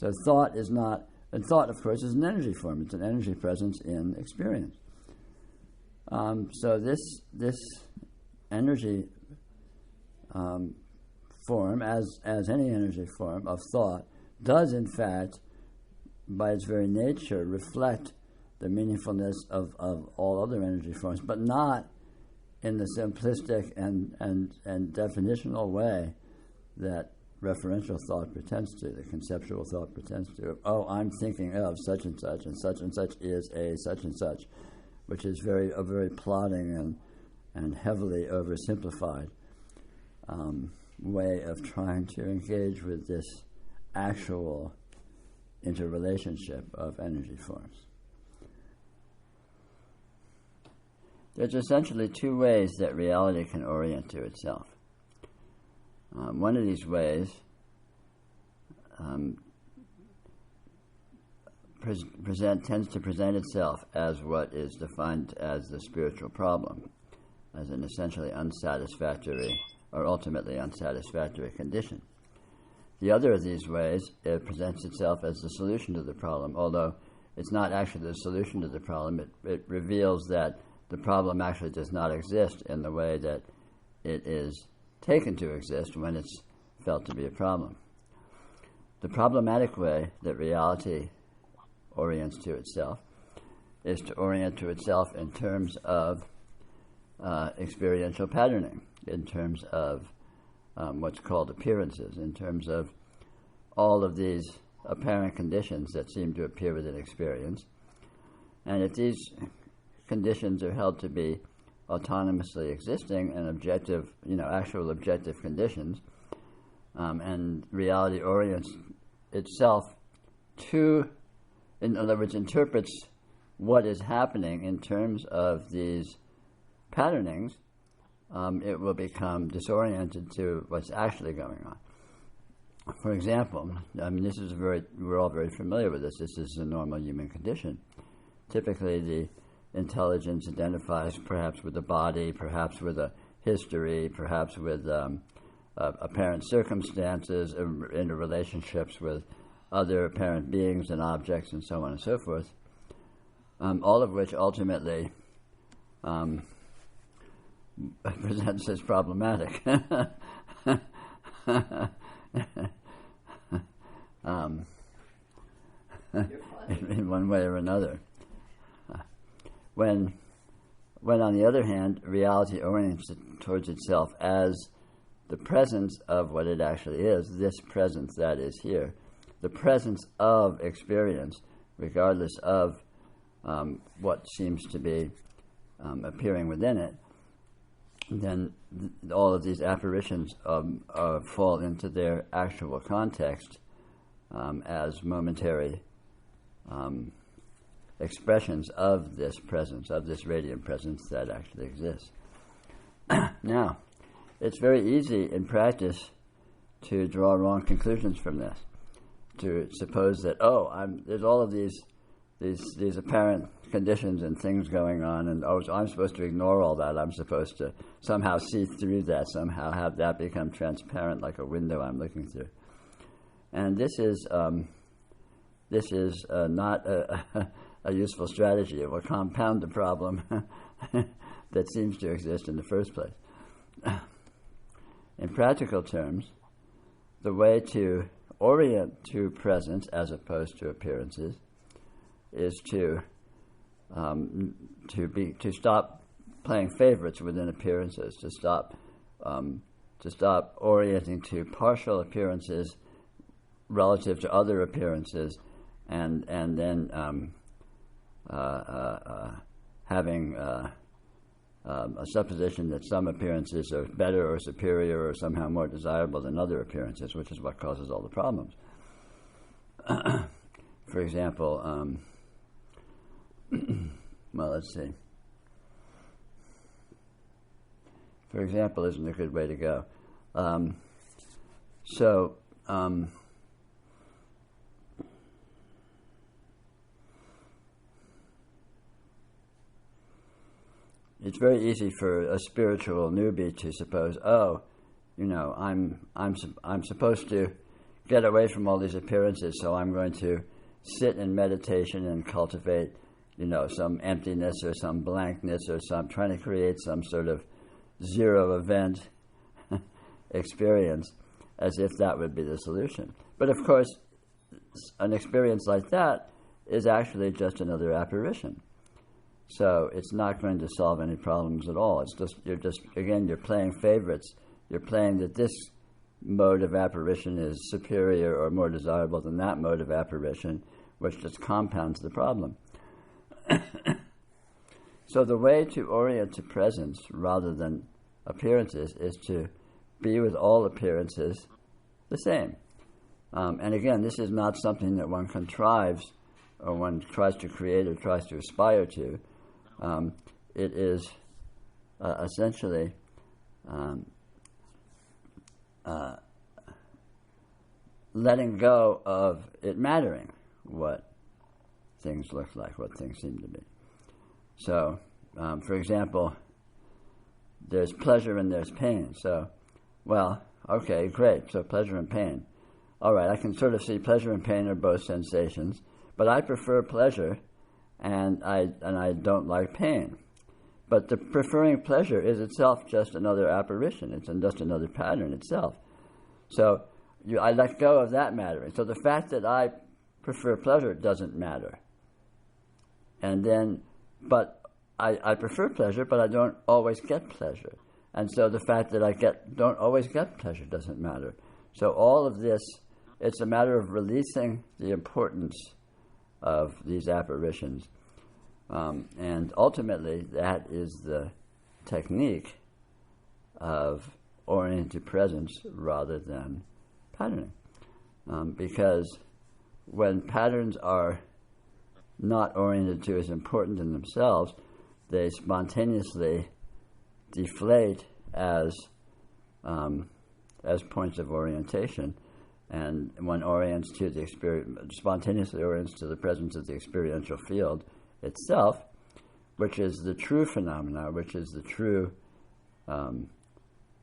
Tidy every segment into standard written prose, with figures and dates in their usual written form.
So thought is not, and thought, of course, is an energy form. It's an energy presence in experience. So this energy form, as any energy form of thought, does in fact, by its very nature, reflect the meaningfulness of all other energy forms, but not in the simplistic and definitional way that referential thought pretends to, the conceptual thought pretends to. Oh, I'm thinking of such and such is a such and such, which is a very plodding and heavily oversimplified way of trying to engage with this actual interrelationship of energy forms. There's essentially two ways that reality can orient to itself. One of these ways tends to present itself as what is defined as the spiritual problem, as an essentially unsatisfactory or ultimately unsatisfactory condition. The other of these ways, it presents itself as the solution to the problem, although it's not actually the solution to the problem. It reveals that the problem actually does not exist in the way that it is taken to exist when it's felt to be a problem. The problematic way that reality orients to itself is to orient to itself in terms of experiential patterning, in terms of what's called appearances, in terms of all of these apparent conditions that seem to appear within experience. And if these conditions are held to be autonomously existing and objective, actual objective conditions, and reality orients itself to, in other words, interprets what is happening in terms of these patternings, it will become disoriented to what's actually going on. For example, we're all very familiar with this. This is a normal human condition. Typically, the intelligence identifies perhaps with the body, perhaps with a history, perhaps with apparent circumstances, interrelationships with other apparent beings and objects, and so on and so forth, all of which ultimately presents as problematic. In one way or another. When on the other hand, reality orients towards itself as the presence of what it actually is, this presence that is here, the presence of experience, regardless of what seems to be appearing within it, then all of these apparitions fall into their actual context as momentary expressions of this presence, of this radiant presence that actually exists. Now, it's very easy in practice to draw wrong conclusions from this, to suppose that, there's all of these apparent conditions and things going on, and so I'm supposed to ignore all that. I'm supposed to somehow see through that, somehow have that become transparent like a window I'm looking through. And this is not a useful strategy. It will compound the problem that seems to exist in the first place. In practical terms, the way to orient to presence as opposed to appearances is to stop playing favorites within appearances, to stop orienting to partial appearances relative to other appearances, and then having a supposition that some appearances are better or superior or somehow more desirable than other appearances, which is what causes all the problems. For example, well, let's see. For example isn't a good way to go. It's very easy for a spiritual newbie to suppose, I'm supposed to get away from all these appearances, so I'm going to sit in meditation and cultivate, some emptiness or some blankness or trying to create some sort of zero event experience, as if that would be the solution. But of course, an experience like that is actually just another apparition. So it's not going to solve any problems at all. It's just you're playing favorites. You're playing that this mode of apparition is superior or more desirable than that mode of apparition, which just compounds the problem. So the way to orient to presence rather than appearances is to be with all appearances the same. And again, this is not something that one contrives or one tries to create or tries to aspire to. It is essentially letting go of it mattering what things look like, what things seem to be. So, for example, there's pleasure and there's pain. So, well, okay, great. So pleasure and pain. All right, I can sort of see pleasure and pain are both sensations, but I prefer pleasure, and I don't like pain. But the preferring pleasure is itself just another apparition. It's just another pattern itself. So I let go of that mattering. So the fact that I prefer pleasure doesn't matter. And then, but I prefer pleasure, but I don't always get pleasure. And so the fact that I don't always get pleasure doesn't matter. So all of this, it's a matter of releasing the importance of these apparitions. And ultimately, that is the technique of oriented presence rather than patterning. Because when patterns are not oriented to as important in themselves, they spontaneously deflate as points of orientation, and one orients to the spontaneously orients to the presence of the experiential field itself, which is the true phenomena, which is the true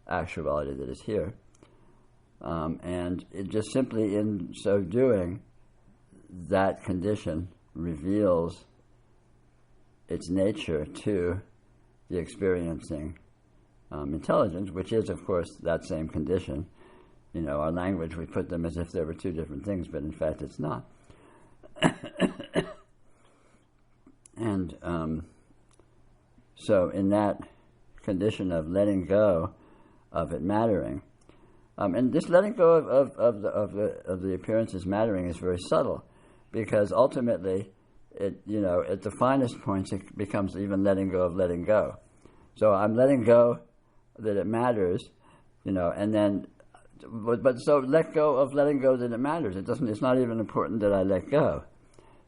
actuality that is here. And it just simply in so doing, that condition reveals its nature to the experiencing intelligence, which is, of course, that same condition. Our language, we put them as if there were two different things, but in fact it's not. And so in that condition of letting go of it mattering, and this letting go of the appearances mattering is very subtle, because ultimately it, at the finest points it becomes even letting go of letting go. So I'm letting go that it matters, and then but so let go of letting go that it matters. It's not even important that I let go.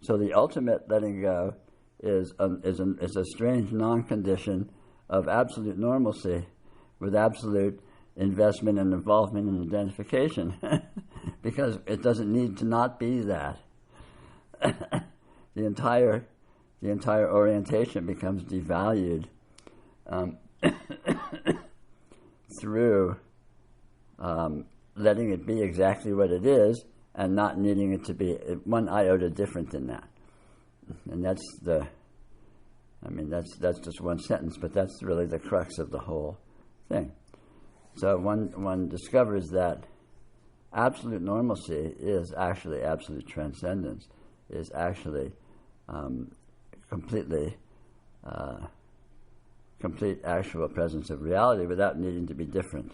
So the ultimate letting go is a strange non-condition of absolute normalcy with absolute investment and involvement and identification, because it doesn't need to not be that. The entire orientation becomes devalued through letting it be exactly what it is and not needing it to be one iota different than that. And that's just one sentence, but that's really the crux of the whole thing. So one discovers that absolute normalcy is actually absolute transcendence, is actually complete actual presence of reality without needing to be different.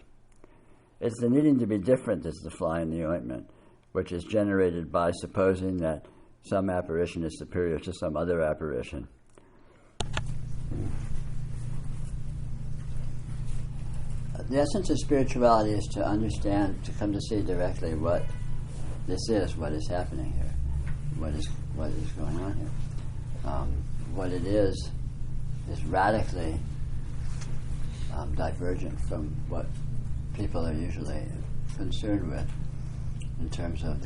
It's the needing to be different that's the fly in the ointment, which is generated by supposing that some apparition is superior to some other apparition. The essence of spirituality is to understand, to come to see directly what this is, what is happening here, what is going on here. What it is radically divergent from what people are usually concerned with in terms of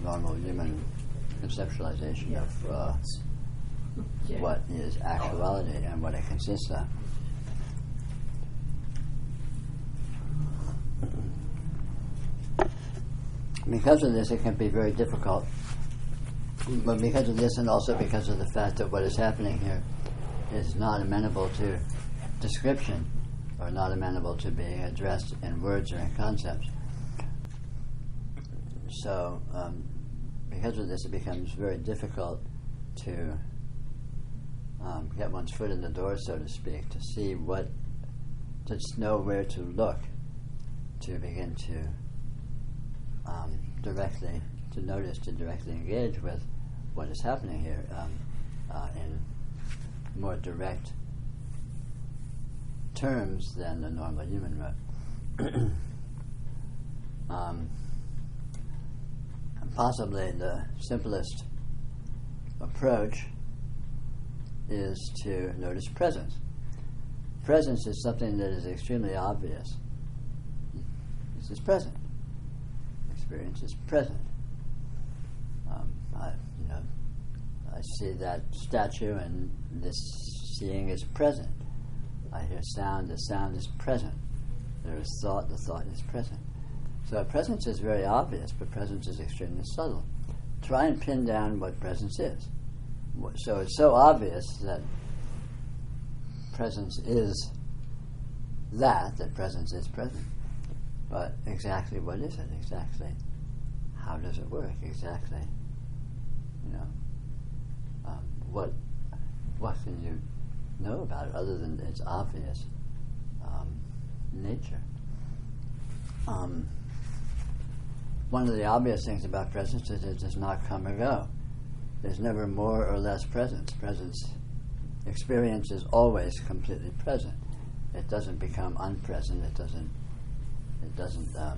normal human conceptualization of what is actuality and what it consists of. Because of this, it can be very difficult. But because of this, and also because of the fact that what is happening here is not amenable to description, or not amenable to being addressed in words or in concepts. So, because of this, it becomes very difficult to get one's foot in the door, so to speak, to see what, to know where to look, to begin to directly, to notice, to directly engage with what is happening here in more direct terms than the normal human would. Possibly the simplest approach is to notice presence. Presence is something that is extremely obvious. This is present. Experience is present. I see that statue, and this seeing is present. I hear sound, the sound is present. There is thought, the thought is present. So presence is very obvious, but presence is extremely subtle. Try and pin down what presence is. So it's so obvious that presence is that presence is present. But exactly what is it? Exactly how does it work? Exactly, what can you know about it other than its obvious nature? One of the obvious things about presence is it does not come or go. There's never more or less presence. Presence experience is always completely present. It doesn't become unpresent. It doesn't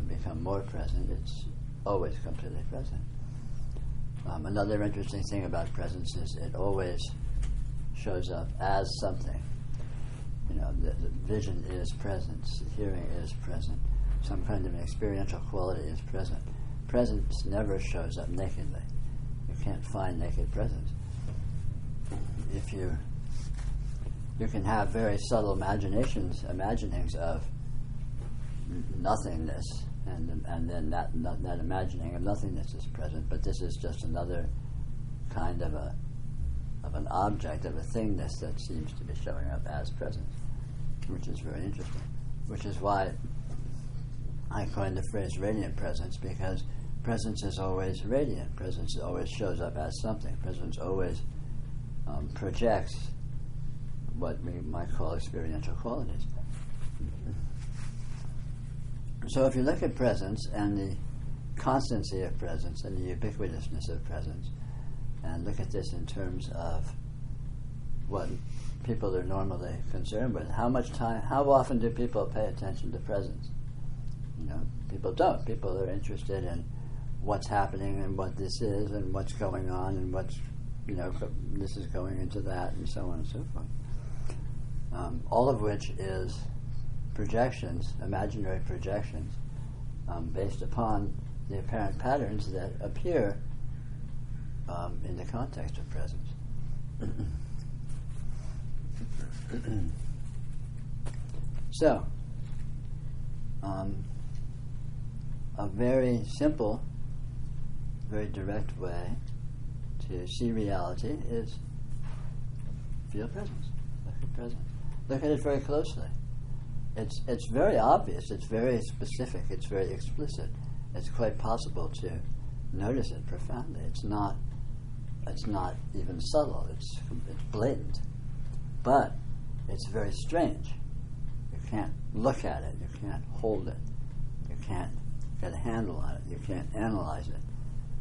become more present. It's always completely present. Another interesting thing about presence is it always shows up as something. The vision is present. Hearing is present. Some kind of an experiential quality is present. Presence never shows up nakedly. You can't find naked presence. If you can have very subtle imaginings of nothingness, and then that imagining of nothingness is present. But this is just another kind of an object, of a thingness that seems to be showing up as presence, which is very interesting. Which is why I coined the phrase radiant presence, because presence is always radiant. Presence always shows up as something. Presence always projects what we might call experiential qualities. So if you look at presence and the constancy of presence and the ubiquitousness of presence, and look at this in terms of what people are normally concerned with, how often do people pay attention to presence? People don't. People are interested in what's happening and what this is and what's going on and what's, this is going into that and so on and so forth. All of which is projections, imaginary projections, based upon the apparent patterns that appear in the context of presence. So, a very simple, very direct way to see reality is feel presence. Look at presence. Look at it very closely. It's very obvious. It's very specific. It's very explicit. It's quite possible to notice it profoundly. It's not even subtle. It's blatant, but it's very strange. You can't look at it. You can't hold it. You can't get a handle on it. You can't analyze it.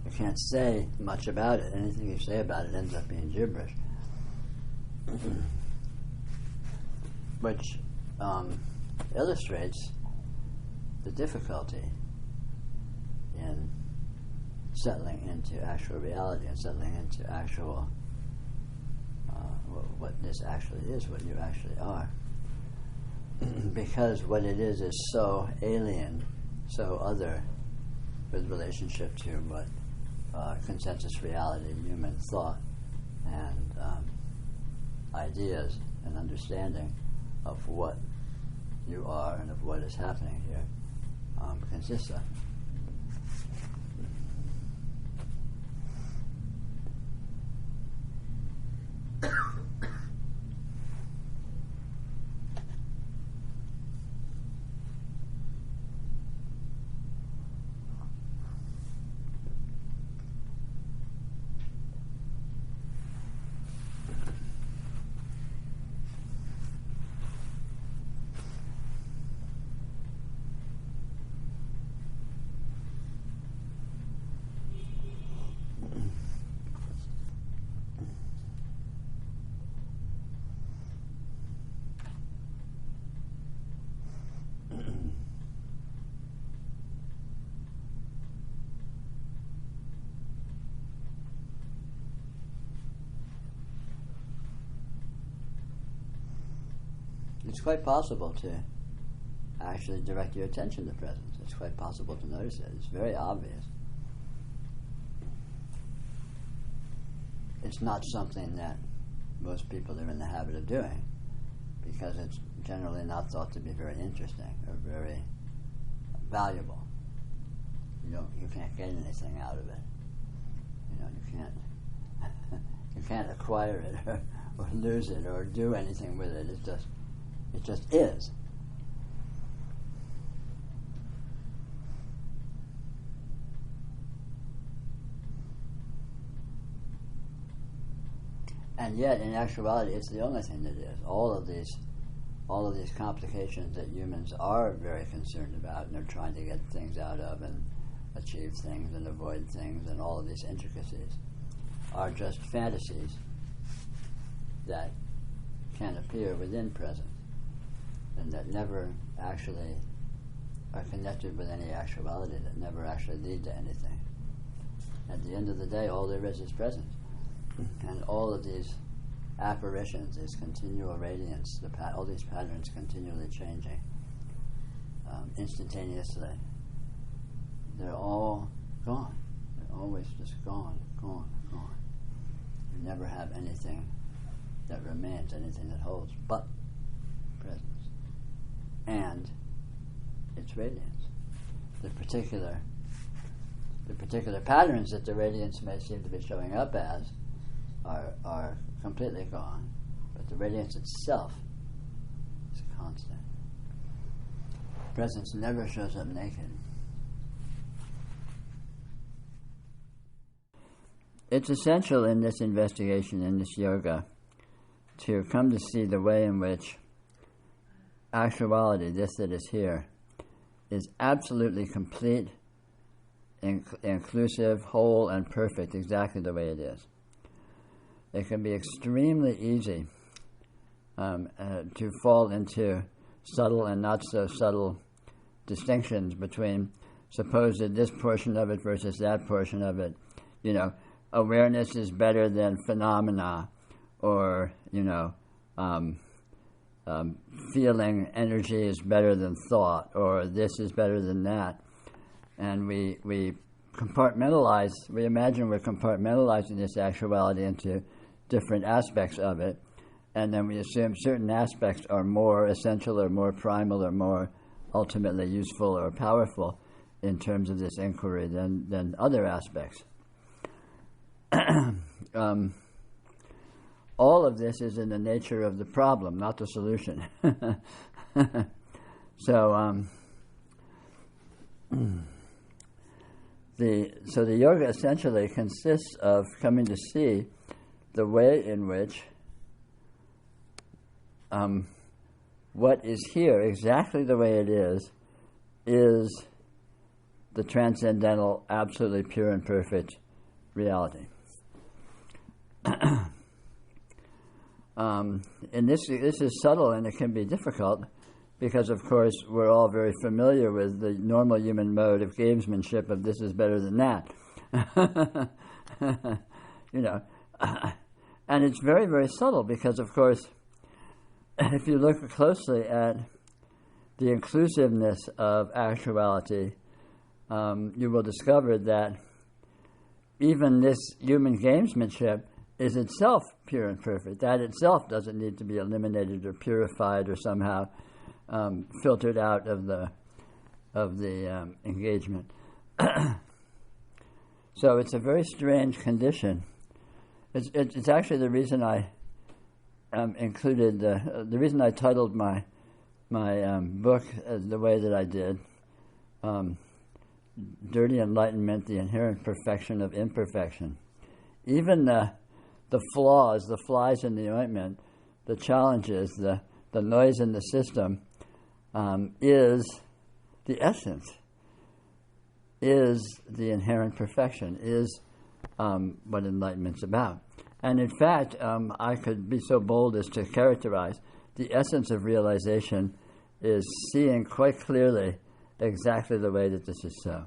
You can't say much about it. Anything you say about it ends up being gibberish, which illustrates the difficulty in settling into actual reality and settling into actual what this actually is, what you actually are. Because what it is so alien, so other with relationship to what consensus reality, human thought, and ideas and understanding of what you are and of what is happening here consists of. it's quite possible to actually direct your attention to presence. It's quite possible to notice it. It's very obvious. It's not something that most people are in the habit of doing because it's generally not thought to be very interesting or very valuable. You can't get anything out of it. You can't acquire it or lose it or do anything with it. It just is. And yet, in actuality, it's the only thing that is. All of these complications that humans are very concerned about and are trying to get things out of and achieve things and avoid things, and all of these intricacies are just fantasies that can appear within presence and that never actually are connected with any actuality, that never actually lead to anything. At the end of the day, all there is presence. And all of these apparitions, this continual radiance, all these patterns continually changing instantaneously, they're all gone. They're always just gone. You never have anything that remains, anything that holds but presence and its radiance. The particular patterns that the radiance may seem to be showing up as are completely gone, but the radiance itself is constant. Presence never shows up naked. It's essential in this investigation, in this yoga, to come to see the way in which actuality, this that is here, is absolutely complete, inclusive, whole, and perfect, exactly the way it is. It can be extremely easy to fall into subtle and not so subtle distinctions between, suppose that this portion of it versus that portion of it. Awareness is better than phenomena, or feeling energy is better than thought, or this is better than that. And we compartmentalize, we imagine we're compartmentalizing this actuality into different aspects of it, and then we assume certain aspects are more essential or more primal or more ultimately useful or powerful in terms of this inquiry than other aspects. All of this is in the nature of the problem, not the solution. So the yoga essentially consists of coming to see the way in which what is here, exactly the way it is the transcendental, absolutely pure and perfect reality. And this is subtle, and it can be difficult because, of course, we're all very familiar with the normal human mode of gamesmanship of this is better than that. And it's very, very subtle because, of course, if you look closely at the inclusiveness of actuality, you will discover that even this human gamesmanship is itself pure and perfect. That itself doesn't need to be eliminated or purified or somehow filtered out of the engagement. So it's a very strange condition. It's actually the reason I included the reason I titled my book the way that I did. Dirty Enlightenment: The Inherent Perfection of Imperfection. Even the flaws, the flies in the ointment, the challenges, the noise in the system is the essence, is the inherent perfection, is what enlightenment's about. And in fact, I could be so bold as to characterize the essence of realization is seeing quite clearly exactly the way that this is so,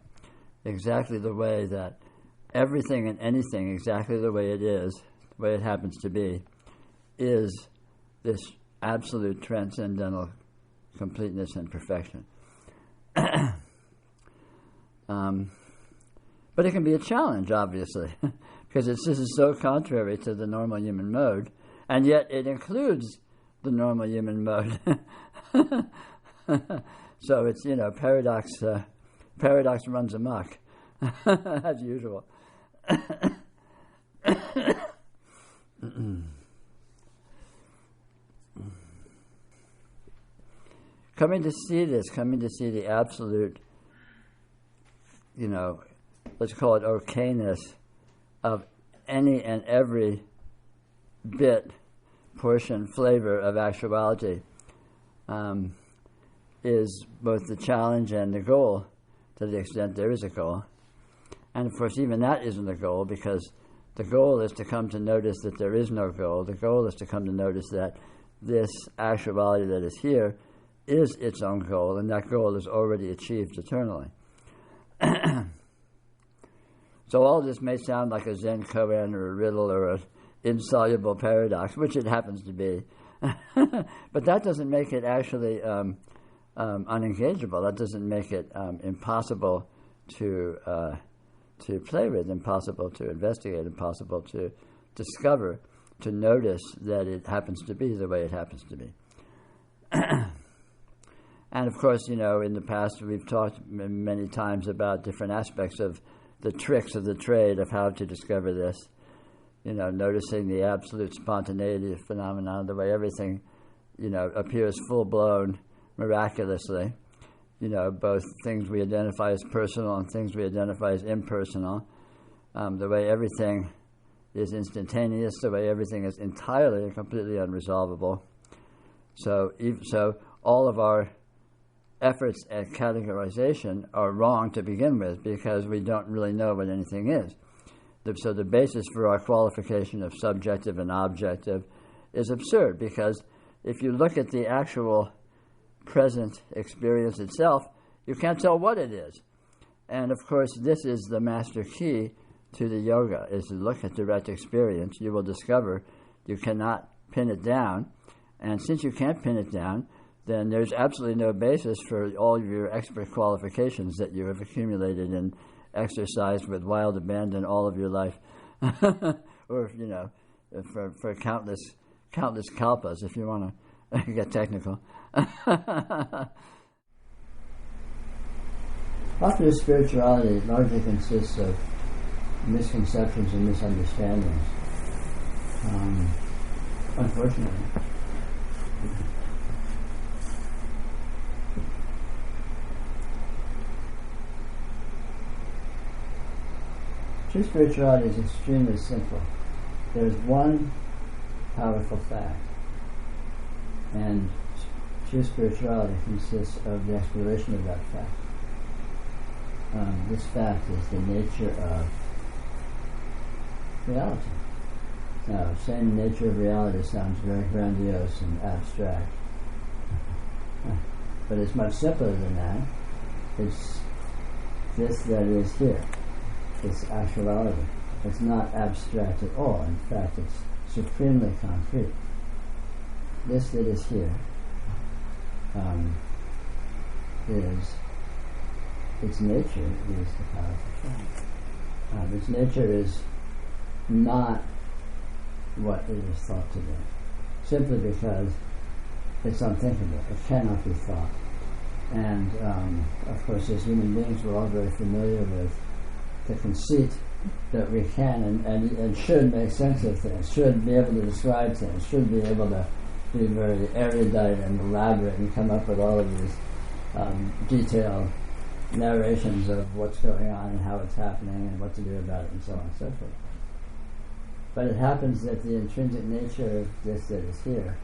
exactly the way that everything and anything, exactly the way it is, the way it happens to be, is this absolute transcendental completeness and perfection. But it can be a challenge, obviously, because this is so contrary to the normal human mode, and yet it includes the normal human mode. So it's, paradox runs amok, as usual. Coming to see the absolute, let's call it okayness of any and every bit, portion, flavor of actuality is both the challenge and the goal, to the extent there is a goal. And of course, even that isn't the goal, because the goal is to come to notice that there is no goal. The goal is to come to notice that this actuality that is here is its own goal, and that goal is already achieved eternally. So all this may sound like a Zen koan or a riddle or an insoluble paradox, which it happens to be. But that doesn't make it actually unengageable. That doesn't make it impossible to play with, impossible to investigate, impossible to discover, to notice that it happens to be the way it happens to be. And of course, in the past we've talked many times about different aspects of the tricks of the trade of how to discover this. Noticing the absolute spontaneity of phenomena, the way everything, appears full-blown, miraculously. Both things we identify as personal and things we identify as impersonal. The way everything is instantaneous, the way everything is entirely and completely unresolvable. So all of our efforts at categorization are wrong to begin with, because we don't really know what anything is. So the basis for our qualification of subjective and objective is absurd, because if you look at the actual present experience itself, you can't tell what it is. And of course, this is the master key to the yoga, is to look at direct experience. You will discover you cannot pin it down, and since you can't pin it down, then there's absolutely no basis for all of your expert qualifications that you have accumulated and exercised with wild abandon all of your life, or for countless kalpas, if you want to get technical. Popular spirituality largely consists of misconceptions and misunderstandings, unfortunately. True spirituality is extremely simple. There's one powerful fact, and true spirituality consists of the exploration of that fact. This fact is the nature of reality. Now, saying the nature of reality sounds very grandiose and abstract, but it's much simpler than that. It's this that is here. It's actuality. It's not abstract at all. In fact, it's supremely concrete. This that is here is its nature is the powerful fact. Its nature is not what it is thought to be, simply because it's unthinkable. It cannot be thought. And of course, as human beings, we're all very familiar with the conceit that we can and should make sense of things, should be able to describe things, should be able to be very erudite and elaborate and come up with all of these detailed narrations of what's going on and how it's happening and what to do about it and so on and so forth. But it happens that the intrinsic nature of this that is here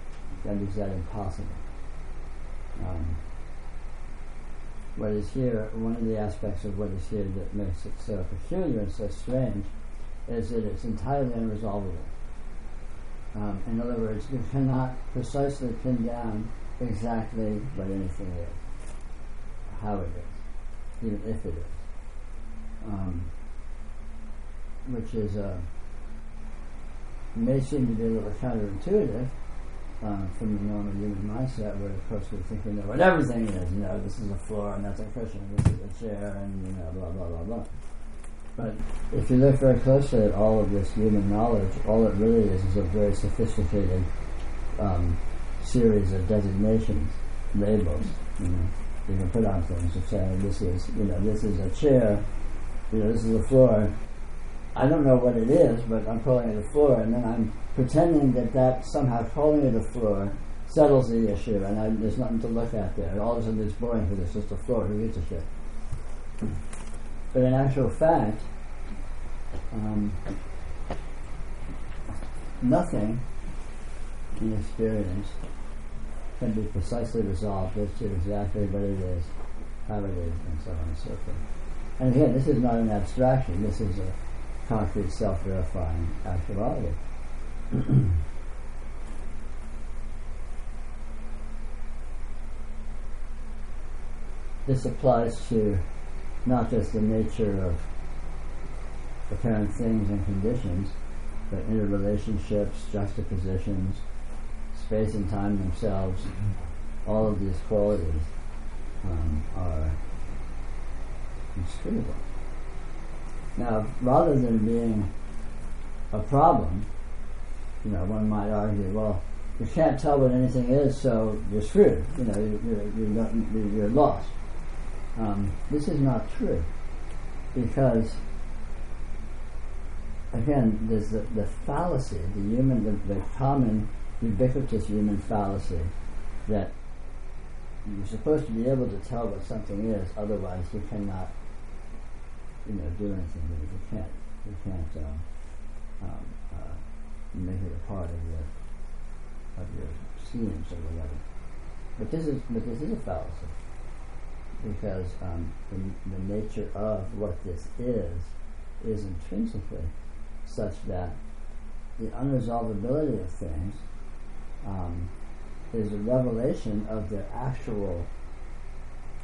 renders that impossible. What is here, one of the aspects of what is here that makes it so peculiar and so strange is that it's entirely unresolvable. In other words, you cannot precisely pin down exactly what anything is, how it is, even if it is. Which is may seem to be a little counterintuitive, from the normal human mindset, where of course we think we know what everything is. This is a floor and that's a cushion, this is a chair, and blah blah blah blah. But if you look very closely at all of this human knowledge, all it really is a very sophisticated series of designations, labels. You can put on things of saying this is a chair, this is a floor. I don't know what it is, but I'm calling it a floor, and then I'm pretending that somehow calling it a floor settles the issue, and there's nothing to look at there. And all of a sudden it's boring because it's just a floor. Who gives a shit? But in actual fact, nothing in experience can be precisely resolved as to exactly what it is, how it is, and so on and so forth. And again, this is not an abstraction. This is a concrete, self-verifying actuality. This applies to not just the nature of apparent things and conditions, but interrelationships, juxtapositions, space and time themselves. All of these qualities are inscrutable. Now, rather than being a problem, one might argue, well, you can't tell what anything is, so you're screwed. You're lost. This is not true, because again, there's the fallacy, the common, ubiquitous human fallacy that you're supposed to be able to tell what something is, otherwise you cannot, do anything with it. You can't make it a part of your schemes or whatever. But this is a fallacy, because the nature of what this is intrinsically such that the unresolvability of things is a revelation of their actual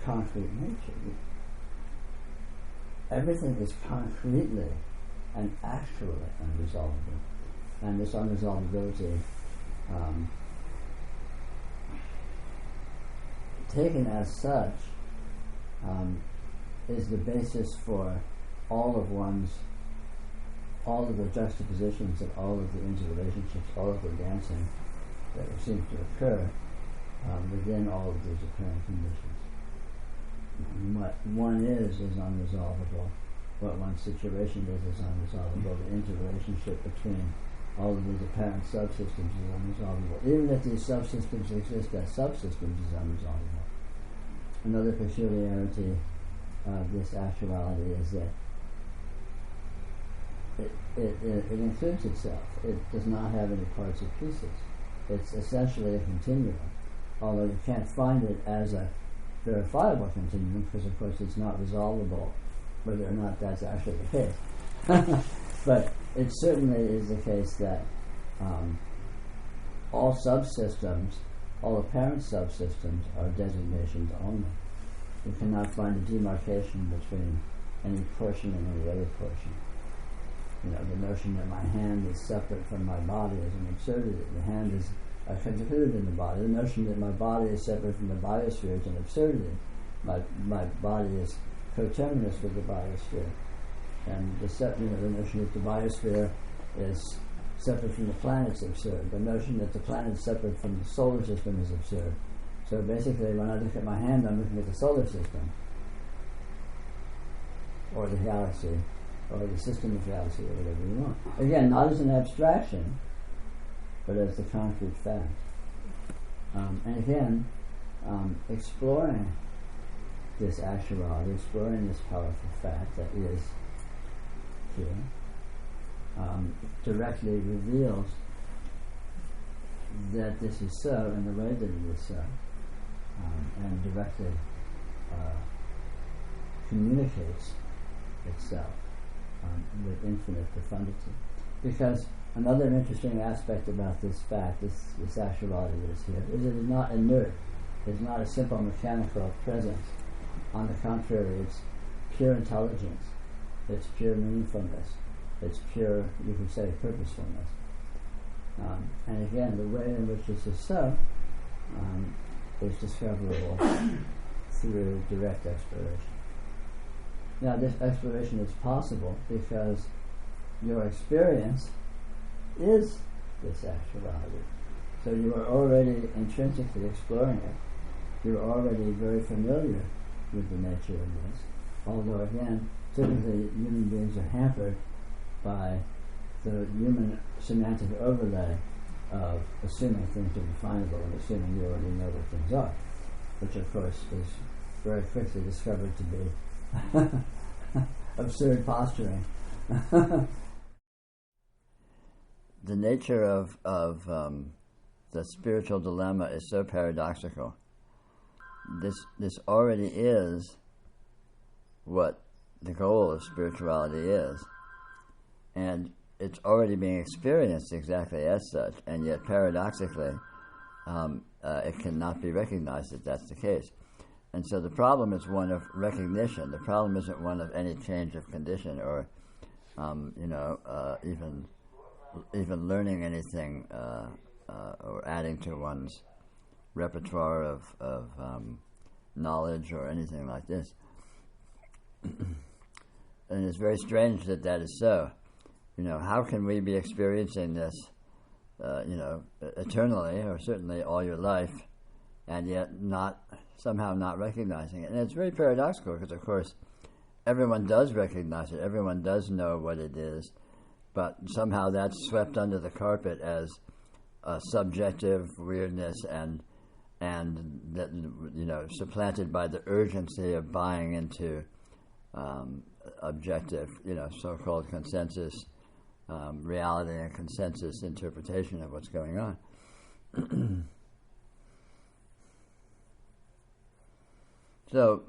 concrete nature. Everything is concretely and actually unresolvable, and this unresolvability, taken as such, is the basis for all of the juxtapositions and all of the interrelationships, all of the dancing that seems to occur within all of these apparent conditions. What one is unresolvable. What one situation is unresolvable. The interrelationship between all of these apparent subsystems is unresolvable. Even if these subsystems exist as subsystems is unresolvable. Another peculiarity of this actuality is that it includes itself. It does not have any parts or pieces. It's essentially a continuum, although you can't find it as a verifiable continuum, because of course it's not resolvable whether or not that's actually the case. But it certainly is the case that all subsystems, all apparent subsystems, are designations only. You cannot find a demarcation between any portion and any other portion. The notion that my hand is separate from my body is an absurdity. The hand is included in the body. The notion that my body is separate from the biosphere is an absurdity. My body is coterminous with the biosphere. And the notion that the biosphere is separate from the planet is absurd. The notion that the planet is separate from the solar system is absurd. So basically, when I look at my hand, I'm looking at the solar system, or the galaxy, or the system of galaxy, or whatever you want. Again, not as an abstraction, but as the concrete fact. And again, exploring this actuality, exploring this powerful fact that is here, directly reveals that this is so in the way that it is so, and directly communicates itself with infinite profundity. Because another interesting aspect about this fact, this actuality that is here, is it is not inert. It's not a simple mechanical presence. On the contrary, it's pure intelligence. It's pure meaningfulness. It's pure, you could say, purposefulness. And again, the way in which this is so is discoverable through direct exploration. Now, this exploration is possible because your experience is this actuality. So you are already intrinsically exploring it. You're already very familiar with the nature of this. Although, again, typically human beings are hampered by the human semantic overlay of assuming things are definable and assuming you already know what things are, which of course is very quickly discovered to be absurd posturing. The nature of the spiritual dilemma is so paradoxical. This already is what the goal of spirituality is, and it's already being experienced exactly as such, and yet paradoxically it cannot be recognized that that's the case. And so the problem is one of recognition. The problem isn't one of any change of condition or even learning anything or adding to one's repertoire of knowledge or anything like this. And it's very strange that that is so. How can we be experiencing this, eternally, or certainly all your life, and yet somehow not recognizing it? And it's very paradoxical because, of course, everyone does recognize it. Everyone does know what it is, but somehow that's swept under the carpet as a subjective weirdness and that, supplanted by the urgency of buying into objective, so-called consensus reality and consensus interpretation of what's going on. So,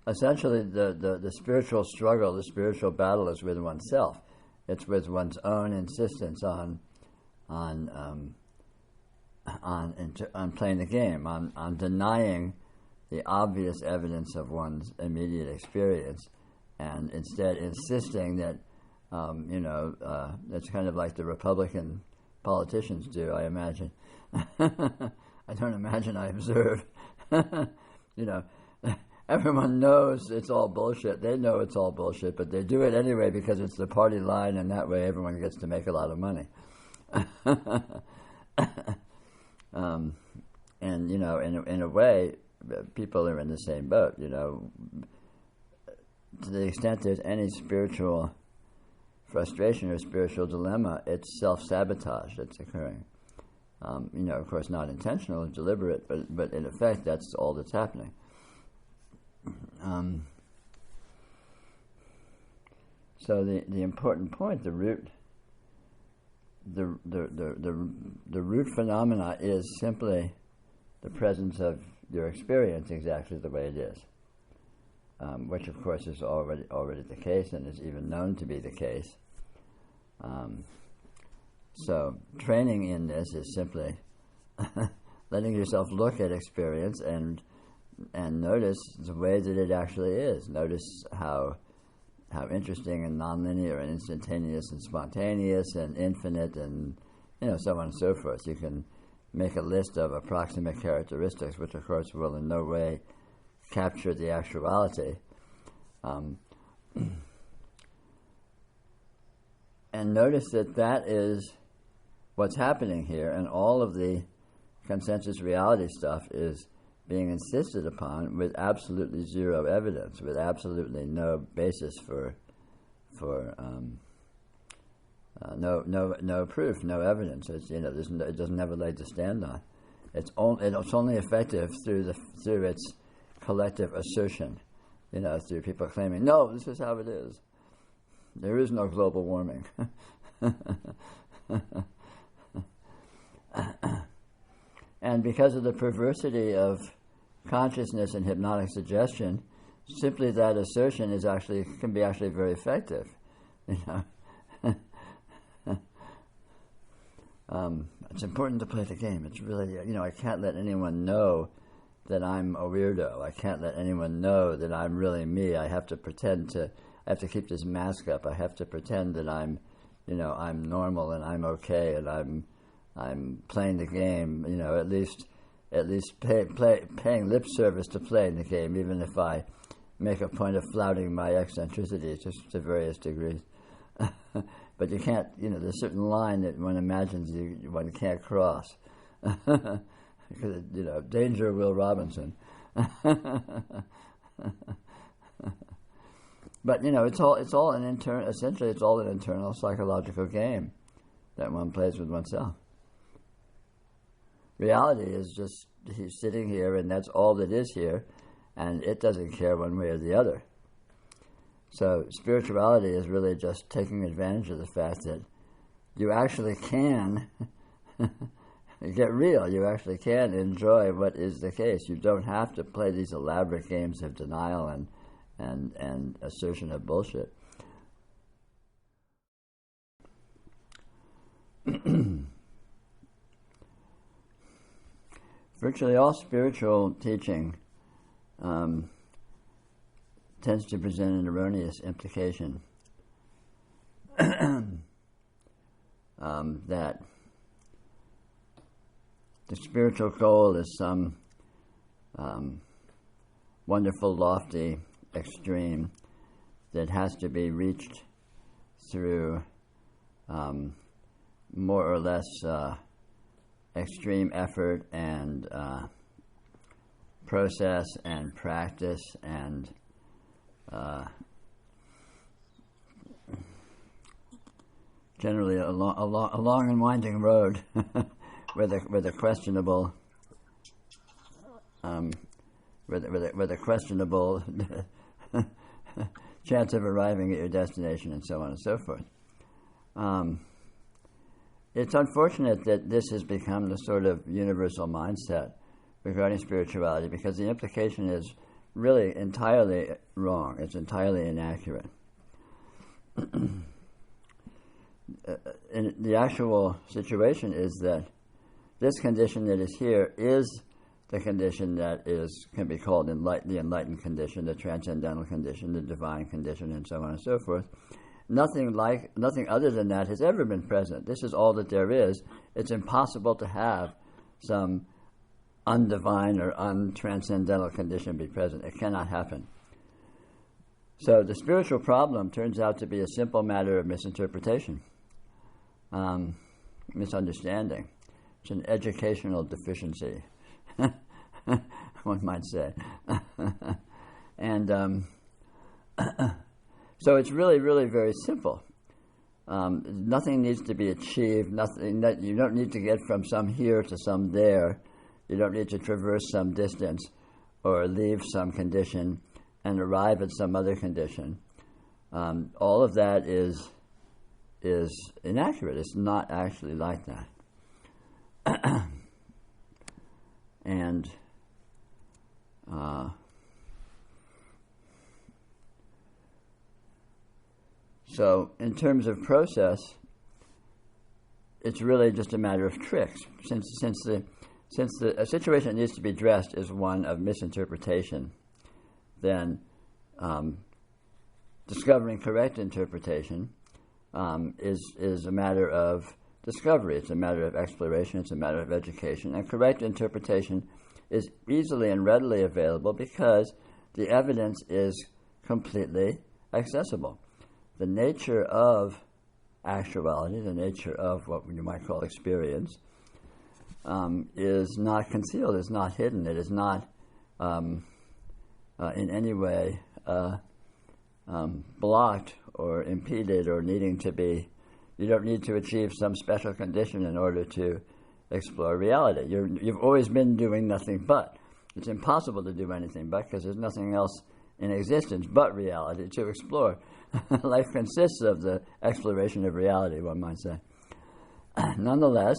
essentially, the spiritual struggle, the spiritual battle is with oneself. It's with one's own insistence on playing the game, on denying the obvious evidence of one's immediate experience, and instead insisting that, it's kind of like the Republican politicians do, I imagine. I don't imagine, I observe. Everyone knows it's all bullshit. They know it's all bullshit, but they do it anyway because it's the party line, and that way everyone gets to make a lot of money. And in a way, people are in the same boat. To the extent there's any spiritual frustration or spiritual dilemma, it's self-sabotage that's occurring. Of course, not intentional or deliberate, but in effect, that's all that's happening. So the important point, the root phenomena is simply the presence of your experience exactly the way it is, which of course is already the case and is even known to be the case. So training in this is simply letting yourself look at experience and notice the way that it actually is. Notice how interesting and nonlinear and instantaneous and spontaneous and infinite and so on and so forth. You can make a list of approximate characteristics, which of course will in no way capture the actuality. And notice that is what's happening here, and all of the consensus reality stuff is being insisted upon with absolutely zero evidence, with absolutely no basis for no proof, no evidence. It's, it doesn't have a leg to stand on. It's only effective through its collective assertion, through people claiming, no, this is how it is. There is no global warming. And because of the perversity of consciousness and hypnotic suggestion, simply that assertion can be very effective. It's important to play the game. It's really, I can't let anyone know that I'm a weirdo. I can't let anyone know that I'm really me. I have to keep this mask up. I have to pretend that I'm I'm normal and I'm okay and I'm playing the game. At least paying lip service to playing the game, even if I make a point of flouting my eccentricity to various degrees. But you can't, there's a certain line that one imagines one can't cross. Because, danger, Will Robinson. But, essentially it's all an internal psychological game that one plays with oneself. Reality is just, he's sitting here and that's all that is here, and it doesn't care one way or the other. So spirituality is really just taking advantage of the fact that you actually can get real. You actually can enjoy what is the case. You don't have to play these elaborate games of denial and assertion of bullshit. Virtually all spiritual teaching tends to present an erroneous implication that the spiritual goal is some wonderful, lofty extreme that has to be reached through more or less extreme effort and process and practice and generally a long and winding road with a questionable chance of arriving at your destination, and so on and so forth. It's unfortunate that this has become the sort of universal mindset regarding spirituality, because the implication is really entirely wrong. It's entirely inaccurate. And the actual situation is that this condition that is here is the condition that can be called the enlightened condition, the transcendental condition, the divine condition, and so on and so forth. Nothing other than that has ever been present. This is all that there is. It's impossible to have some undivine or untranscendental condition be present. It cannot happen. So the spiritual problem turns out to be a simple matter of misinterpretation, misunderstanding. It's an educational deficiency, one might say. And so it's really, really very simple. Nothing needs to be achieved. You don't need to get from some here to some there. You don't need to traverse some distance or leave some condition and arrive at some other condition. All of that is inaccurate. It's not actually like that. And so in terms of process, it's really just a matter of tricks. Since the situation that needs to be addressed is one of misinterpretation, then discovering correct interpretation is a matter of discovery. It's a matter of exploration. It's a matter of education. And correct interpretation is easily and readily available because the evidence is completely accessible. The nature of actuality, the nature of what you might call experience, is not concealed, is not hidden. It is not in any way blocked or impeded or needing to be. You don't need to achieve some special condition in order to explore reality. You've always been doing nothing but. It's impossible to do anything but, because there's nothing else in existence but reality to explore. Life consists of the exploration of reality, one might say. Nonetheless,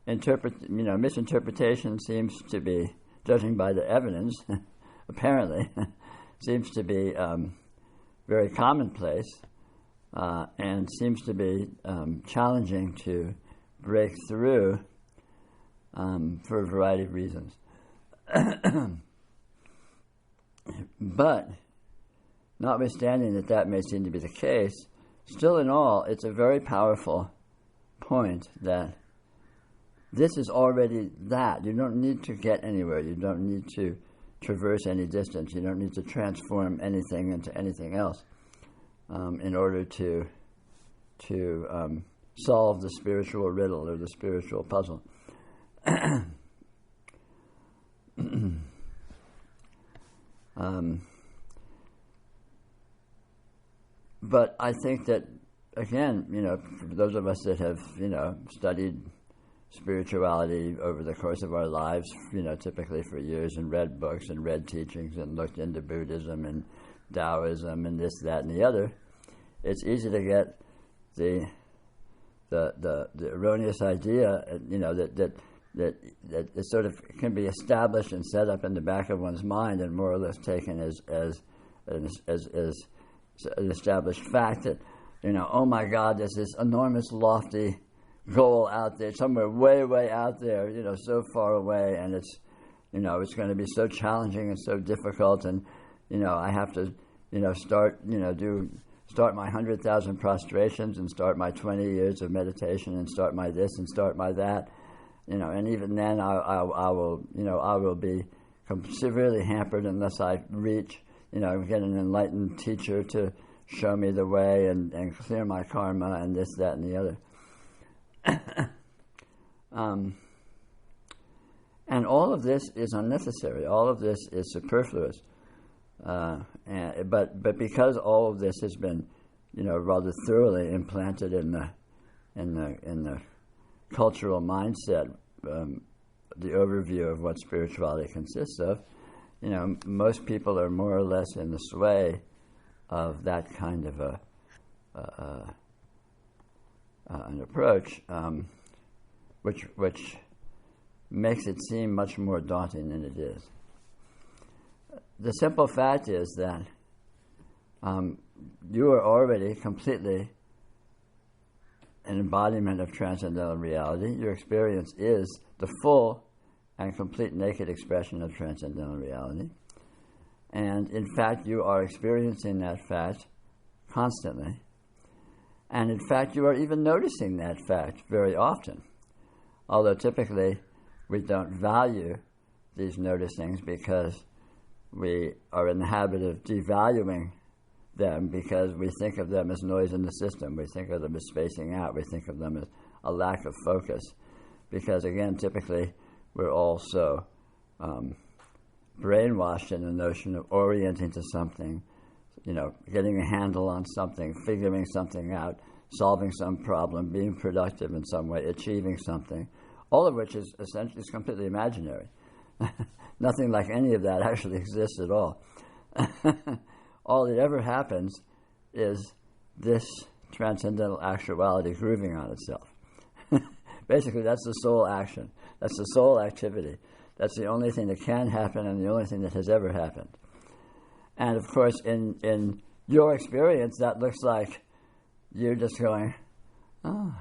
misinterpretation seems to be, judging by the evidence, apparently, seems to be very commonplace and seems to be challenging to break through for a variety of reasons. But notwithstanding that may seem to be the case, still in all, it's a very powerful point that this is already that. You don't need to get anywhere. You don't need to traverse any distance. You don't need to transform anything into anything else in order to solve the spiritual riddle or the spiritual puzzle. But I think that, again, for those of us that have, studied spirituality over the course of our lives, typically for years, and read books and read teachings and looked into Buddhism and Taoism and this, that, and the other, it's easy to get the erroneous idea, that it sort of can be established and set up in the back of one's mind and more or less taken as an established fact that, oh my God, there's this enormous lofty goal out there, somewhere way, way out there, so far away, and it's going to be so challenging and so difficult, and, I have to, start my 100,000 prostrations and start my 20 years of meditation and start my this and start my that, and even then I will be severely hampered unless I reach, get an enlightened teacher to show me the way and clear my karma and this, that, and the other. And all of this is unnecessary. All of this is superfluous. But because all of this has been, rather thoroughly implanted in the cultural mindset, the overview of what spirituality consists of, most people are more or less in the sway of that kind of an approach, which makes it seem much more daunting than it is. The simple fact is that you are already completely an embodiment of transcendental reality. Your experience is the full and complete naked expression of transcendental reality. And in fact, you are experiencing that fact constantly. And in fact, you are even noticing that fact very often. Although typically we don't value these noticings because we are in the habit of devaluing them because we think of them as noise in the system. We think of them as spacing out. We think of them as a lack of focus. Because again, typically we're also brainwashed in the notion of orienting to something, getting a handle on something, figuring something out, solving some problem, being productive in some way, achieving something, all of which is essentially completely imaginary. Nothing like any of that actually exists at all. All that ever happens is this transcendental actuality grooving on itself. Basically, that's the sole action. That's the sole activity. That's the only thing that can happen and the only thing that has ever happened. And of course, in your experience, that looks like you're just going, oh,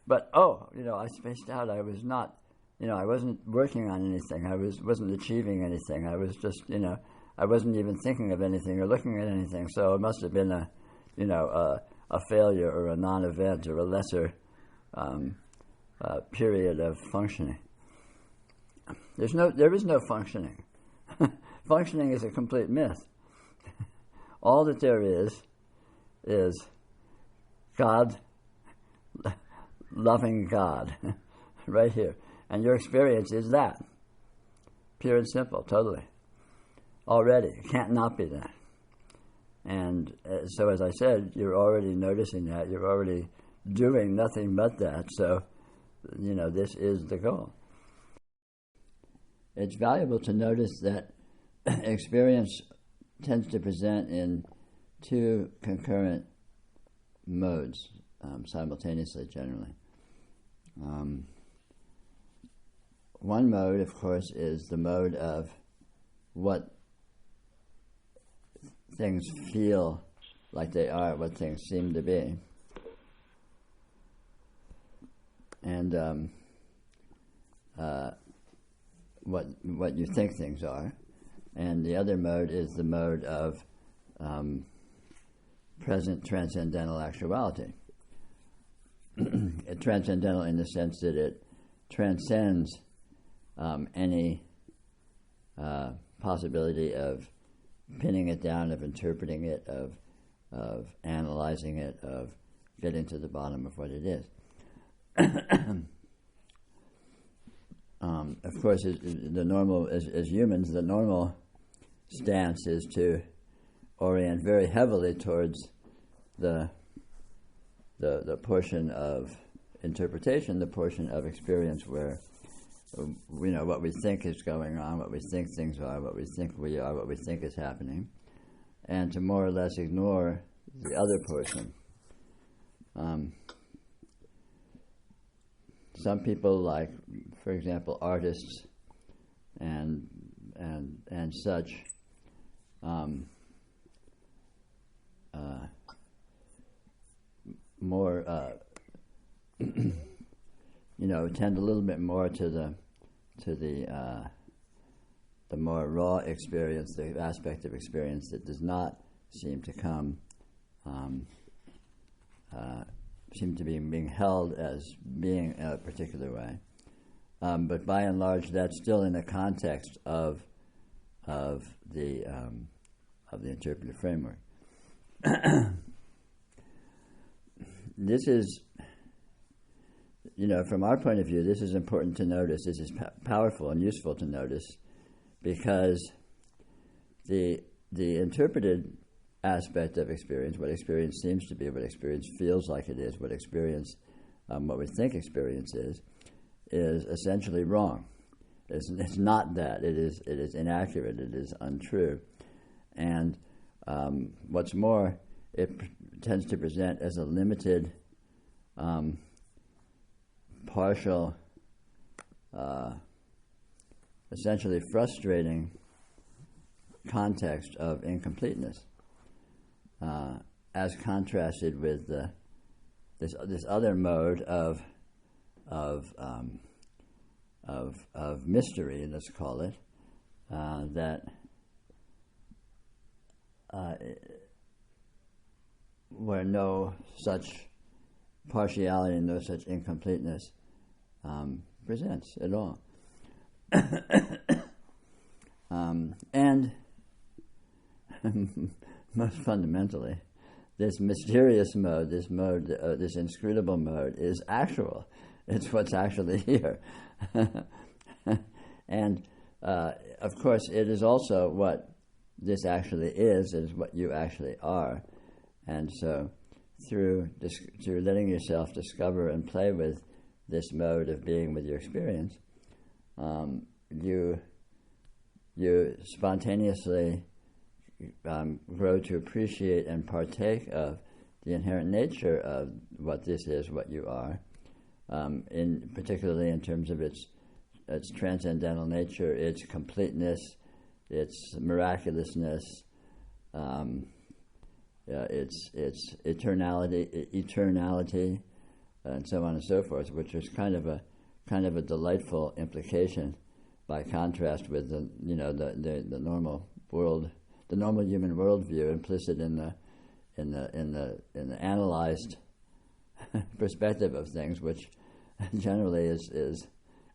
but I spaced out. I was not, I wasn't working on anything. I wasn't achieving anything. I was just, I wasn't even thinking of anything or looking at anything. So it must have been a failure or a non-event or a lesser period of functioning. There is no functioning. Functioning is a complete myth. All that there is God, loving God, right here. And your experience is that. Pure and simple, totally. Already. It can't not be that. And so as I said, you're already noticing that. You're already doing nothing but that. So, this is the goal. It's valuable to notice that experience tends to present in two concurrent modes simultaneously, generally. One mode, of course, is the mode of what things feel like they are, what things seem to be. And what you think things are. And the other mode is the mode of present transcendental actuality. Transcendental in the sense that it transcends any possibility of pinning it down, of interpreting it, of analyzing it, of getting to the bottom of what it is. Of course, as humans, the normal stance is to orient very heavily towards the portion of interpretation, the portion of experience where what we think is going on, what we think things are, what we think we are, what we think is happening, and to more or less ignore the other portion. Some people, like, for example, artists and such, more tend a little bit more to the more raw experience, the aspect of experience that does not seem to seem to be being held as being a particular way, but by and large, that's still in the context of the interpretive framework. This is, from our point of view, this is important to notice. This is powerful and useful to notice, because the interpreted aspect of experience, what experience seems to be, what experience feels like it is, what we think experience is essentially wrong. It's not that. It is inaccurate. It is untrue. And what's more, it tends to present as a limited, partial, essentially frustrating context of incompleteness, as contrasted with this other mode of mystery, let's call it, where no such partiality, no such incompleteness presents at all. And most fundamentally, this mysterious mode, this inscrutable mode, is actual. It's what's actually here. And of course, it is also what this actually is what you actually are. And so, through letting yourself discover and play with this mode of being with your experience, you spontaneously grow to appreciate and partake of the inherent nature of what this is, what you are, particularly in terms of its transcendental nature, its completeness, its miraculousness, its eternality, and so on and so forth, which is kind of a delightful implication, by contrast with the normal world, the normal human worldview implicit in the analyzed perspective of things, which generally is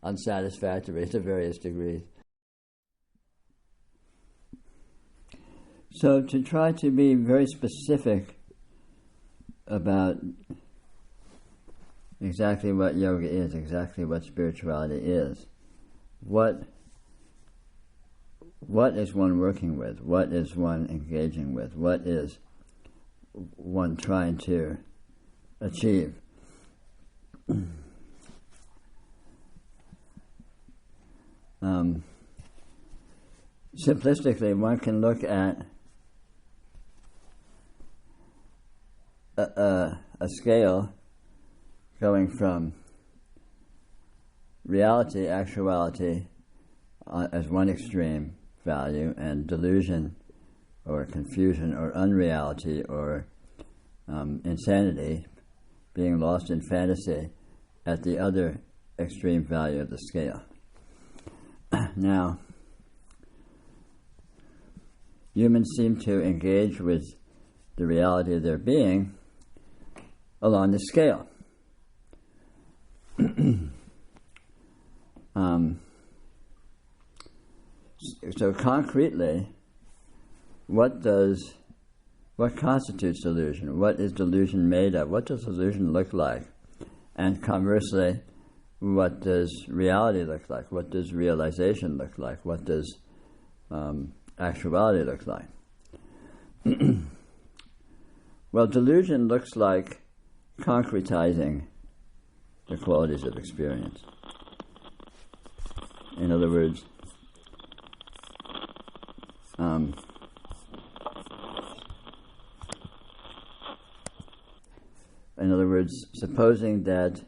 unsatisfactory to various degrees. So, to try to be very specific about exactly what yoga is, exactly what spirituality is, what is one working with? What is one engaging with? What is one trying to achieve? Simplistically, one can look at a scale going from reality, actuality, as one extreme value, and delusion or confusion or unreality or insanity, being lost in fantasy, at the other extreme value of the scale. Now, humans seem to engage with the reality of their being along the scale. So concretely, what constitutes delusion? What is delusion made of? What does delusion look like? And conversely, what does reality look like? What does realization look like? What does actuality look like? Well, delusion looks like concretizing the qualities of experience. In other words, supposing that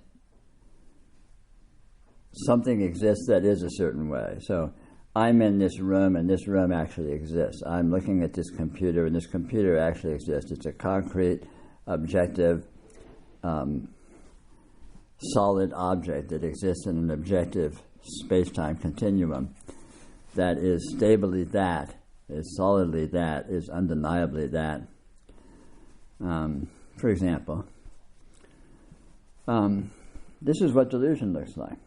something exists that is a certain way. So I'm in this room, and this room actually exists. I'm looking at this computer, and this computer actually exists. It's a concrete, objective, solid object that exists in an objective space-time continuum that is stably that, is solidly that, is undeniably that. For example, this is what delusion looks like.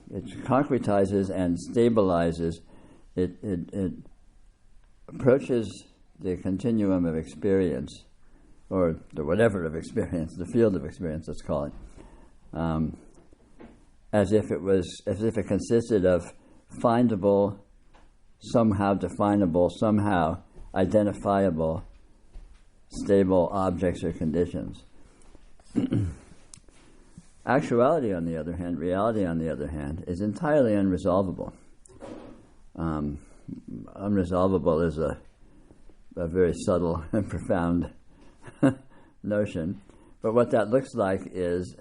It concretizes and stabilizes. It approaches the continuum of experience, or the whatever of experience, the field of experience, let's call it, as if it consisted of findable, somehow definable, somehow identifiable, stable objects or conditions. Actuality, on the other hand, reality, on the other hand, is entirely unresolvable. Unresolvable is a very subtle and profound notion, but what that looks like is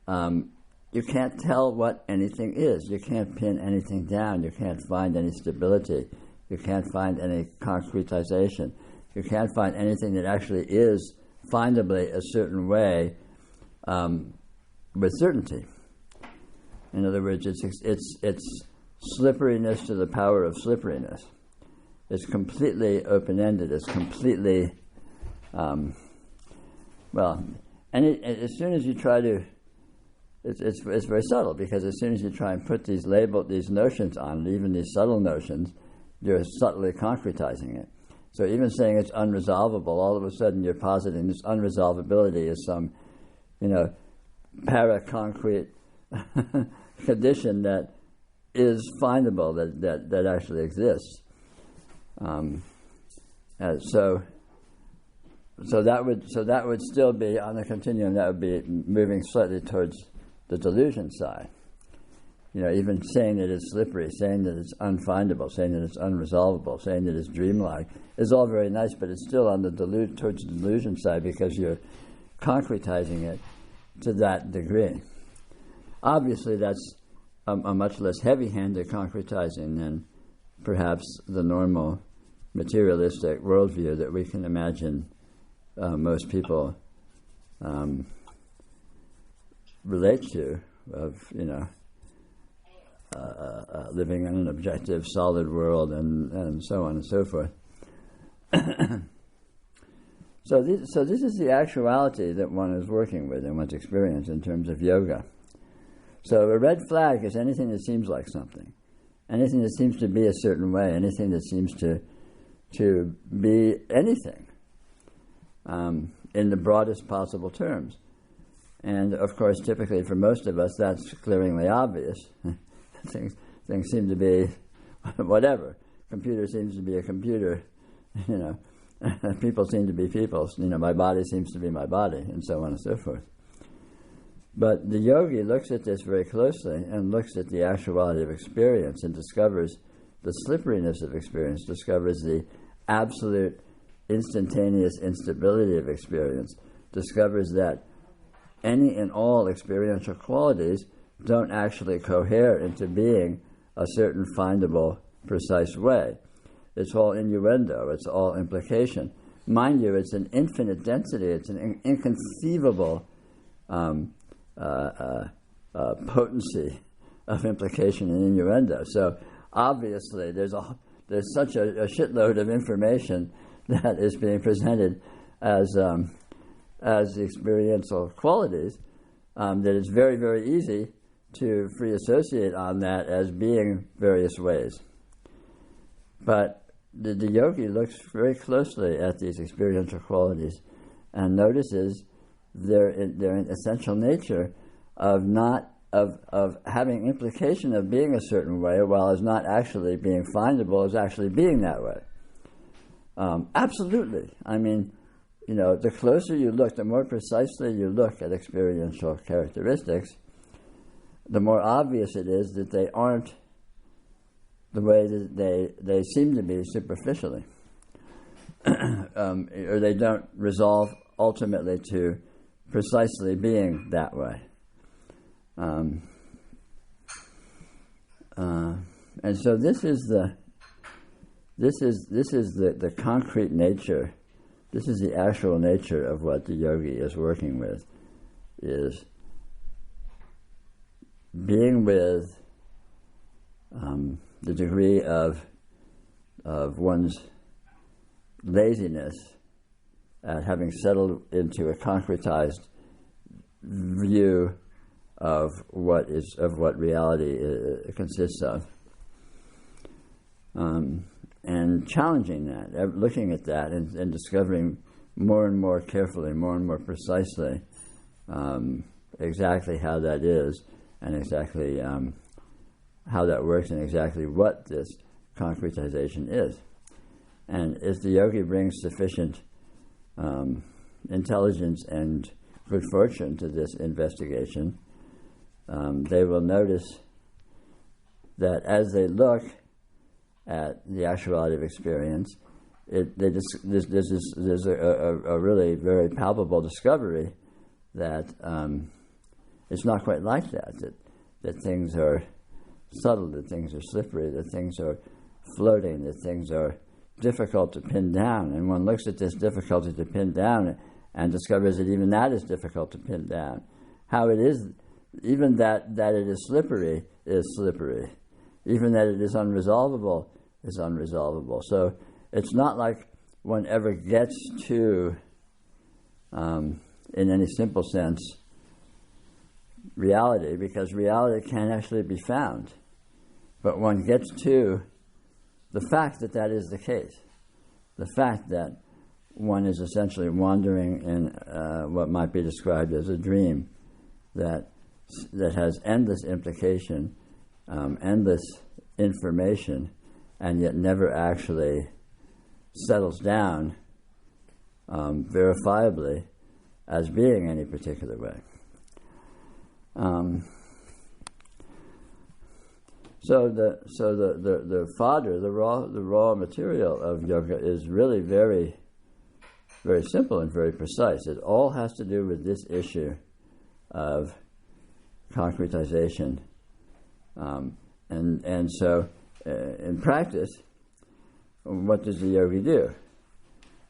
you can't tell what anything is. You can't pin anything down. You can't find any stability. You can't find any concretization. You can't find anything that actually is findably a certain way with certainty. In other words, it's slipperiness to the power of slipperiness. It's completely open-ended. It's completely, as soon as you try to, it's very subtle, because as soon as you try and put these notions on it, even these subtle notions, you're subtly concretizing it. So even saying it's unresolvable, all of a sudden you're positing this unresolvability is some, para-concrete condition that is findable, that actually exists. So that would still be on the continuum. That would be moving slightly towards the delusion side. Even saying that it's slippery, saying that it's unfindable, saying that it's unresolvable, saying that it's dreamlike is all very nice, but it's still on the towards the delusion side, because you're concretizing it to that degree. Obviously, that's a much less heavy-handed concretizing than perhaps the normal materialistic worldview that we can imagine most people relate to, of living in an objective, solid world, and so on and so forth. So this is the actuality that one is working with in one's experience in terms of yoga. So a red flag is anything that seems like something, anything that seems to be a certain way, anything that seems to be anything in the broadest possible terms. And of course, typically for most of us, that's glaringly obvious. Things seem to be whatever. Computer seems to be a computer, people seem to be people, my body seems to be my body, and so on and so forth. But the yogi looks at this very closely and looks at the actuality of experience and discovers the slipperiness of experience, discovers the absolute instantaneous instability of experience, discovers that any and all experiential qualities don't actually cohere into being a certain findable, precise way. It's all innuendo, it's all implication. Mind you, it's an infinite density, it's an inconceivable potency of implication and innuendo. So obviously there's such a shitload of information that is being presented as the experiential qualities, that it's very, very easy to free associate on that as being various ways. But the yogi looks very closely at these experiential qualities and notices their essential nature of having implication of being a certain way, while as not actually being findable as actually being that way. Absolutely. I mean, the closer you look, the more precisely you look at experiential characteristics, the more obvious it is that they aren't the way that they seem to be superficially. Or they don't resolve ultimately to precisely being that way. And so this is the concrete nature. This is the actual nature of what the yogi is working with, is being with the degree of one's laziness at having settled into a concretized view of what reality consists of, and challenging that, looking at that, and discovering more and more carefully, more and more precisely, exactly how that is, and exactly how that works, and exactly what this concretization is. And if the yogi brings sufficient intelligence and good fortune to this investigation, they will notice that as they look at the actuality of experience, there's a really very palpable discovery that it's not quite like that things are subtle, that things are slippery, that things are floating, that things are difficult to pin down. And one looks at this difficulty to pin down and discovers that even that is difficult to pin down. How it is, even that it is slippery. Even that it is unresolvable is unresolvable. So it's not like one ever gets to, in any simple sense, reality, because reality can actually be found. But one gets to the fact that is the case. The fact that one is essentially wandering in what might be described as a dream that has endless implication, endless information, and yet never actually settles down verifiably as being any particular way. So the fodder, the raw material of yoga is really very, very simple and very precise. It all has to do with this issue of concretization, and so in practice, what does the yogi do?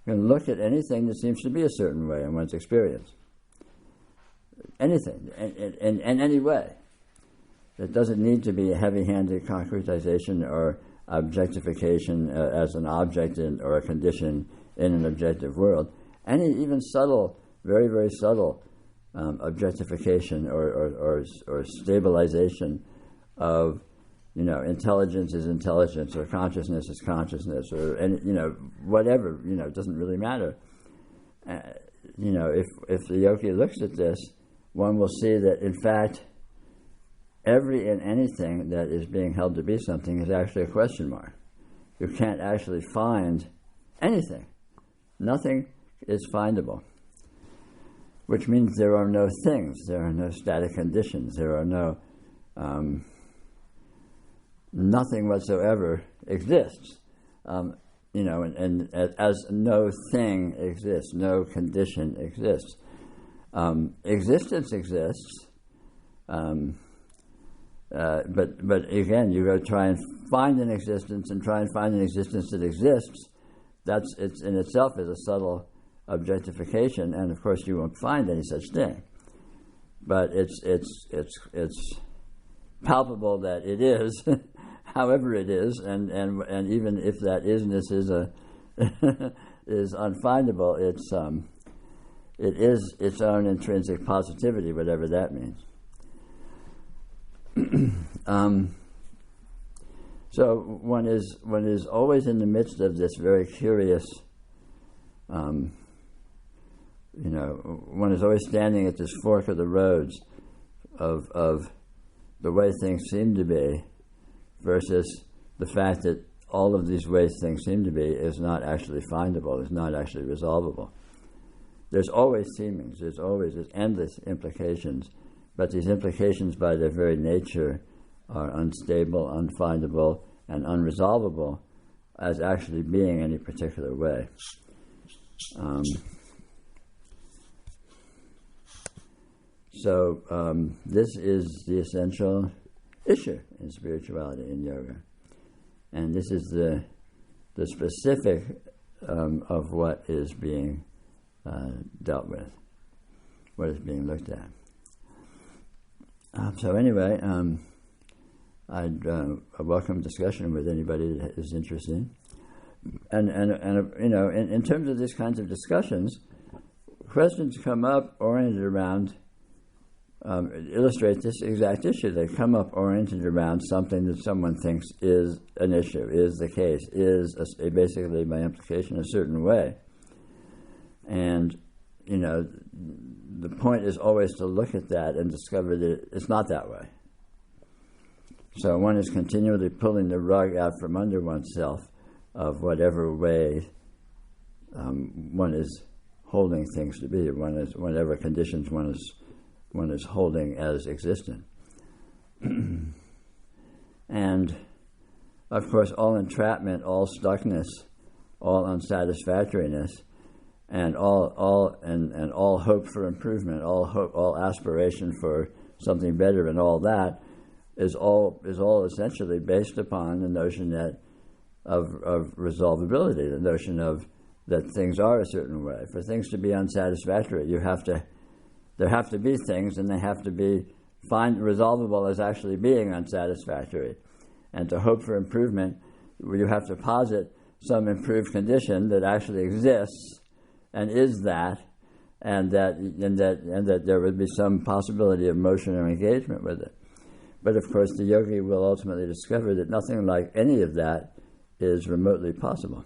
You can look at anything that seems to be a certain way in one's experience. Anything, in any way. It doesn't need to be a heavy-handed concretization or objectification as an object or a condition in an objective world. Any even subtle, very, very subtle objectification or stabilization of, intelligence is intelligence, or consciousness is consciousness, or whatever, it doesn't really matter. If the yogi looks at this, one will see that in fact every and anything that is being held to be something is actually a question mark. You can't actually find anything. Nothing is findable, which means there are no things, there are no static conditions, there are no nothing whatsoever exists. And as no thing exists, no condition exists. Existence exists, but again, you go try and find an existence and try and find an existence that exists. It's in itself is a subtle objectification, and of course you won't find any such thing. But it's palpable that it is, however it is, and even if that isness is is unfindable, it is its own intrinsic positivity, whatever that means. So one is always in the midst of this very curious, one is always standing at this fork of the roads of the way things seem to be versus the fact that all of these ways things seem to be is not actually findable, is not actually resolvable. There's always seemings, there's endless implications, but these implications by their very nature are unstable, unfindable, and unresolvable as actually being any particular way. So this is the essential issue in spirituality, in yoga. And this is the specific of what is being dealt with, what is being looked at. So anyway, I'd welcome discussion with anybody that is interested. And in terms of these kinds of discussions, questions come up oriented around, illustrate this exact issue. They come up oriented around something that someone thinks is an issue, is the case, is basically by implication a certain way. And, the point is always to look at that and discover that it's not that way. So one is continually pulling the rug out from under oneself of whatever way one is holding things to be, whatever conditions one is holding as existent. And of course, all entrapment, all stuckness, all unsatisfactoriness, and all hope for improvement, all aspiration for something better, and all that is all essentially based upon the notion of resolvability, the notion of that things are a certain way. For things to be unsatisfactory, there have to be things, and they have to be resolvable as actually being unsatisfactory. And to hope for improvement, you have to posit some improved condition that actually exists and is that, and that there would be some possibility of motion or engagement with it. But of course, the yogi will ultimately discover that nothing like any of that is remotely possible.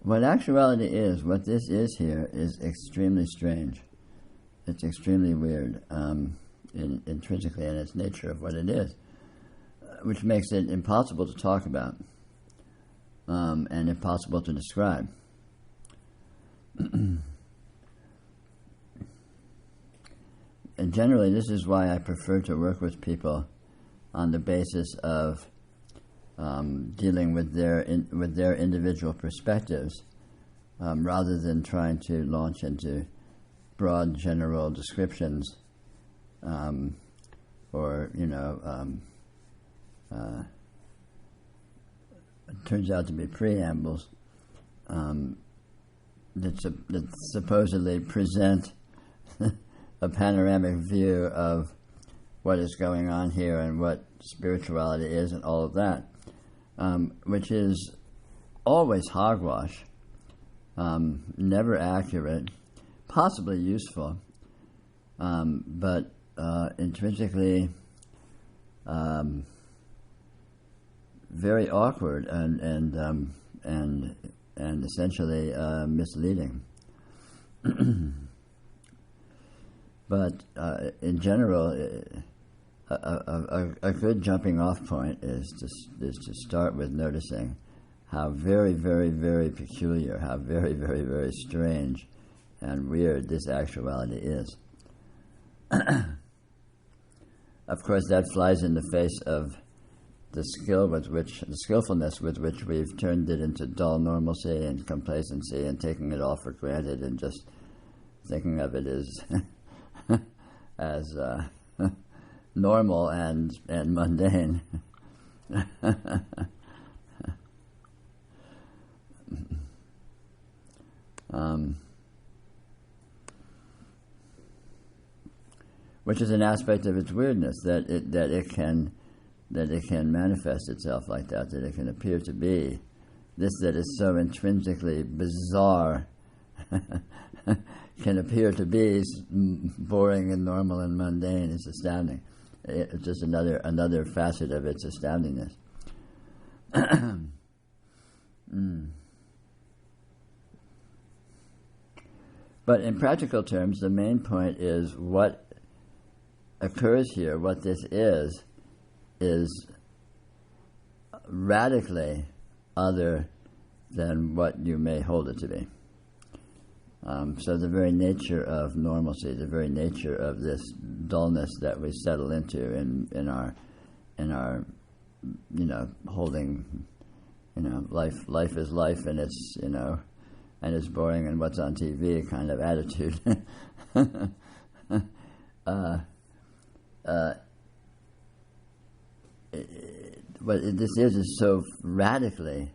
What actuality is, what this is here, is extremely strange. It's extremely weird, intrinsically in its nature of what it is, which makes it impossible to talk about and impossible to describe. And generally, this is why I prefer to work with people on the basis of dealing with their individual perspectives, rather than trying to launch into broad general descriptions, or it turns out to be preambles that supposedly present a panoramic view of what is going on here and what spirituality is and all of that, which is always hogwash, never accurate, possibly useful, but intrinsically very awkward and essentially misleading. But in general, a good jumping off point is to start with noticing how very, very, very peculiar, how very, very, very strange and weird this actuality is. Of course, that flies in the face of the skillfulness with which we've turned it into dull normalcy and complacency and taking it all for granted and just thinking of it as normal and mundane. Which is an aspect of its weirdness, that it can manifest itself like that it can appear to be this that is so intrinsically bizarre can appear to be boring and normal and mundane is astounding. It's just another facet of its astoundingness. But in practical terms, the main point is what occurs here, what this is radically other than what you may hold it to be. So the very nature of normalcy, the very nature of this dullness that we settle into in our holding, life is life, and it's and it's boring, and what's on TV kind of attitude. What this is so radically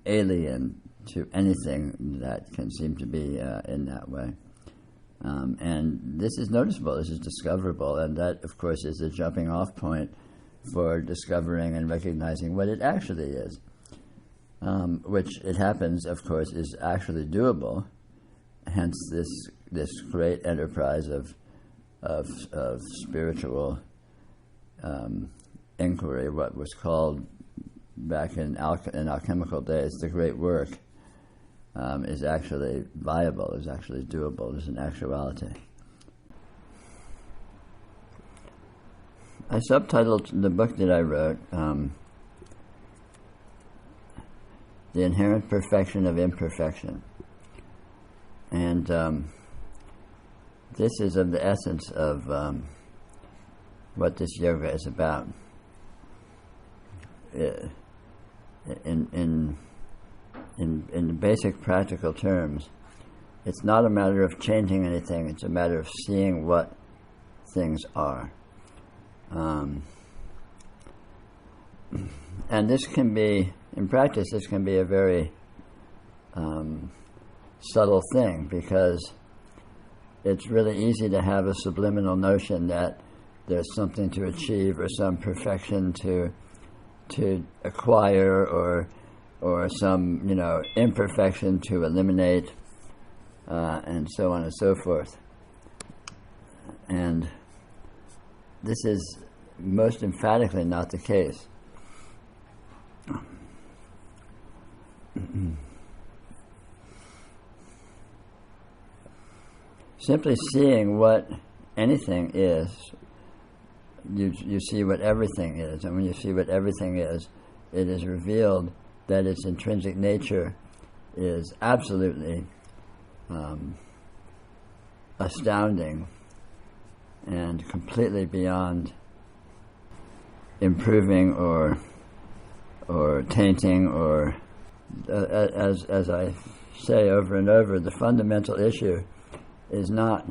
alien to anything that can seem to be in that way. And this is noticeable, this is discoverable, and that, of course, is the jumping off point for discovering and recognizing what it actually is, which it happens, of course, is actually doable, hence this great enterprise of spiritual inquiry, what was called back in alchemical days, the great work, is actually viable, is actually doable, is an actuality. I subtitled the book that I wrote, The Inherent Perfection of Imperfection. And this is of the essence of what this yoga is about. In basic practical terms, it's not a matter of changing anything, it's a matter of seeing what things are. And this can be, in practice, this can be a very subtle thing, because it's really easy to have a subliminal notion that there's something to achieve or some perfection to acquire, or some imperfection to eliminate, and so on and so forth. And this is most emphatically not the case. Simply seeing what anything is, you see what everything is, and when you see what everything is, it is revealed that its intrinsic nature is absolutely astounding and completely beyond improving or tainting, or as I say over and over, the fundamental issue is not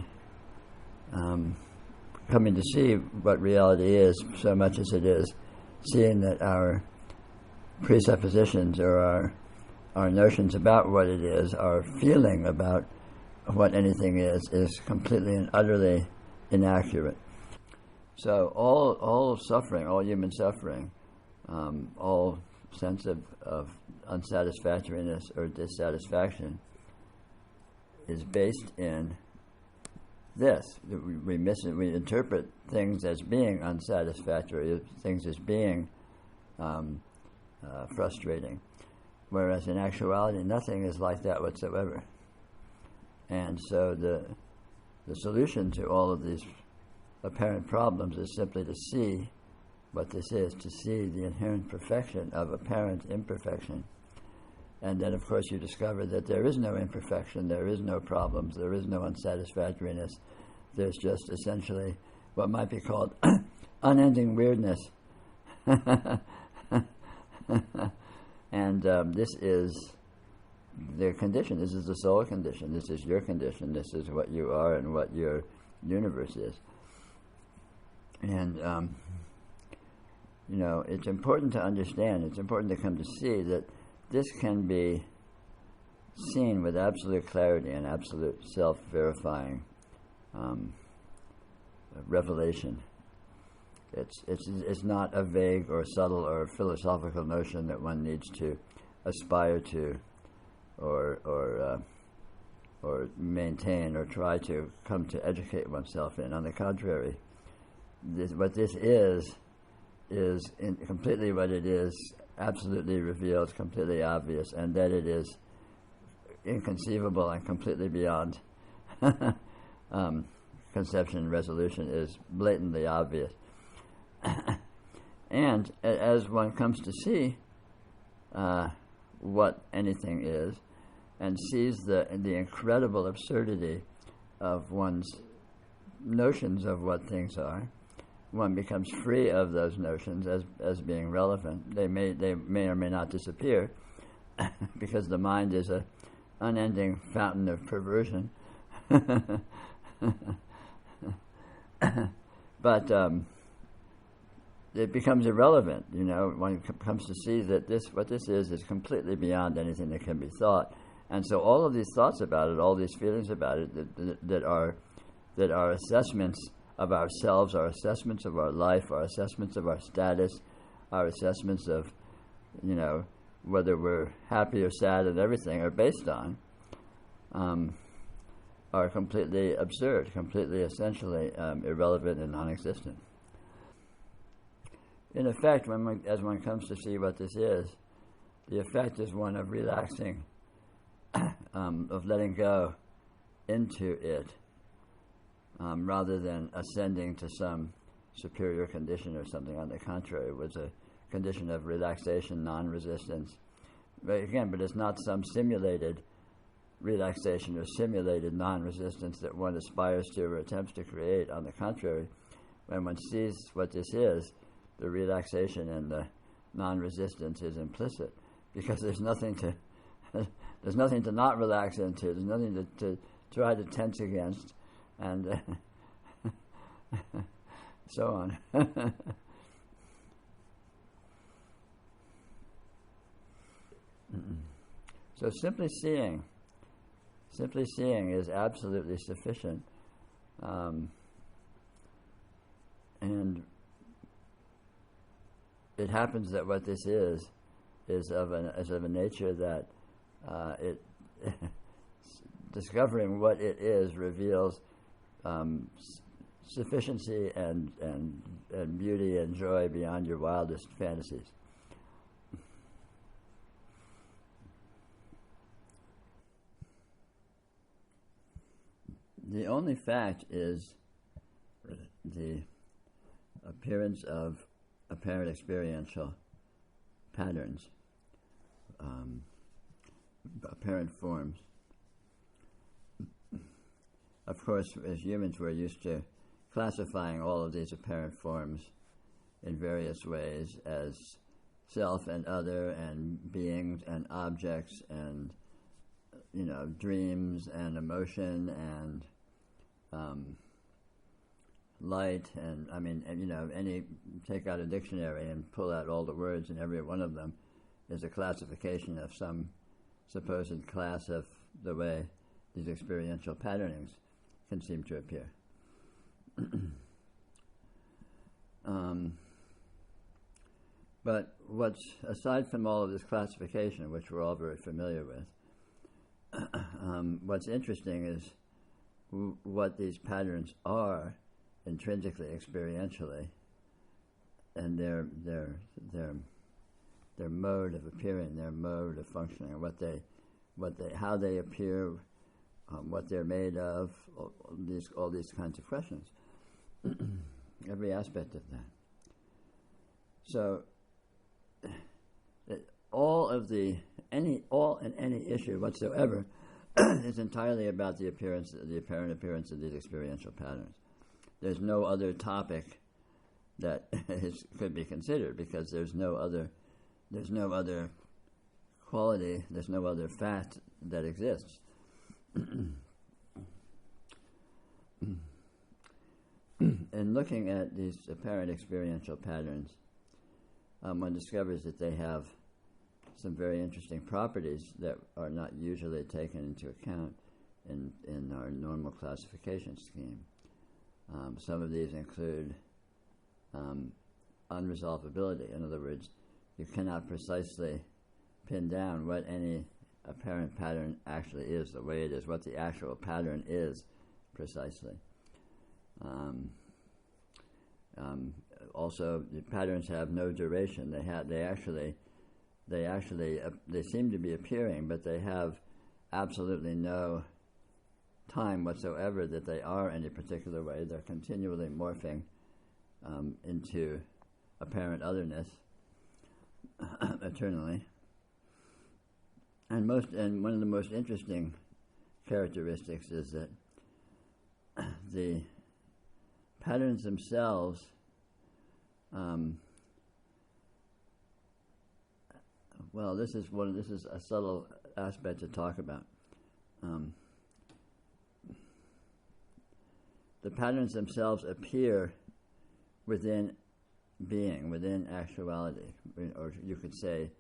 coming to see what reality is so much as it is seeing that our presuppositions or our notions about what it is, our feeling about what anything is completely and utterly inaccurate. So all suffering, all human suffering, all sense of unsatisfactoriness or dissatisfaction is based in this. We interpret things as being unsatisfactory, things as being frustrating, whereas in actuality nothing is like that whatsoever. And so the solution to all of these apparent problems is simply to see what this is, to see the inherent perfection of apparent imperfection. And then, of course, you discover that there is no imperfection, there is no problems, there is no unsatisfactoriness. There's just essentially what might be called unending weirdness. And this is their condition. This is the soul condition. This is your condition. This is what you are and what your universe is. And, it's important to understand, it's important to come to see that this can be seen with absolute clarity and absolute self-verifying revelation. It's not a vague or subtle or philosophical notion that one needs to aspire to, or maintain, or try to come to educate oneself in. On the contrary, what this is completely what it is, absolutely revealed, completely obvious, and that it is inconceivable and completely beyond conception and resolution is blatantly obvious. And as one comes to see what anything is, and sees the incredible absurdity of one's notions of what things are, one becomes free of those notions as being relevant. They may or may not disappear, because the mind is a unending fountain of perversion. But it becomes irrelevant. One comes to see that what this is completely beyond anything that can be thought. And so all of these thoughts about it, all these feelings about it, that are assessments of ourselves, our assessments of our life, our assessments of our status, our assessments of, whether we're happy or sad and everything are based on, are completely absurd, completely, essentially irrelevant and non-existent. In effect, as one comes to see what this is, the effect is one of relaxing, of letting go into it, rather than ascending to some superior condition or something. On the contrary, it was a condition of relaxation, non-resistance. But it's not some simulated relaxation or simulated non-resistance that one aspires to or attempts to create. On the contrary, when one sees what this is, the relaxation and the non-resistance is implicit, because there's nothing to not relax into. There's nothing to try to tense against, and so on. So simply seeing is absolutely sufficient, and it happens that what this is of a nature that it discovering what it is reveals sufficiency and beauty and joy beyond your wildest fantasies. The only fact is the appearance of apparent experiential patterns, apparent forms. Of course, as humans, we're used to classifying all of these apparent forms in various ways as self and other and beings and objects and, dreams and emotion and light and take out a dictionary and pull out all the words, and every one of them is a classification of some supposed class of the way these experiential patternings can seem to appear. But aside from all of this classification, which we're all very familiar with, what's interesting is what these patterns are intrinsically, experientially, and their mode of appearing, their mode of functioning, and how they appear, what they're made of, all these kinds of questions. Every aspect of that. So, all in any issue whatsoever is entirely about the apparent appearance of these experiential patterns. There's no other topic that could be considered, because there's no other quality, there's no other fact that exists. In looking at these apparent experiential patterns, one discovers that they have some very interesting properties that are not usually taken into account in our normal classification scheme. Some of these include unresolvability. In other words, you cannot precisely pin down what any apparent pattern actually is, the way it is, what the actual pattern is precisely. Also, the patterns have no duration. They seem to be appearing, but they have absolutely no time whatsoever that they are any particular way. They're continually morphing into apparent otherness eternally. And one of the most interesting characteristics is that the patterns themselves this is a subtle aspect to talk about. The patterns themselves appear within being, within actuality, or you could say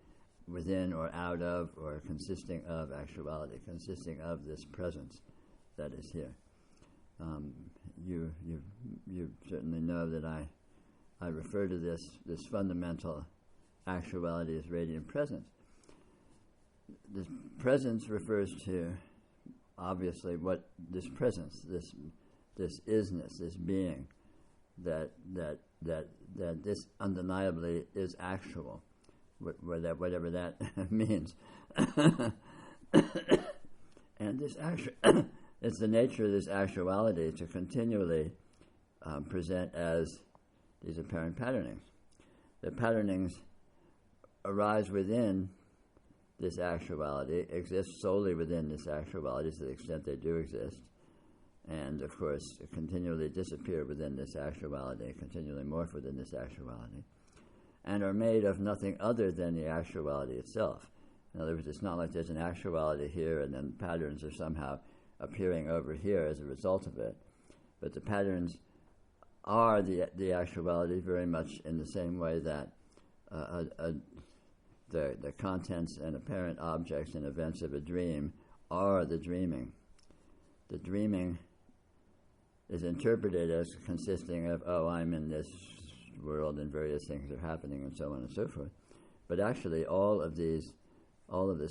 within or out of or consisting of actuality, consisting of this presence that is here. You certainly know that I refer to this fundamental actuality as radiant presence. This presence refers to, obviously, what this presence, this isness, this being, that this undeniably is actual, whatever that means. And this it's the nature of this actuality to continually present as these apparent patternings. The patternings arise within this actuality, exist solely within this actuality to the extent they do exist, and of course continually disappear within this actuality, continually morph within this actuality, and are made of nothing other than the actuality itself. In other words, it's not like there's an actuality here and then patterns are somehow appearing over here as a result of it, but the patterns are the actuality very much in the same way that the contents and apparent objects and events of a dream are the dreaming. The dreaming is interpreted as consisting of, I'm in this world and various things are happening and so on and so forth. But actually all of this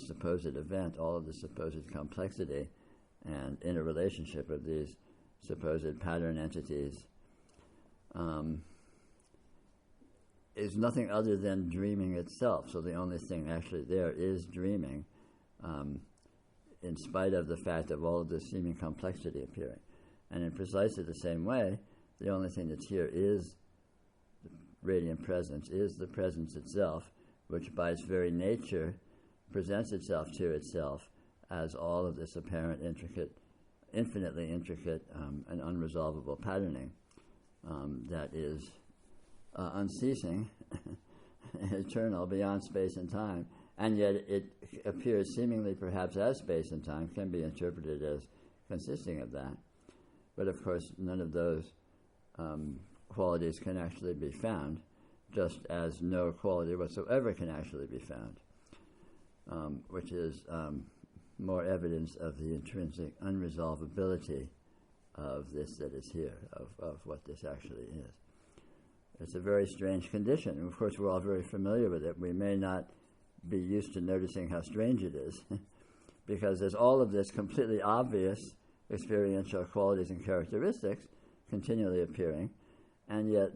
supposed event, all of the supposed complexity and interrelationship of these supposed pattern entities is nothing other than dreaming itself. So the only thing actually there is dreaming, in spite of the fact of all of this seeming complexity appearing. And in precisely the same way, the only thing that's here is the radiant presence, is the presence itself, which by its very nature presents itself to itself as all of this apparent infinitely intricate and unresolvable patterning that is unceasing, eternal, beyond space and time, and yet it appears seemingly perhaps as space and time, can be interpreted as consisting of that. But of course, none of those qualities can actually be found, just as no quality whatsoever can actually be found, which is more evidence of the intrinsic unresolvability of this that is here, of what this actually is. It's a very strange condition, and of course we're all very familiar with it. We may not be used to noticing how strange it is, because there's all of this completely obvious experiential qualities and characteristics continually appearing, and yet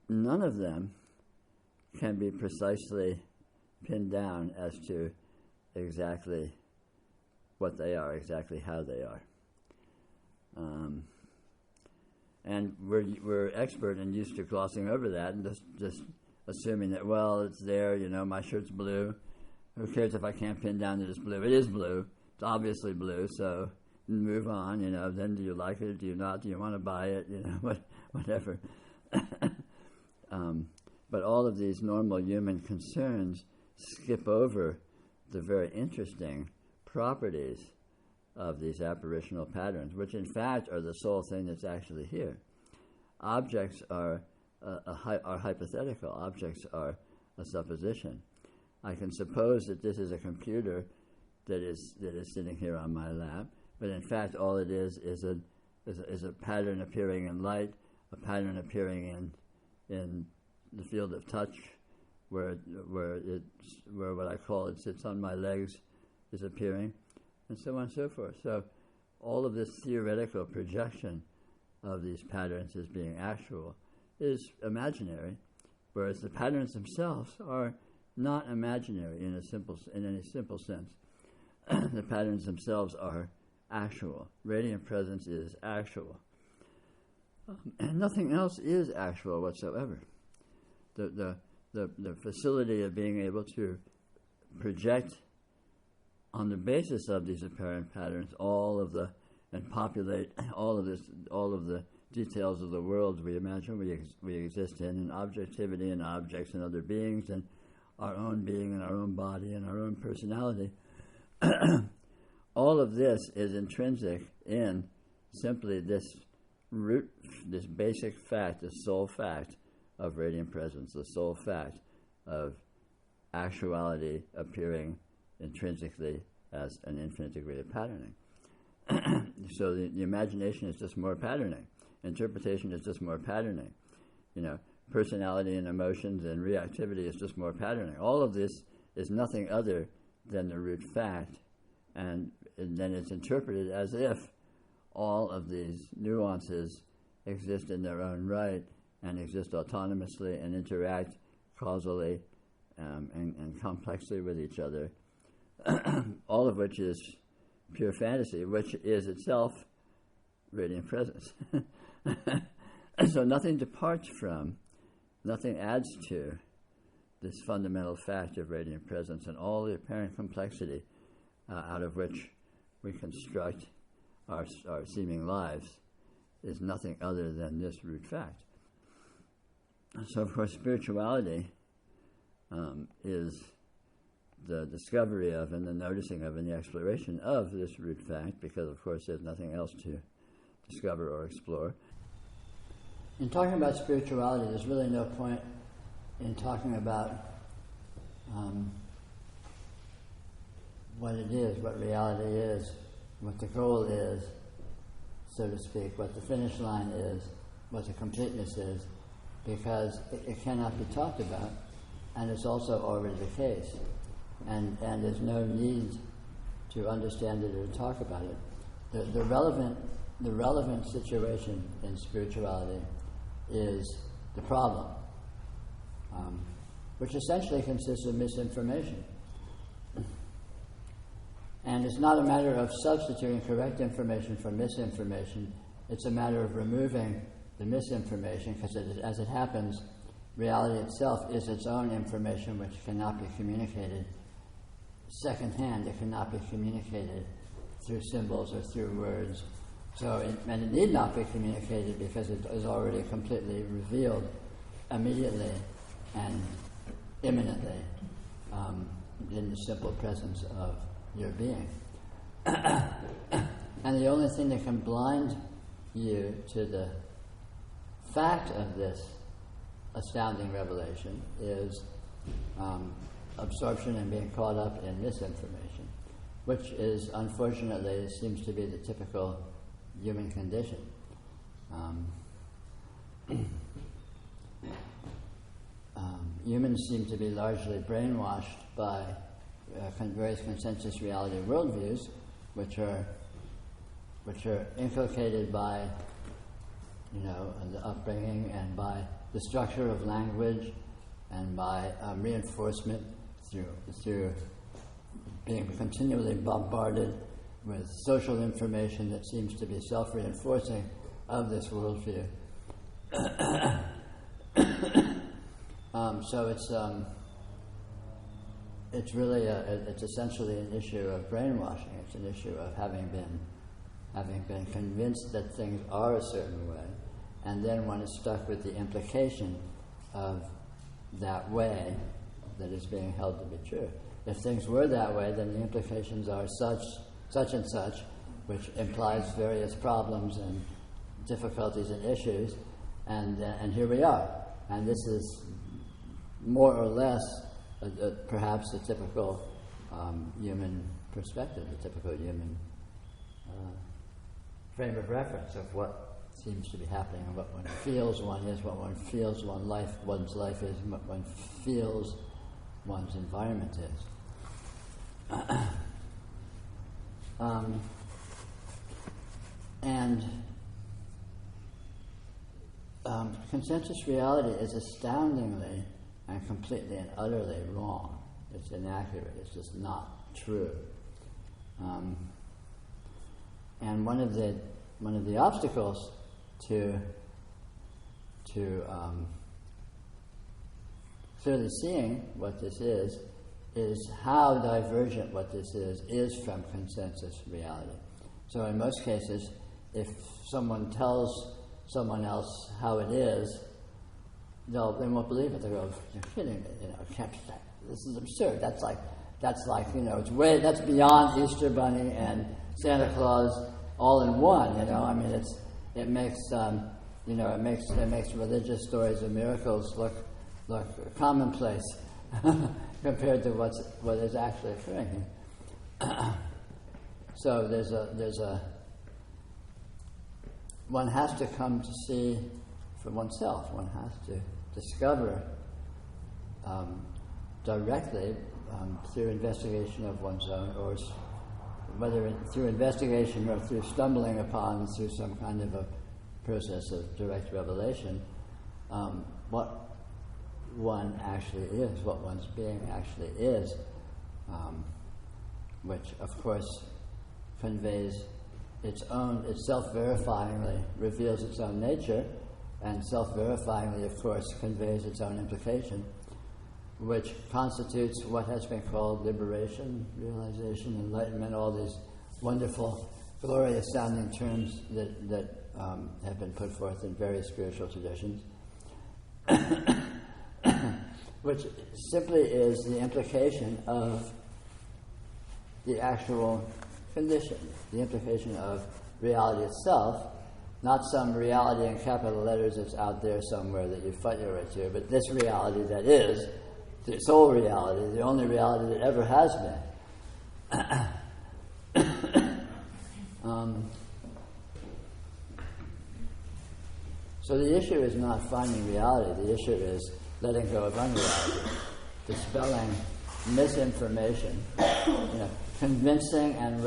none of them can be precisely pinned down as to exactly what they are, exactly how they are. And we're expert and used to glossing over that and just assuming that, well, it's there, my shirt's blue. Who cares if I can't pin down that it's blue? It is blue. It's obviously blue, so move on, then do you like it or do you not? Do you want to buy it? Whatever. But all of these normal human concerns skip over the very interesting properties of these apparitional patterns, which in fact are the sole thing that's actually here. Objects are hypothetical. Objects are a supposition. I can suppose that this is a computer that is sitting here on my lap, but in fact all it is a pattern appearing in light, a pattern appearing in the field of touch, where what I call it sits on my legs is appearing, and so on and so forth. So all of this theoretical projection of these patterns as being actual is imaginary, whereas the patterns themselves are not imaginary in any simple sense. The patterns themselves are actual. Radiant presence is actual. And nothing else is actual whatsoever. The facility of being able to project on the basis of these apparent patterns and populate all of the details of the world we imagine we exist in, and objectivity and objects and other beings, and our own being and our own body and our own personality. All of this is intrinsic in simply this root, this basic fact, the sole fact of radiant presence, the sole fact of actuality appearing intrinsically as an infinite degree of patterning. So the imagination is just more patterning. Interpretation is just more patterning. Personality and emotions and reactivity is just more patterning. All of this is nothing other than the root fact, and then it's interpreted as if all of these nuances exist in their own right and exist autonomously and interact causally and complexly with each other, all of which is pure fantasy, which is itself radiant presence. So nothing departs from, nothing adds to this fundamental fact of radiant presence and all the apparent complexity out of which we construct our seeming lives is nothing other than this root fact. So, of course, spirituality is the discovery of and the noticing of and the exploration of this root fact, because, of course, there's nothing else to discover or explore. In talking about spirituality, there's really no point in talking about what it is, what reality is, what the goal is, so to speak, what the finish line is, what the completeness is, because it cannot be talked about, and it's also already the case. And there's no need to understand it or talk about it. The relevant situation in spirituality is the problem, which essentially consists of misinformation. And it's not a matter of substituting correct information for misinformation. It's a matter of removing the misinformation, because as it happens, reality itself is its own information which cannot be communicated secondhand. It cannot be communicated through symbols or through words. And it need not be communicated because it is already completely revealed immediately and imminently in the simple presence of your being. And the only thing that can blind you to the fact of this astounding revelation is absorption and being caught up in misinformation, which is, unfortunately, seems to be the typical human condition. Humans seem to be largely brainwashed by various consensus reality worldviews, which are inculcated by the upbringing and by the structure of language and by reinforcement through being continually bombarded with social information that seems to be self-reinforcing of this worldview. So it's really it's essentially an issue of brainwashing. It's an issue of having been convinced that things are a certain way, and then one is stuck with the implication of that way that is being held to be true. If things were that way, then the implications are such and such, which implies various problems and difficulties and issues, and here we are. And this is more or less perhaps a typical human perspective, a typical human frame of reference of what seems to be happening, and what one feels one is, what one feels one's life is, and what one feels one's environment is. Consensus reality is astoundingly and completely and utterly wrong. It's inaccurate. It's just not true. And one of the obstacles to clearly seeing what this is how divergent what this is from consensus reality. So in most cases, if someone tells someone else how it is, they won't believe it. They go, "You're kidding me! This is absurd. That's like that's beyond Easter Bunny and Santa Claus all in one. I mean, it makes religious stories of miracles look commonplace compared to what is actually occurring here." So there's a one has to come to see for oneself. One has to discover directly through investigation of one's own, or whether through investigation or through stumbling upon through some kind of a process of direct revelation, what one actually is, what one's being actually is, which of course conveys it self-verifyingly reveals its own nature, and self-verifyingly, of course, conveys its own implication, which constitutes what has been called liberation, realization, enlightenment, all these wonderful, glorious-sounding terms that have been put forth in various spiritual traditions, which simply is the implication of the actual condition, the implication of reality itself, not some reality in capital letters that's out there somewhere that you fight your way to, but this reality that is, the sole reality, the only reality that ever has been. So the issue is not finding reality, the issue is letting go of unreality, dispelling misinformation, convincing and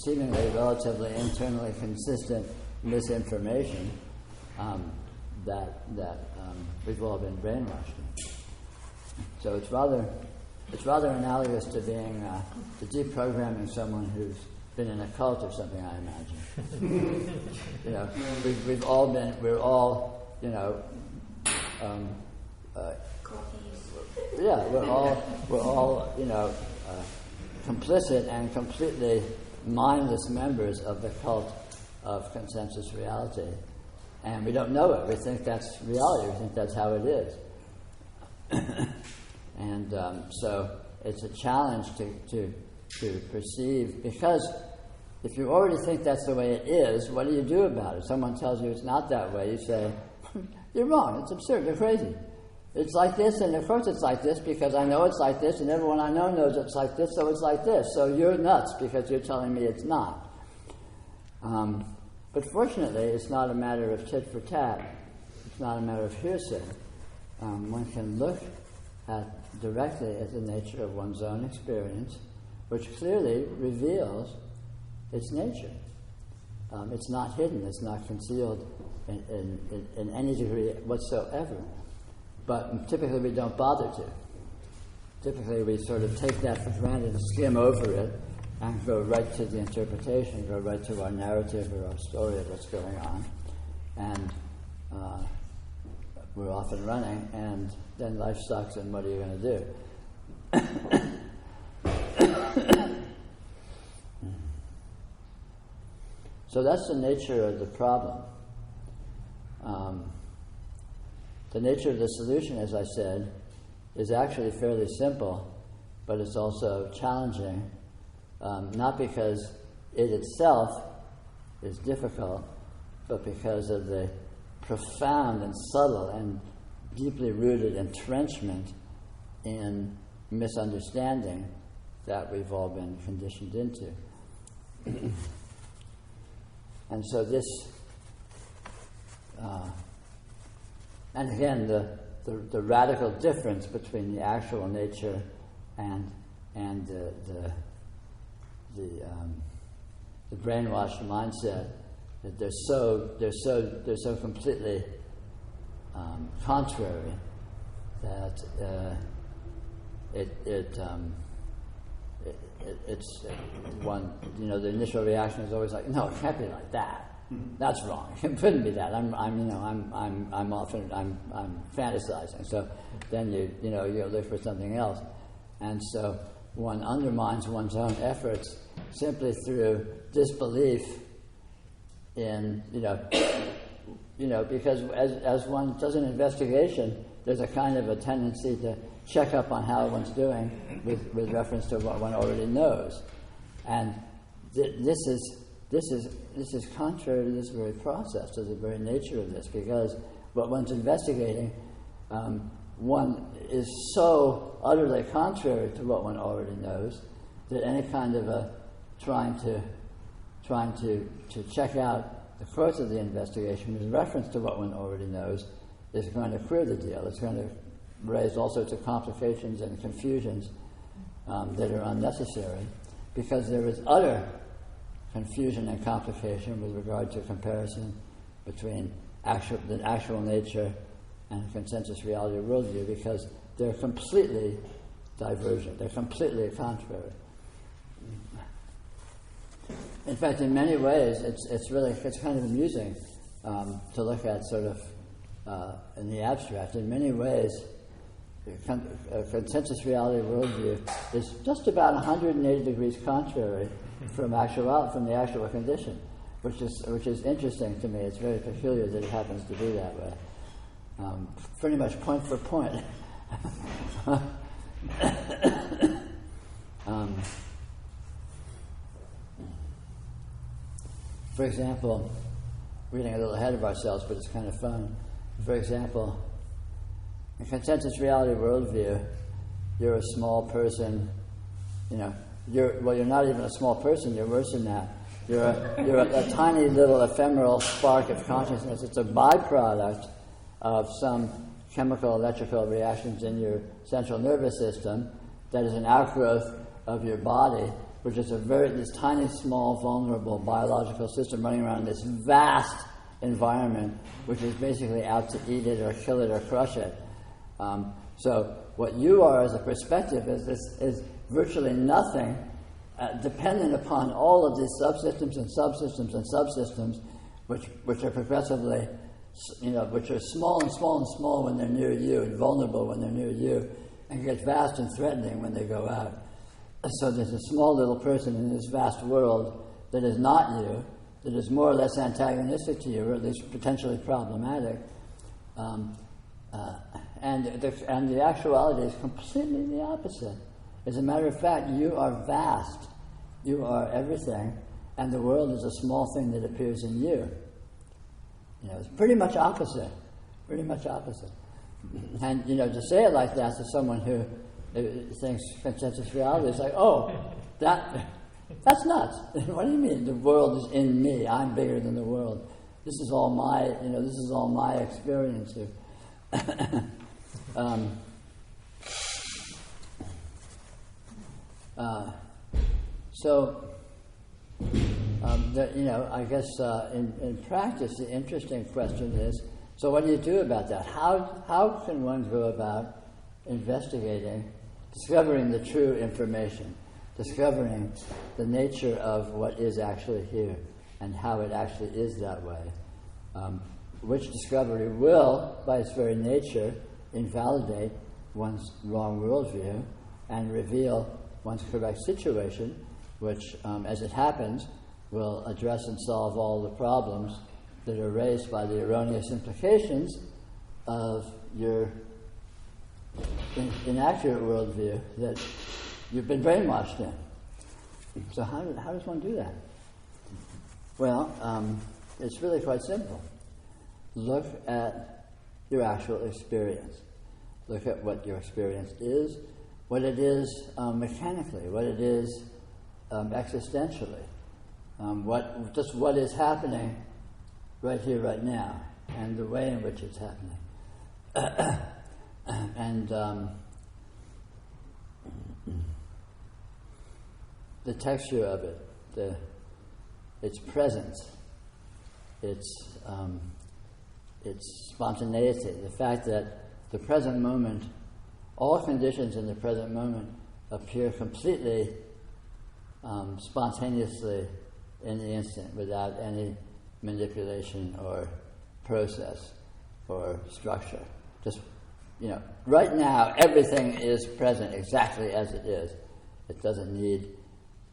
seemingly relatively internally consistent misinformation that we've all been brainwashed in. So it's rather analogous to being to deprogramming someone who's been in a cult or something, I imagine. We're all complicit and completely mindless members of the cult of consensus reality, and we don't know it. We think that's reality. We think that's how it is, and so it's a challenge to perceive, because if you already think that's the way it is, what do you do about it? Someone tells you it's not that way. You say, "You're wrong. It's absurd. You're crazy. It's like this, and of course it's like this because I know it's like this, and everyone I know knows it's like this, so it's like this. So you're nuts because you're telling me it's not." But fortunately, it's not a matter of tit for tat. It's not a matter of hearsay. One can look directly at the nature of one's own experience, which clearly reveals its nature. It's not hidden. It's not concealed in any degree whatsoever. But typically we don't bother to. Typically we sort of take that for granted and skim over it and go right to the interpretation, go right to our narrative or our story of what's going on. And we're off and running, and then life sucks, and what are you going to do? So that's the nature of the problem. The nature of the solution, as I said, is actually fairly simple, but it's also challenging, not because it itself is difficult, but because of the profound and subtle and deeply rooted entrenchment in misunderstanding that we've all been conditioned into. And so this, and again, the radical difference between the actual nature and the brainwashed mindset, that they're so completely contrary that it's one, the initial reaction is always like, no, it can't be like that. That's wrong. It couldn't be that. I'm fantasizing. So then you look for something else, and so one undermines one's own efforts simply through disbelief in because as one does an investigation, there's a kind of a tendency to check up on how one's doing with reference to what one already knows, and this is contrary to this very process, to the very nature of this, because what one's investigating, one is so utterly contrary to what one already knows that any kind of a trying to check out the course of the investigation with reference to what one already knows is going to queer the deal. It's going to raise all sorts of complications and confusions that are unnecessary, because there is utter confusion and complication with regard to comparison between the actual nature and consensus reality worldview, because they're completely divergent. They're completely contrary. In fact, in many ways, it's kind of amusing to look at sort of in the abstract. In many ways, a consensus reality worldview is just about 180 degrees contrary from the actual condition, which is interesting to me. It's very peculiar that it happens to be that way. Pretty much point for point. For example, reading a little ahead of ourselves, but it's kind of fun. For example, in consensus reality worldview, you're a small person. You're not even a small person. You're worse than that. You're a tiny little ephemeral spark of consciousness. It's a byproduct of some chemical electrical reactions in your central nervous system that is an outgrowth of your body, which is this tiny, small, vulnerable biological system running around this vast environment, which is basically out to eat it or kill it or crush it. So what you are as a perspective is virtually nothing, dependent upon all of these subsystems and subsystems and subsystems, which are progressively, which are small and small and small when they're near you, and vulnerable when they're near you, and get vast and threatening when they go out. So there's a small little person in this vast world that is not you, that is more or less antagonistic to you, or at least potentially problematic. And the actuality is completely the opposite. As a matter of fact, you are vast. You are everything, and the world is a small thing that appears in you. It's pretty much opposite. Pretty much opposite. And, to say it like that to someone who thinks consensus reality is like, oh, that's nuts. What do you mean? The world is in me. I'm bigger than the world. This is all my experience here. I guess in practice, the interesting question is, so what do you do about that? How can one go about investigating, discovering the true information, discovering the nature of what is actually here and how it actually is that way? Which discovery will, by its very nature, invalidate one's wrong worldview and reveal one's correct situation, which, as it happens, will address and solve all the problems that are raised by the erroneous implications of your inaccurate worldview that you've been brainwashed in. So how does one do that? Well, it's really quite simple. Look at your actual experience. Look at what your experience is, what it is mechanically, what it is existentially. what is happening right here, right now, and the way in which it's happening. And the texture of it, its presence, its spontaneity, the fact that the present moment, all conditions in the present moment appear completely spontaneously in the instant without any manipulation or process or structure. Just, right now everything is present exactly as it is. It doesn't need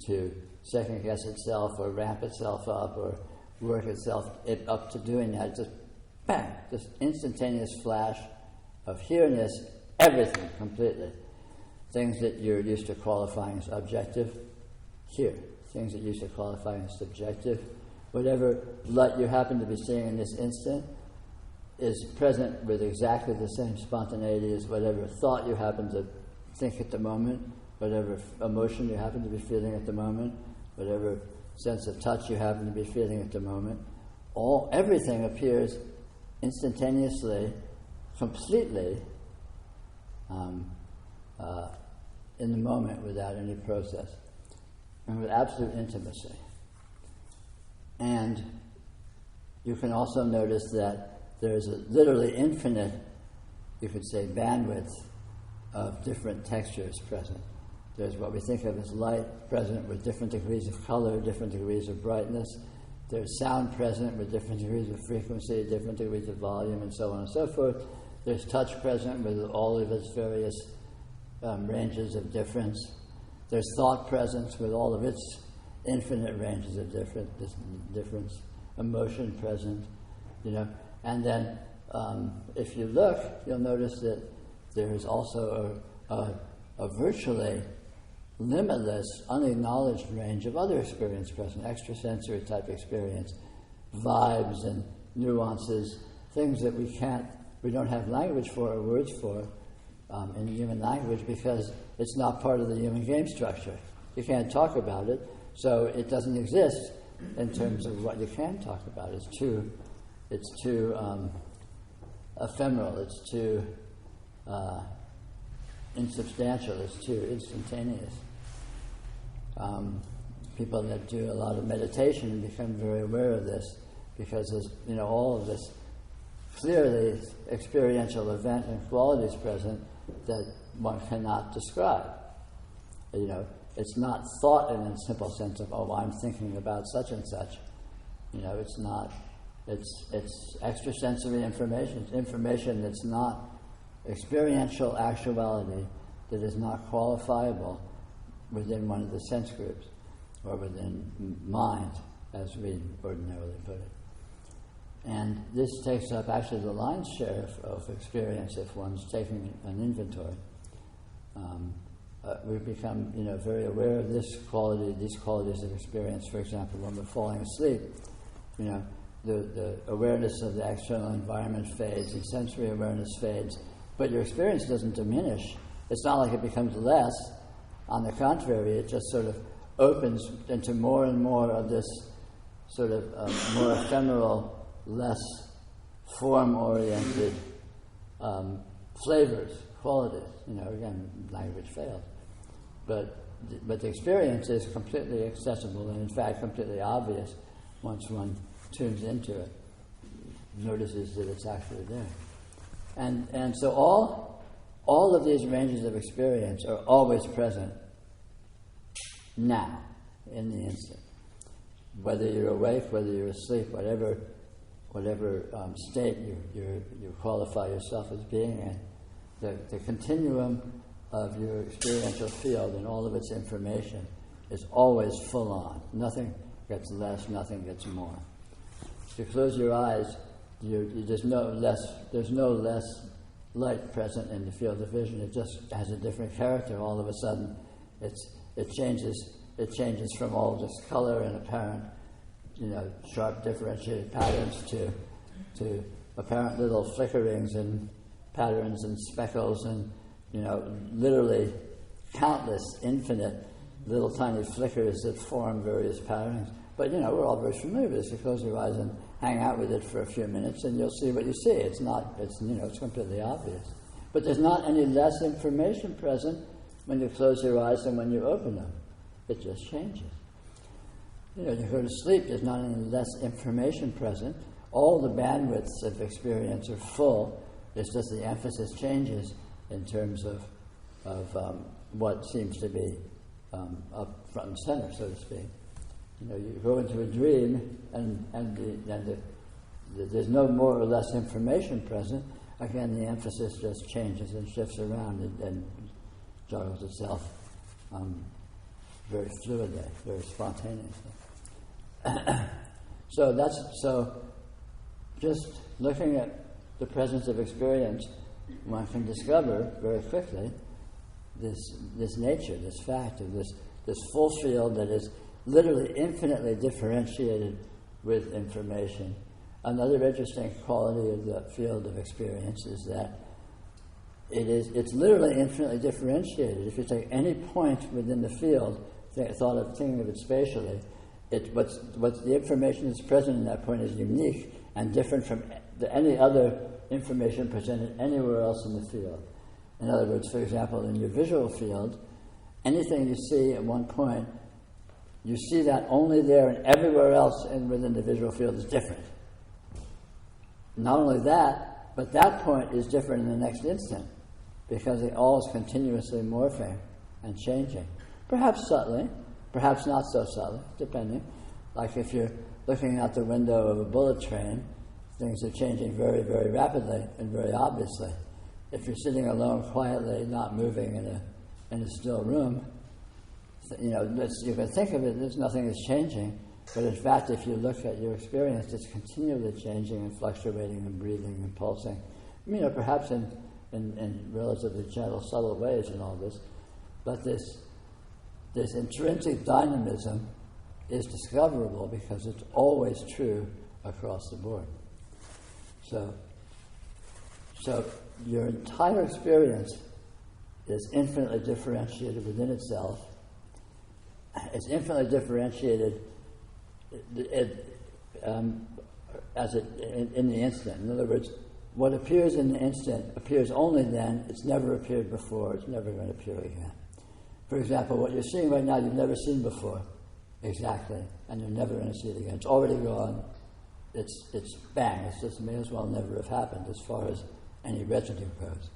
to second guess itself or ramp itself up or work itself up to doing that. Just bang, just instantaneous flash of here-ness, everything completely. Things that you're used to qualifying as objective, here. Things that you're used to qualifying as subjective. Whatever light you happen to be seeing in this instant is present with exactly the same spontaneity as whatever thought you happen to think at the moment, whatever emotion you happen to be feeling at the moment, whatever sense of touch you happen to be feeling at the moment. Everything appears instantaneously, completely in the moment without any process and with absolute intimacy. And you can also notice that there's a literally infinite, you could say, bandwidth of different textures present. There's what we think of as light present with different degrees of color, different degrees of brightness. There's sound present with different degrees of frequency, different degrees of volume, and so on and so forth. There's touch present with all of its various ranges of difference. There's thought present with all of its infinite ranges of difference. Emotion present, And then if you look, you'll notice that there is also a virtually limitless, unacknowledged range of other experience present, extrasensory type experience, vibes and nuances, things that we don't have language for or words for in human language because it's not part of the human game structure. You can't talk about it, so it doesn't exist in terms of what you can talk about. It's too ephemeral, it's too insubstantial, it's too instantaneous. People that do a lot of meditation become very aware of this because there's all of this clearly experiential event and qualities present that one cannot describe. It's not thought in a simple sense of, I'm thinking about such and such. It's not. It's extrasensory information. It's information that's not experiential actuality, that is not qualifiable within one of the sense groups or within mind, as we ordinarily put it. And this takes up actually the lion's share of experience if one's taking an inventory. We've become, very aware of these qualities of experience. For example, when we're falling asleep, the awareness of the external environment fades, and sensory awareness fades, but your experience doesn't diminish. It's not like it becomes less. On the contrary, it just sort of opens into more and more of this sort of more ephemeral, less form-oriented flavors, qualities. Again, language failed. But the experience is completely accessible and, in fact, completely obvious once one tunes into it, notices that it's actually there. And so all of these ranges of experience are always present now, in the instant. Whether you're awake, whether you're asleep, whatever state you qualify yourself as being in, the continuum of your experiential field and all of its information is always full on. Nothing gets less, nothing gets more. If you close your eyes, there's no less light present in the field of vision. It just has a different character. All of a sudden, it changes from all this color and apparent, sharp differentiated patterns to apparent little flickerings and patterns and speckles and literally countless, infinite little tiny flickers that form various patterns. But we're all very familiar with this. You close your eyes and hang out with it for a few minutes, and you'll see what you see. It's completely obvious. But there's not any less information present when you close your eyes than when you open them. It just changes. You go to sleep, there's not any less information present. All the bandwidths of experience are full. It's just the emphasis changes in terms of what seems to be up front and center, so to speak. You go into a dream, and there's no more or less information present. Again, the emphasis just changes and shifts around and juggles itself very fluidly, very spontaneously. So just looking at the presence of experience, one can discover very quickly this nature, this fact of this full field that is literally infinitely differentiated with information. Another interesting quality of the field of experience is that it's literally infinitely differentiated. If you take any point within the field, thinking of it spatially, what's the information that's present in that point is unique and different from any other information presented anywhere else in the field. In other words, for example, in your visual field, anything you see at one point, you see that only there, and everywhere else within the visual field is different. Not only that, but that point is different in the next instant, because it all is continuously morphing and changing. Perhaps subtly, perhaps not so subtly, depending. Like if you're looking out the window of a bullet train, things are changing very, very rapidly and very obviously. If you're sitting alone quietly, not moving in a still room, you can think of it as nothing is changing, but in fact, if you look at your experience, it's continually changing and fluctuating and breathing and pulsing. Perhaps in relatively gentle, subtle ways in all this, but this intrinsic dynamism is discoverable because it's always true across the board. So your entire experience is infinitely differentiated within itself. It's infinitely differentiated in the instant. In other words, what appears in the instant appears only then. It's never appeared before. It's never going to appear again. For example, what you're seeing right now, you've never seen before, exactly, and you're never going to see it again. It's already gone. It's bang. It just may as well never have happened as far as any residue goes.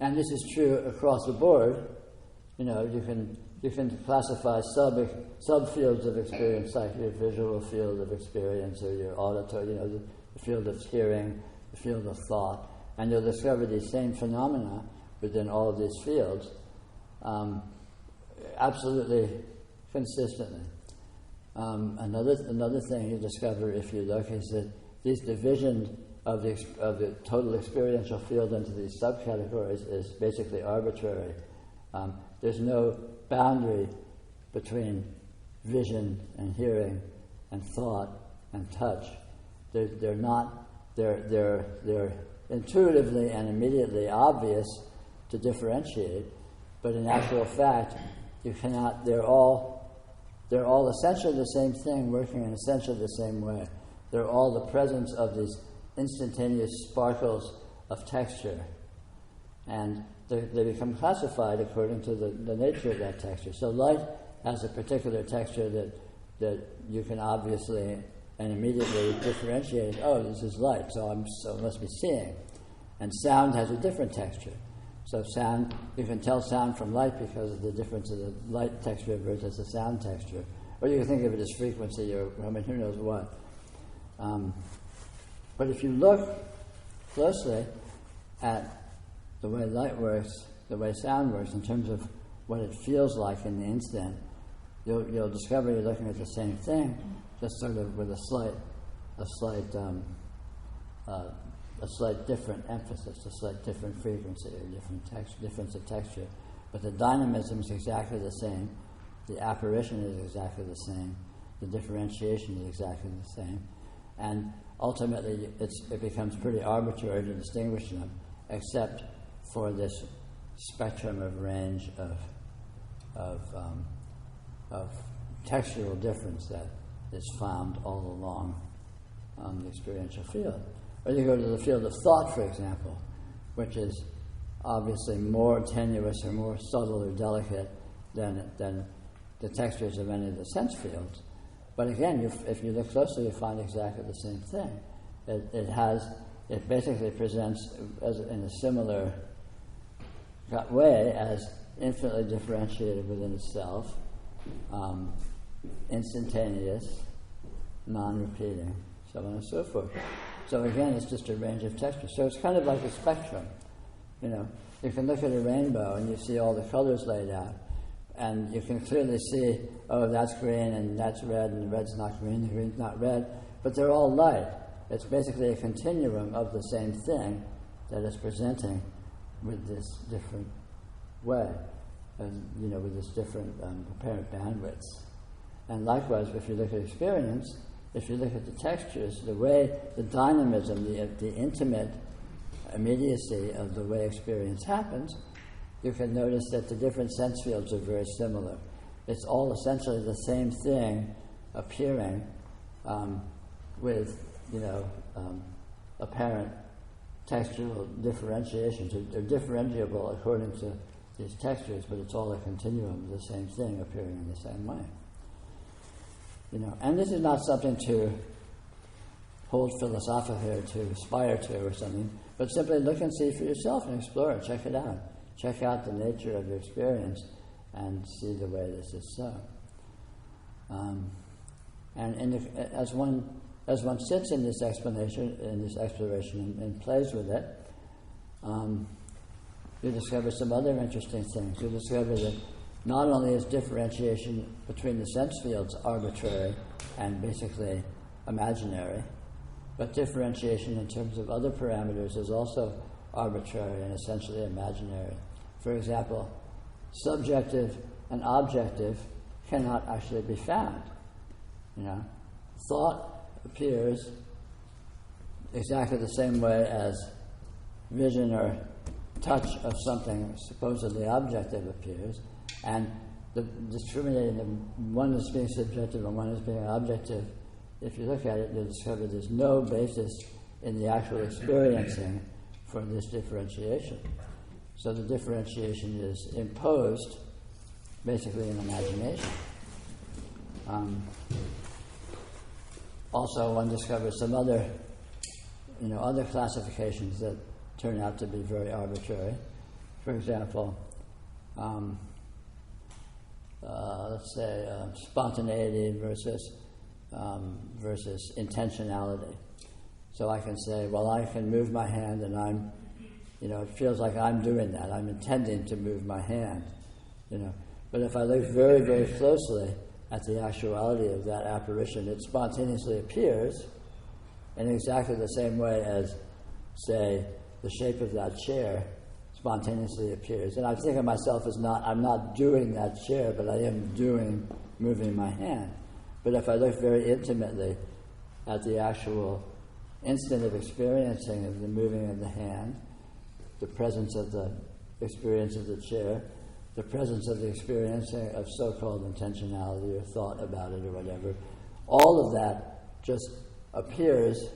And this is true across the board. You can classify subfields of experience, like your visual field of experience or your auditory, the field of hearing, the field of thought, and you'll discover these same phenomena within all of these fields, absolutely consistently. Another thing you discover if you look is that these divisions of the total experiential field into these subcategories is basically arbitrary. There's no boundary between vision and hearing and thought and touch. They're intuitively and immediately obvious to differentiate, but in actual fact, you cannot. They're all essentially the same thing, working in essentially the same way. They're all the presence of these instantaneous sparkles of texture, and they become classified according to the nature of that texture. So light has a particular texture that you can obviously and immediately differentiate. Oh, this is light, so I must be seeing. And sound has a different texture. So sound, you can tell sound from light because of the difference of the light texture versus the sound texture. Or you can think of it as frequency, or who knows what. But if you look closely at the way light works, the way sound works, in terms of what it feels like in the instant, you'll discover you're looking at the same thing, just sort of with a slight different emphasis, a slight different frequency, or difference of texture. But the dynamism is exactly the same, the apparition is exactly the same, the differentiation is exactly the same. And ultimately it becomes pretty arbitrary to distinguish them, except for this spectrum of range of textual difference that is found all along the experiential field. Or you go to the field of thought, for example, which is obviously more tenuous or more subtle or delicate than the textures of any of the sense fields. But again, if you look closely, you find exactly the same thing. It basically presents in a similar way as infinitely differentiated within itself, instantaneous, non-repeating, so on and so forth. So again, it's just a range of textures. So it's kind of like a spectrum. You can look at a rainbow and you see all the colors laid out, and you can clearly see, oh, that's green and that's red, and the red's not green, the green's not red, but they're all light. It's basically a continuum of the same thing that is presenting with this different way, with this different apparent bandwidths. And likewise, if you look at experience, if you look at the textures, the way, the dynamism, the intimate immediacy of the way experience happens, you can notice that the different sense fields are very similar. It's all essentially the same thing appearing with, apparent textual differentiations. They're differentiable according to these textures, but it's all a continuum of the same thing appearing in the same way. And this is not something to hold philosophically or to aspire to or something, but simply look and see for yourself and explore it, check it out. Check out the nature of your experience and see the way this is so. As one sits in this explanation, in this exploration, and plays with it, you discover some other interesting things. You discover that not only is differentiation between the sense fields arbitrary and basically imaginary, but differentiation in terms of other parameters is also arbitrary and essentially imaginary. For example, subjective and objective cannot actually be found. Thought appears exactly the same way as vision or touch of something supposedly objective appears, and the discriminating one is being subjective and one is being objective, if you look at it, you'll discover there's no basis in the actual experiencing for this differentiation. So the differentiation is imposed basically in imagination. Also, one discovers some other classifications that turn out to be very arbitrary. For example, let's say spontaneity versus intentionality. So I can say, well, I can move my hand and it feels like I'm doing that. I'm intending to move my hand, But if I look very, very closely at the actuality of that apparition, it spontaneously appears in exactly the same way as, say, the shape of that chair spontaneously appears. And I think of myself as I'm not doing that chair, but I am moving my hand. But if I look very intimately at the actual instant of experiencing of the moving of the hand, the presence of the experience of the chair, the presence of the experiencing of so-called intentionality or thought about it or whatever, all of that just appears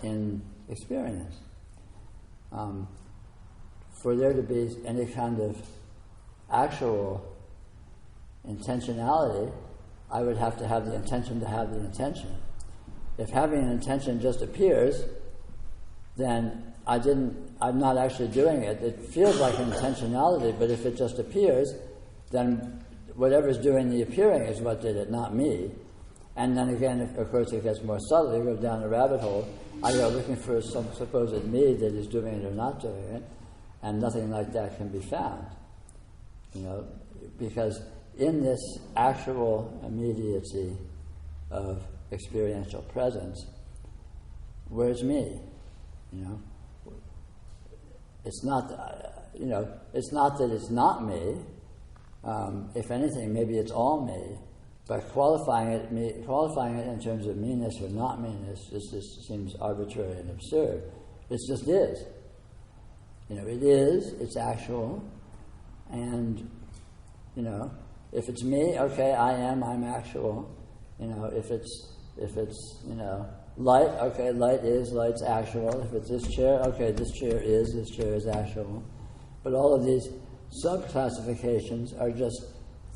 in experience. For there to be any kind of actual intentionality, I would have to have the intention to have the intention. If having an intention just appears, then I'm not actually doing it. It feels like an intentionality, but if it just appears, then whatever's doing the appearing is what did it, not me. And then again, of course, it gets more subtle. You go down a rabbit hole. I go looking for some supposed me that is doing it or not doing it, and nothing like that can be found. Because in this actual immediacy of experiential presence, where's me? It's not, it's not that it's not me. If anything, maybe it's all me. But qualifying it in terms of meanness or not meanness just seems arbitrary and absurd. It just is. It is, it's actual, and, if it's me, okay, I'm actual. If it's light, okay, light's actual. If it's this chair, okay, this chair is actual. But all of these sub-classifications are just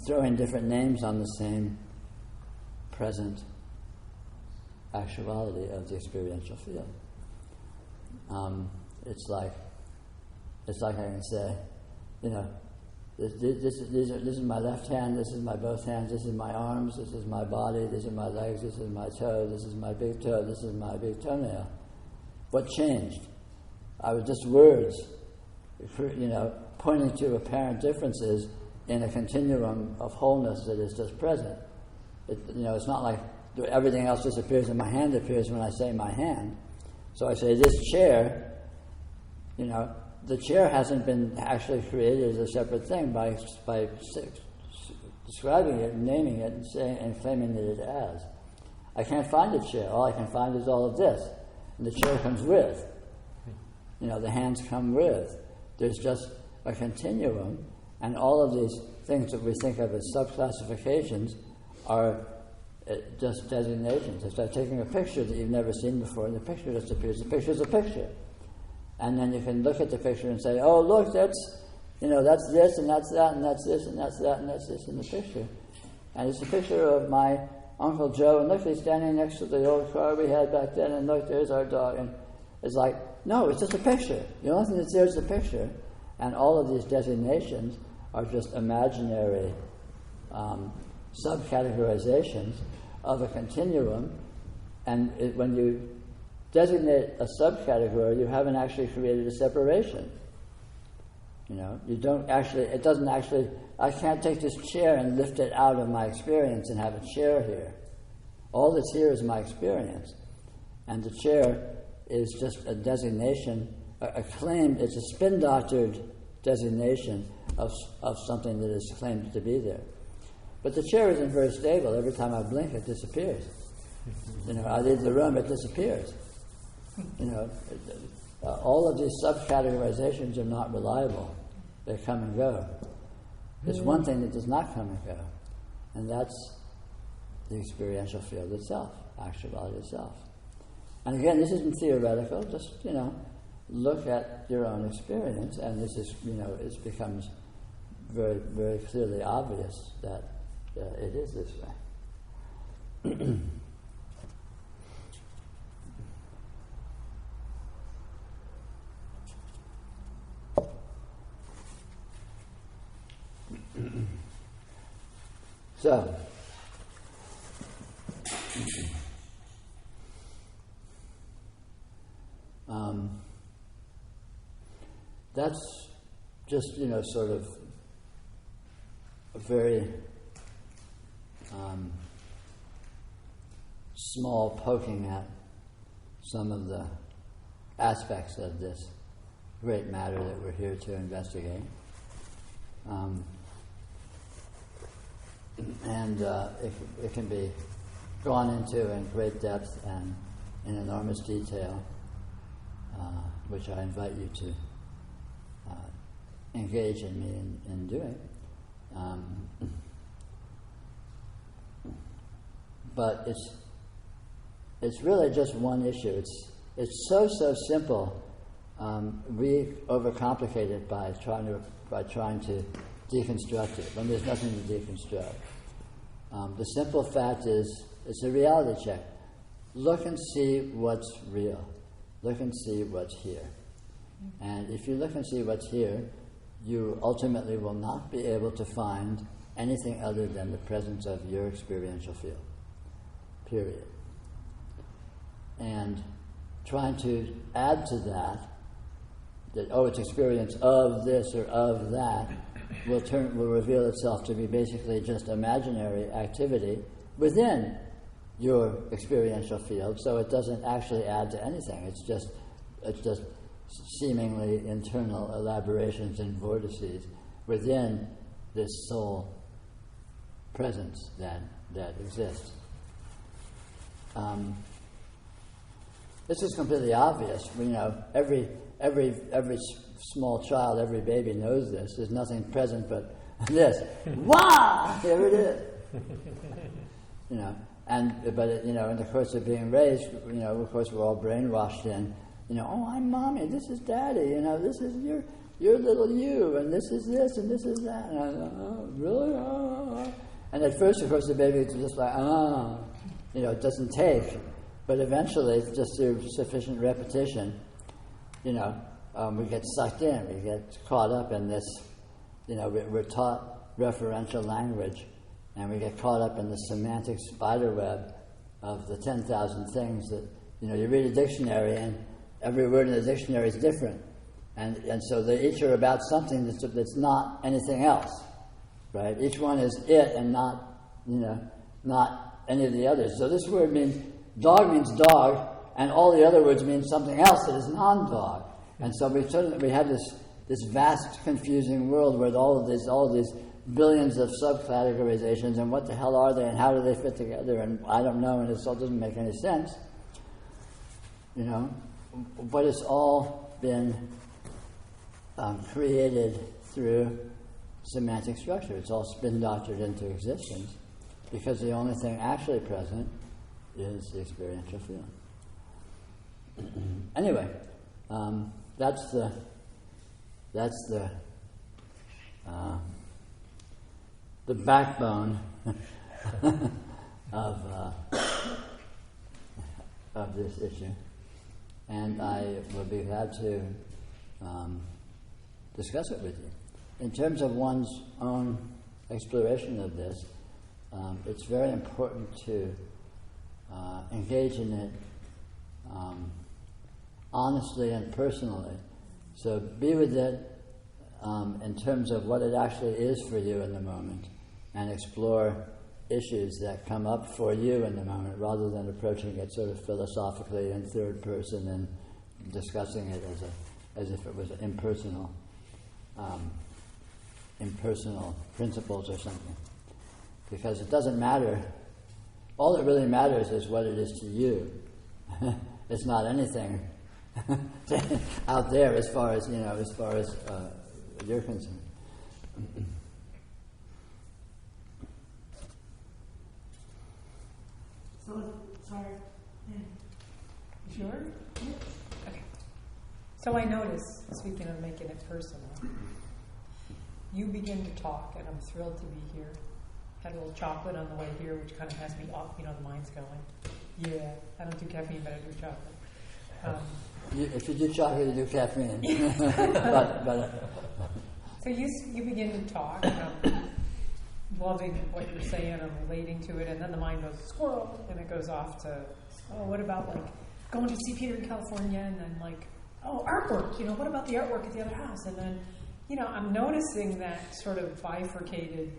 throwing different names on the same present actuality of the experiential field. It's like I can say, this is my left hand, this is my both hands, this is my arms, this is my body, these are my legs, this is my toe, this is my big toe, this is my big toenail. What changed? I was just words, pointing to apparent differences in a continuum of wholeness that is just present. It's not like everything else disappears and my hand appears when I say my hand. So I say this chair, the chair hasn't been actually created as a separate thing by describing it, naming it, and claiming that it has. I can't find a chair. All I can find is all of this. And the chair comes with. The hands come with. There's just a continuum, and all of these things that we think of as subclassifications are just designations. It's like taking a picture that you've never seen before, and the picture just appears. The picture's a picture. And then you can look at the picture and say, oh, look, that's this, and that's that, and that's this, and that's that, and that's this in the picture. And it's a picture of my Uncle Joe, and look, he's standing next to the old car we had back then, and look, there's our dog. And it's like, no, it's just a picture. The only thing that's there is the picture. And all of these designations are just imaginary subcategorizations of a continuum. And when you designate a subcategory, you haven't actually created a separation. You don't actually, it doesn't actually, I can't take this chair and lift it out of my experience and have a chair here. All that's here is my experience. And the chair is just a designation, a claim, it's a spin-doctored designation of something that is claimed to be there. But the chair isn't very stable. Every time I blink, it disappears. I leave the room, it disappears. All of these subcategorizations are not reliable. They come and go. There's one thing that does not come and go, and that's the experiential field itself, actuality itself. And again, this isn't theoretical. Just look at your own experience, and this is it becomes very, very clearly obvious that it is this way. So, that's just, sort of a very small poking at some of the aspects of this great matter that we're here to investigate. And it can be gone into in great depth and in enormous detail, which I invite you to engage in me in doing. But it's really just one issue. It's so simple. We overcomplicate it by trying to deconstruct it when there's nothing to deconstruct. The simple fact is, it's a reality check. Look and see what's real. Look and see what's here. And if you look and see what's here, you ultimately will not be able to find anything other than the presence of your experiential field. Period. And trying to add to that it's experience of this or of that, will reveal itself to be basically just imaginary activity within your experiential field, so it doesn't actually add to anything. It's just seemingly internal elaborations and vortices within this sole presence that exists. This is completely obvious. Every small child, every baby knows this. There's nothing present but this. Wow! Here it is. But in the course of being raised, of course we're all brainwashed in, oh, I'm mommy, this is daddy, this is your little you, and this is this, and this is that. And I go, oh, really? Oh. And at first, of course, the baby is just like, it doesn't take. But eventually, just through sufficient repetition, we get sucked in, we get caught up in this, we're taught referential language, and we get caught up in the semantic spiderweb of the 10,000 things that, you read a dictionary, and every word in the dictionary is different. And so they each are about something that's not anything else, right? Each one is it and not any of the others. So this word means dog, and all the other words mean something else that is non-dog. And so we have this vast, confusing world with all of these billions of subcategorizations, and what the hell are they, and how do they fit together? And I don't know, and it all doesn't make any sense. But it's all been created through semantic structure. It's all spin doctored into existence because the only thing actually present is the experiential feeling. Anyway, that's the backbone of this issue, and I will be glad to discuss it with you. In terms of one's own exploration of this, it's very important to engage in it honestly and personally. So be with it in terms of what it actually is for you in the moment, and explore issues that come up for you in the moment, rather than approaching it sort of philosophically in third person and discussing it as if it was impersonal principles or something. Because it doesn't matter. All that really matters is what it is to you. It's not anything out there as far as you're concerned. Sorry. You sure? Yeah. Okay. So I notice, speaking of making it personal, you begin to talk, and I'm thrilled to be here. Had a little chocolate on the way here, which kind of has me off, the mind's going. Yeah, I don't do caffeine, but I do chocolate. If you do chocolate, you do caffeine. So you begin to talk, and I'm loving what you're saying, I'm relating to it, and then the mind goes, squirrel, and it goes off to, what about going to see Peter in California, and then artwork, what about the artwork at the other house? And then, I'm noticing that sort of bifurcated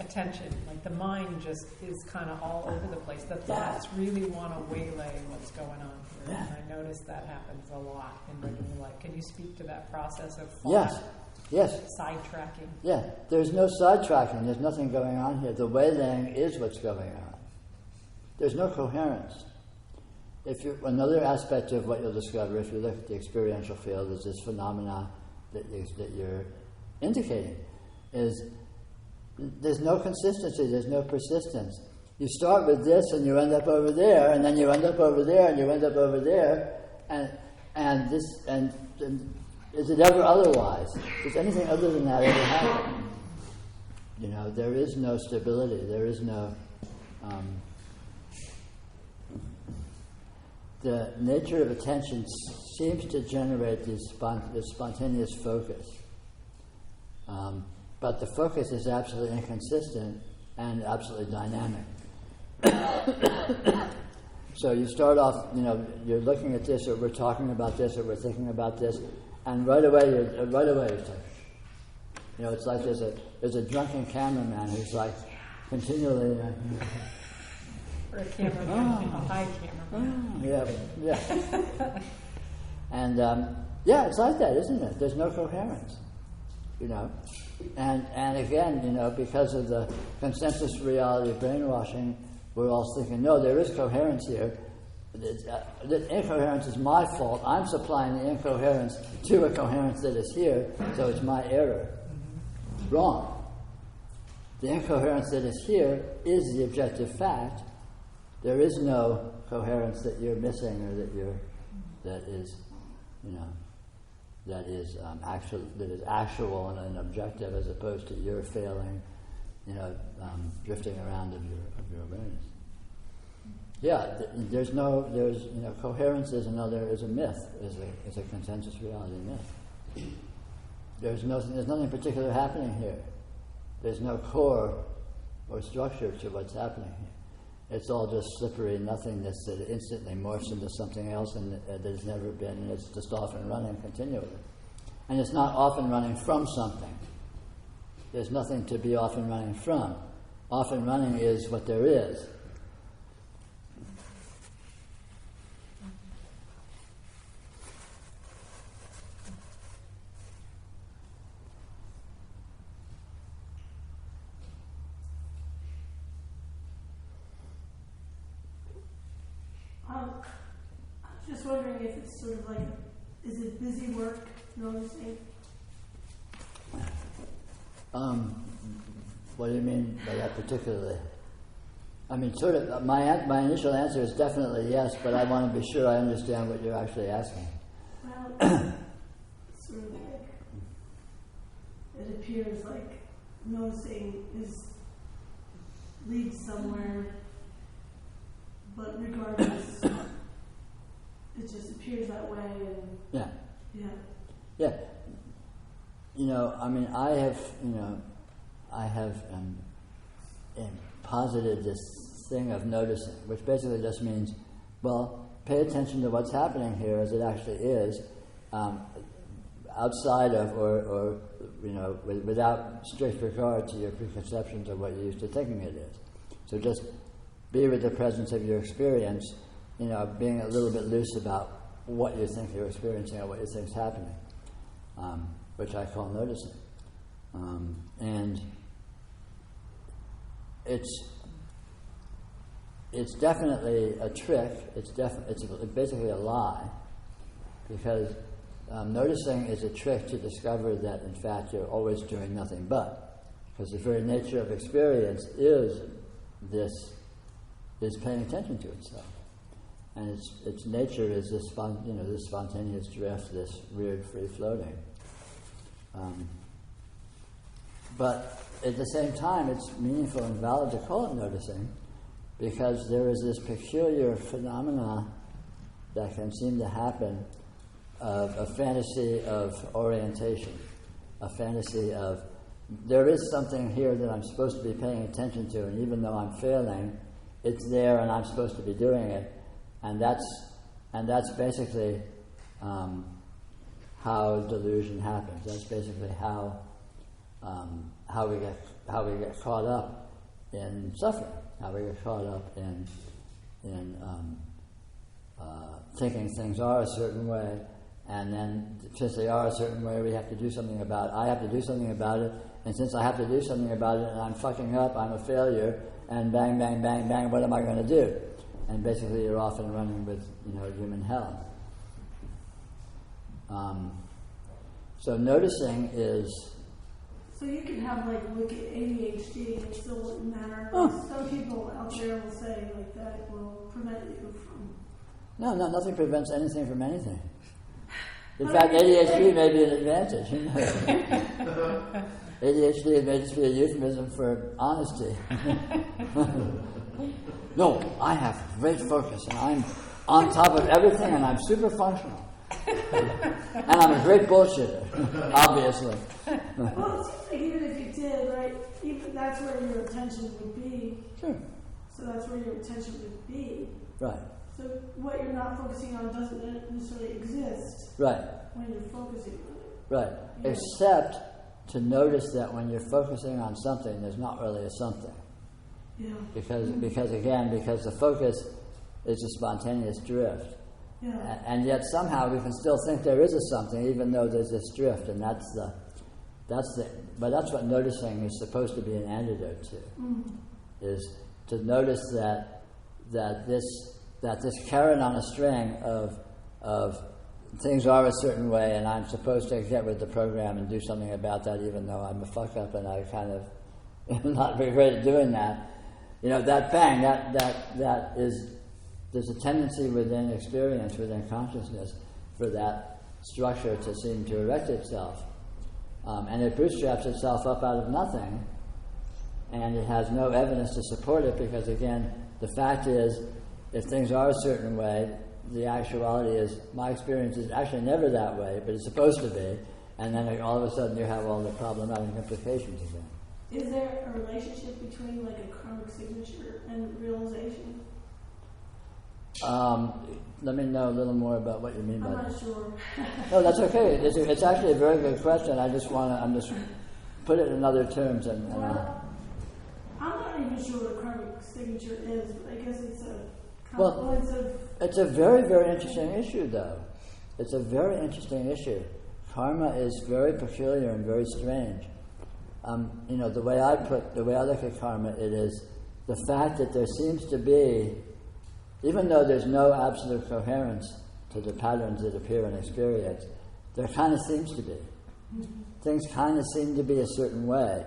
attention, like the mind just is kind of all over the place. The thoughts really want to waylay what's going on here, and I notice that happens a lot in regular life. Can you speak to that process of thought? Yes. Sidetracking. Yeah, there's no sidetracking. There's nothing going on here. The waylaying is what's going on. There's no coherence. Another aspect of what you'll discover if you look at the experiential field is this phenomena that you're indicating, is there's no consistency, there's no persistence. You start with this and you end up over there, and then you end up over there, and you end up over there, and is it ever otherwise? Does anything other than that ever happen? There is no stability. There is no... the nature of attention seems to generate this spontaneous focus. But the focus is absolutely inconsistent and absolutely dynamic. So you start off, you're looking at this, or we're talking about this, or we're thinking about this, and right away it's like, it's like there's a drunken cameraman who's like continually. Or a cameraman, a high cameraman. Yeah. And it's like that, isn't it? There's no coherence, And again, because of the consensus reality of brainwashing, we're all thinking, no, there is coherence here. The incoherence is my fault. I'm supplying the incoherence to a coherence that is here, so it's my error. Wrong. The incoherence that is here is the objective fact. There is no coherence that you're missing or that is actual and objective, as opposed to your failing, drifting around of your awareness. Yeah, there's coherence is a myth, is a consensus reality myth. There's nothing particular happening here. There's no core or structure to what's happening here. It's all just slippery nothingness that instantly morphs into something else and that has never been, and it's just off and running continually. And it's not off and running from something. There's nothing to be off and running from. Off and running is what there is. I'm just wondering if it's sort of like, is it busy work, noticing? What do you mean by that particularly? I mean, sort of, my initial answer is definitely yes, but I want to be sure I understand what you're actually asking. Well, it's sort of like, it appears like noticing leads somewhere, but regardless, it just appears that way. And yeah. I have posited this thing of noticing, which basically just means, well, pay attention to what's happening here as it actually is, outside of or without strict regard to your preconceptions of what you're used to thinking it is. So just be with the presence of your experience, being a little bit loose about what you think you're experiencing or what you think is happening, which I call noticing. And it's definitely a trick. It's basically a lie, because noticing is a trick to discover that in fact you're always doing nothing but, because the very nature of experience is paying attention to itself, and its nature is this spontaneous drift, this weird free floating. But at the same time, it's meaningful and valid to call it noticing, because there is this peculiar phenomena that can seem to happen of a fantasy of orientation, a fantasy of there is something here that I'm supposed to be paying attention to, and even though I'm failing, it's there and I'm supposed to be doing it, and that's basically how delusion happens. That's basically how we get caught up in suffering, how we get caught up in thinking things are a certain way, and then since they are a certain way, we have to do something about it. I have to do something about it, and since I have to do something about it, and I'm fucking up, I'm a failure, and bang, bang, bang, bang, what am I going to do? And basically, you're off and running with human hell. So noticing is. So you can have wicked ADHD and it still wouldn't matter. Some people out there will say that will prevent you from. No, nothing prevents anything from anything. In fact, ADHD may be an advantage. ADHD may just be a euphemism for honesty. No, I have great focus and I'm on top of everything and I'm super functional. And I'm a great bullshitter, obviously. Well, it seems like even if you did, right, even that's where your attention would be. Sure. So that's where your attention would be. Right. So what you're not focusing on doesn't necessarily exist. Right. When you're focusing on it. Right. Yeah. Except to notice that when you're focusing on something, there's not really a something. Yeah. Because the focus is a spontaneous drift. Yeah. And yet somehow we can still think there is a something, even though there's this drift, and that's But that's what noticing is supposed to be an antidote to, is to notice that this carrot on a string of things are a certain way, and I'm supposed to get with the program and do something about that, even though I'm a fuck up and I kind of am not very great at doing that. That bang, that is, there's a tendency within experience, within consciousness, for that structure to seem to erect itself. And it bootstraps itself up out of nothing, and it has no evidence to support it, because again, the fact is, if things are a certain way, the actuality is, my experience is actually never that way, but it's supposed to be, and then all of a sudden you have all the problematic implications again. Is there a relationship between like a karmic signature and realization? Let me know a little more about what you mean by that. I'm not sure. No, that's okay. It's actually a very good question. I'm just put it in other terms. Well, I'm not even sure what a karmic signature is, but I guess it's a Well, confluence of... it's a very, very interesting issue, though. It's a very interesting issue. Karma is very peculiar and very strange. The way I look at karma, it is the fact that there seems to be, even though there's no absolute coherence to the patterns that appear in experience, there kind of seems to be. Things kind of seem to be a certain way,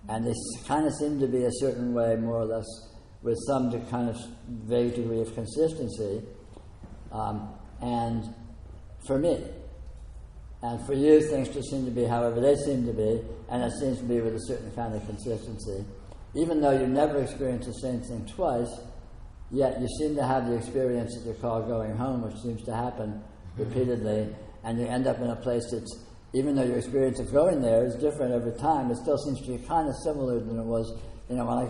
and they kind of seem to be a certain way, more or less, with some kind of vague degree of consistency. And for me, and for you, things just seem to be however they seem to be, and it seems to be with a certain kind of consistency. Even though you never experience the same thing twice, yet you seem to have the experience that you call going home, which seems to happen repeatedly, and you end up in a place that's, even though your experience of going there is different every time, it still seems to be kind of similar than it was, when I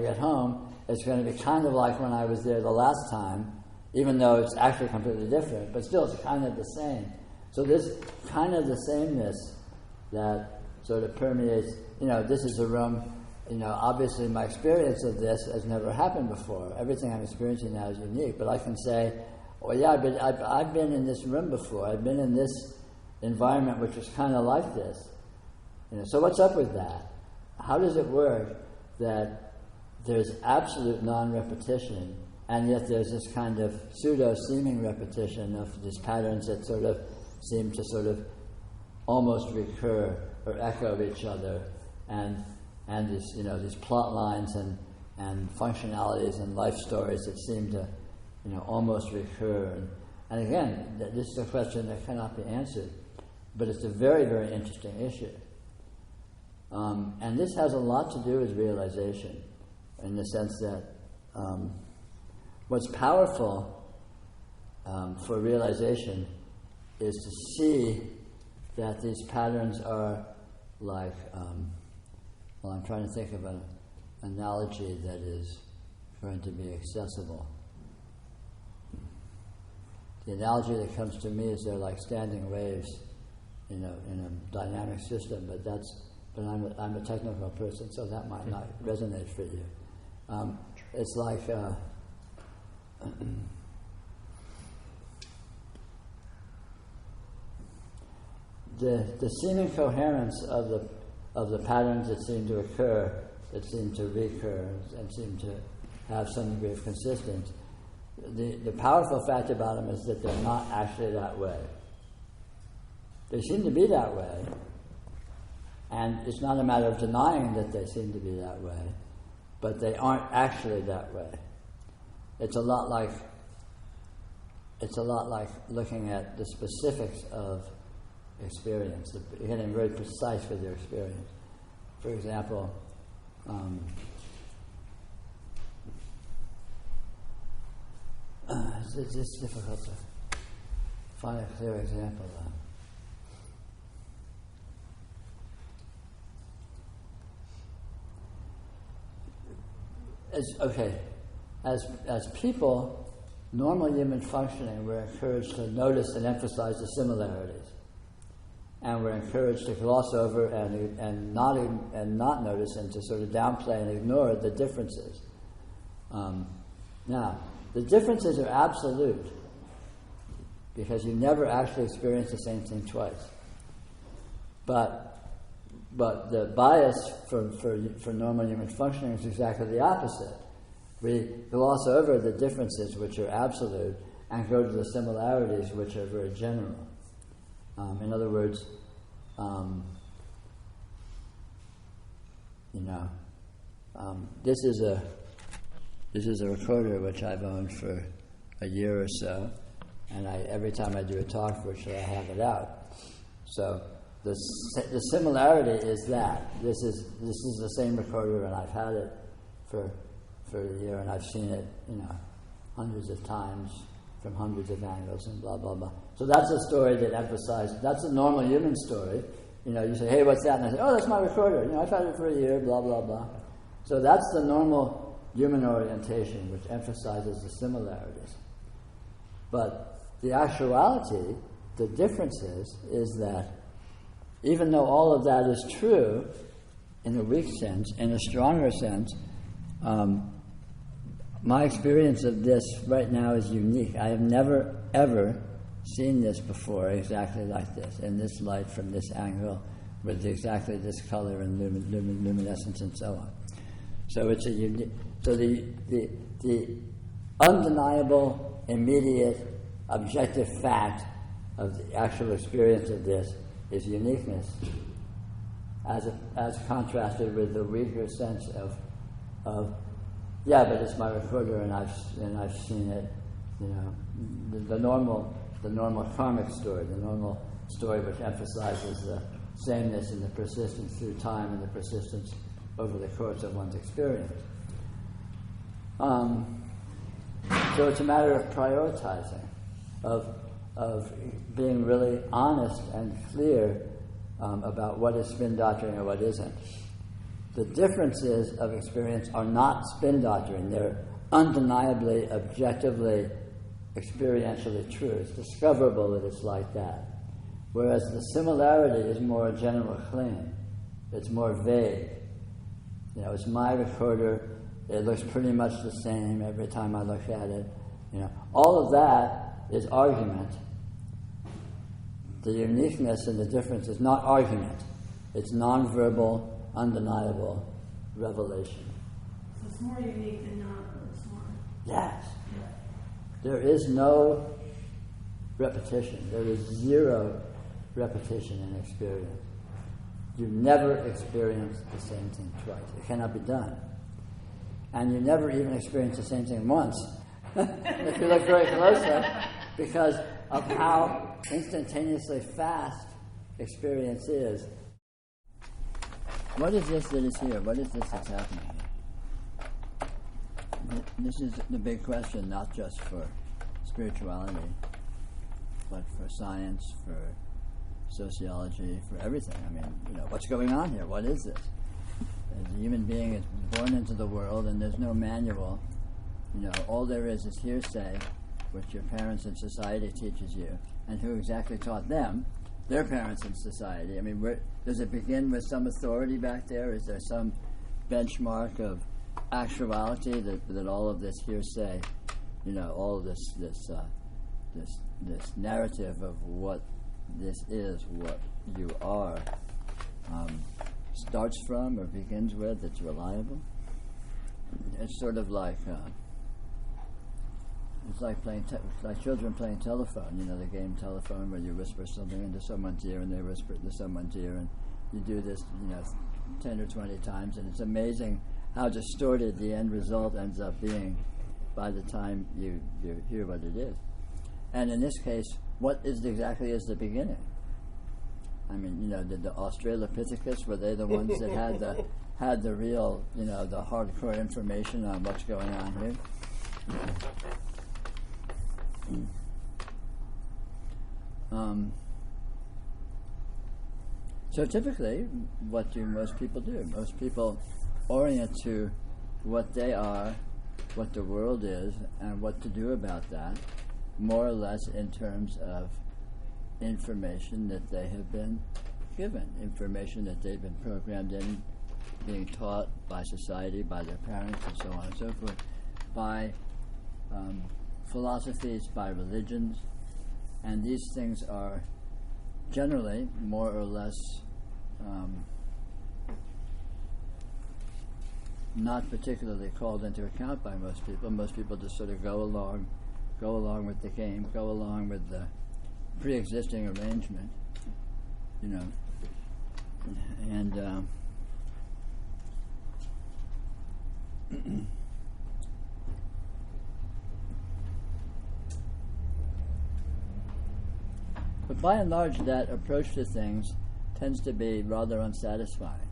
get home, it's going to be kind of like when I was there the last time, even though it's actually completely different, but still it's kind of the same. So this kind of the sameness that sort of permeates, this is a room, obviously my experience of this has never happened before. Everything I'm experiencing now is unique, but I can say, well, yeah, but I've been in this room before. I've been in this environment which was kind of like this. So what's up with that? How does it work that there's absolute non-repetition, and yet there's this kind of pseudo-seeming repetition of these patterns that sort of seem to sort of almost recur or echo each other, and these these plot lines and functionalities and life stories that seem to almost recur. And again, this is a question that cannot be answered, but it's a very, very interesting issue. And this has a lot to do with realization, in the sense that what's powerful for realization is to see that these patterns are like, I'm trying to think of an analogy that is going to be accessible. The analogy that comes to me is they're like standing waves, in a dynamic system, but I'm a technical person, so that might not resonate for you. It's like the seeming coherence of the patterns that seem to occur, that seem to recur, and seem to have some degree of consistency. The powerful fact about them is that they're not actually that way. They seem to be that way, and it's not a matter of denying that they seem to be that way, but they aren't actually that way. It's a lot like looking at the specifics of experience. You're getting very precise with your experience. For example, it's just difficult to find a clear example of that. As people, normal human functioning, we're encouraged to notice and emphasize the similarities, and we're encouraged to gloss over and not notice, and to sort of downplay and ignore the differences. Now, the differences are absolute, because you never actually experience the same thing twice. But the bias for normal human functioning is exactly the opposite. We gloss over the differences, which are absolute, and go to the similarities, which are very general. In other words, this is a recorder which I've owned for a year or so, and every time I do a talk, virtually I have it out. So the similarity is that this is the same recorder, and I've had it for a year, and I've seen it, hundreds of times from hundreds of angles, and blah blah blah. So that's a story that emphasizes. That's a normal human story. You say, "Hey, what's that?" And I say, "Oh, that's my recorder. I've had it for a year." Blah blah blah. So that's the normal human orientation, which emphasizes the similarities. But the actuality, the difference is that even though all of that is true, in a weak sense, in a stronger sense, my experience of this right now is unique. I have never, ever seen this before exactly like this, in this light, from this angle, with exactly this color and luminescence and so on. So it's a unique. So the undeniable, immediate, objective fact of the actual experience of this is uniqueness, as contrasted with the weaker sense of yeah, but it's my recorder and I've seen it. The normal karmic story, the normal story which emphasizes the sameness and the persistence through time and the persistence over the course of one's experience. So it's a matter of prioritizing, of being really honest and clear about what is spin doctrine and what isn't. The differences of experience are not spin doctrine. They're undeniably, objectively, experientially true. It's discoverable that it's like that. Whereas the similarity is more a general claim. It's more vague. It's my recorder. It looks pretty much the same every time I look at it. All of that is argument. The uniqueness and the difference is not argument. It's nonverbal, undeniable revelation. So it's more unique than not, but it's more. Yes. There is no repetition. There is zero repetition in experience. You never experience the same thing twice. It cannot be done. And you never even experience the same thing once, if you look very closely, because of how instantaneously fast experience is. What is this that is here? What is this that's happening here? This is the big question, not just for spirituality, but for science, for sociology, for everything. What's going on here? What is this? As a human being is born into the world, and there's no manual. All there is hearsay, which your parents and society teaches you, and who exactly taught them, their parents and society. Does it begin with some authority back there? Is there some benchmark of actuality that all of this hearsay, all of this narrative of what this is, what you are, starts from or begins with, that's reliable? It's sort of like it's like like children playing telephone. The game telephone, where you whisper something into someone's ear and they whisper it into someone's ear, and you do this 10 or 20 times, and it's amazing how distorted the end result ends up being by the time you hear what it is. And in this case, what exactly is the beginning? Did the Australopithecus, were they the ones that had the real, the hardcore information on what's going on here? So typically, what do most people do? Most people orient to what they are, what the world is, and what to do about that, more or less in terms of information that they have been given, information that they've been programmed in, being taught by society, by their parents, and so on and so forth, by philosophies, by religions, and these things are generally more or less not particularly called into account by most people. Most people just sort of go along with the game, go along with the pre-existing arrangement, and but by and large, that approach to things tends to be rather unsatisfying.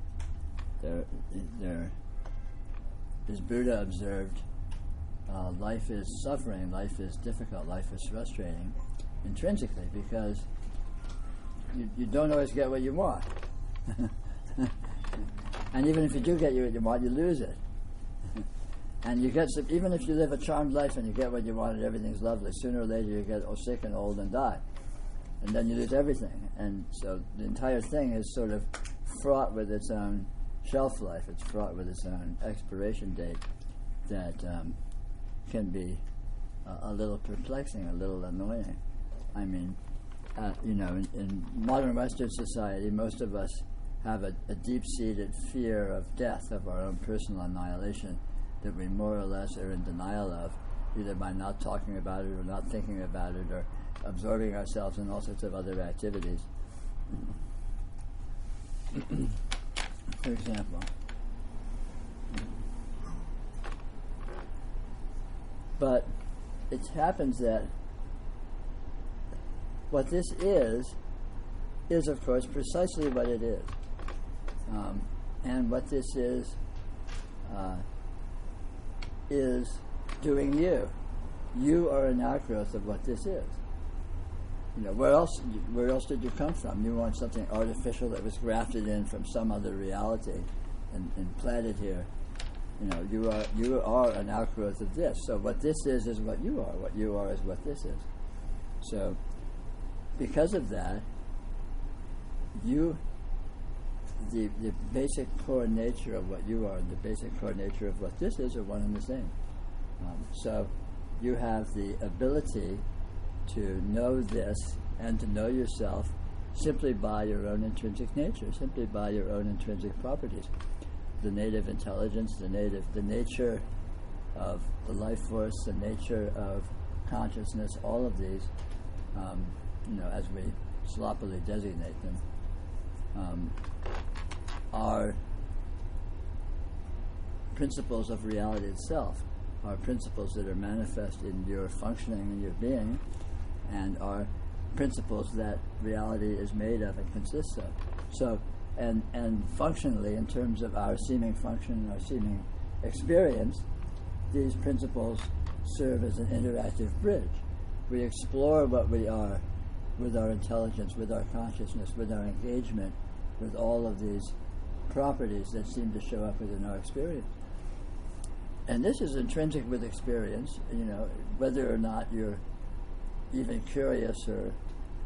As Buddha observed, life is suffering, life is difficult, life is frustrating intrinsically because you don't always get what you want. And even if you do get what you want, you lose it. And you get even if you live a charmed life and you get what you want and everything's lovely, sooner or later you get sick and old and die. And then you lose everything. And so the entire thing is sort of fraught with its own shelf life. It's fraught with its own expiration date that can be a little perplexing, a little annoying. I mean, in modern Western society, most of us have a deep-seated fear of death, of our own personal annihilation, that we more or less are in denial of, either by not talking about it or not thinking about it or absorbing ourselves in all sorts of other activities. For example, but it happens that what this is of course precisely what it is. And what this is doing you. You are an outgrowth of what this is. Where else did you come from? You want something artificial that was grafted in from some other reality and planted here. You are an outgrowth of this. So what this is what you are. What you are is what this is. So because of that, the basic core nature of what you are and the basic core nature of what this is are one and the same. So you have the ability to know this and to know yourself simply by your own intrinsic nature, simply by your own intrinsic properties. The native intelligence, the nature of the life force, the nature of consciousness, all of these, as we sloppily designate them, are principles of reality itself, are principles that are manifest in your functioning and your being, and are principles that reality is made of and consists of. So, and functionally, in terms of our seeming function and our seeming experience, these principles serve as an interactive bridge. We explore what we are with our intelligence, with our consciousness, with our engagement, with all of these properties that seem to show up within our experience. And this is intrinsic with experience, whether or not you're even curious or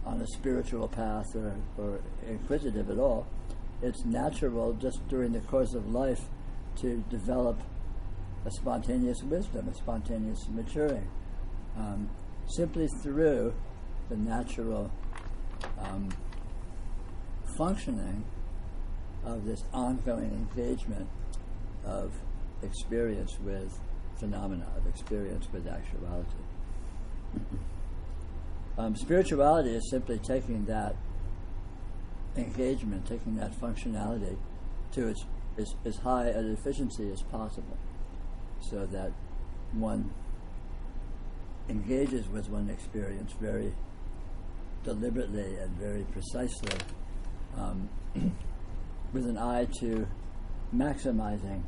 on a spiritual path or inquisitive at all. It's natural just during the course of life to develop a spontaneous wisdom, a spontaneous maturing, simply through the natural functioning of this ongoing engagement of experience with phenomena, of experience with actuality. Spirituality is simply taking that engagement, taking that functionality to as high an efficiency as possible, so that one engages with one experience very deliberately and very precisely, with an eye to maximizing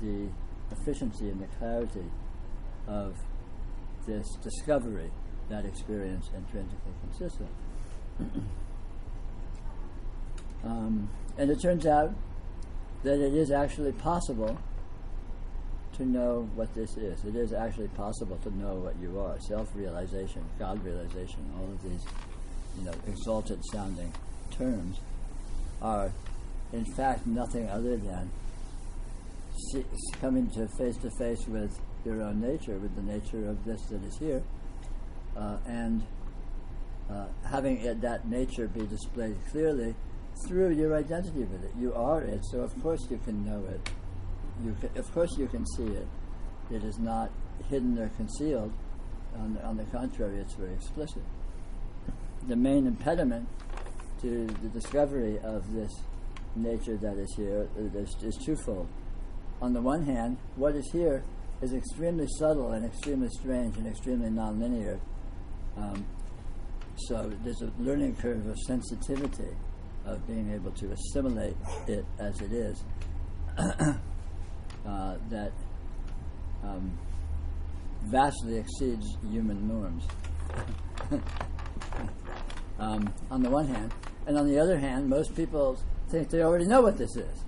the efficiency and the clarity of this discovery that experience intrinsically consists of. And it turns out that it is actually possible to know what this is. It is actually possible to know what you are. Self-realization, God-realization, all of these exalted sounding terms are in fact nothing other than coming to face with your own nature, with the nature of this that is here, and having that nature be displayed clearly through your identity with it. You are it, so of course you can know it. Of course you can see it. It is not hidden or concealed. On the contrary, it's very explicit. The main impediment to the discovery of this nature that is here is twofold. On the one hand, what is here is extremely subtle and extremely strange and extremely nonlinear. So there's a learning curve of sensitivity, of being able to assimilate it as it is, that vastly exceeds human norms. On the one hand. And on the other hand, most people think they already know what this is.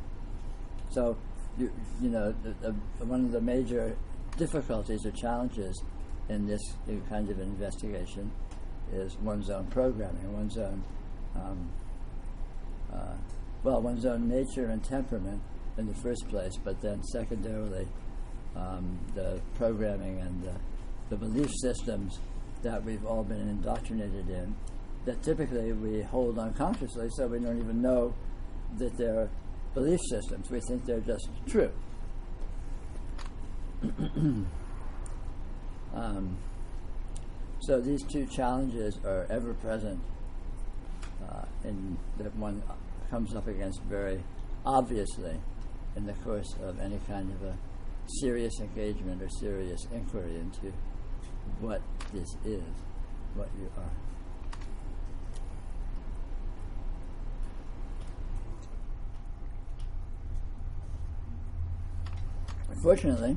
So, one of the major difficulties or challenges in this kind of investigation is one's own programming, one's own nature and temperament in the first place, but then secondarily the programming and the belief systems that we've all been indoctrinated in, that typically we hold unconsciously, so we don't even know that they're belief systems. We think they're just true. So these two challenges are ever present, and that one comes up against very obviously in the course of any kind of a serious engagement or serious inquiry into what this is, what you are. Fortunately,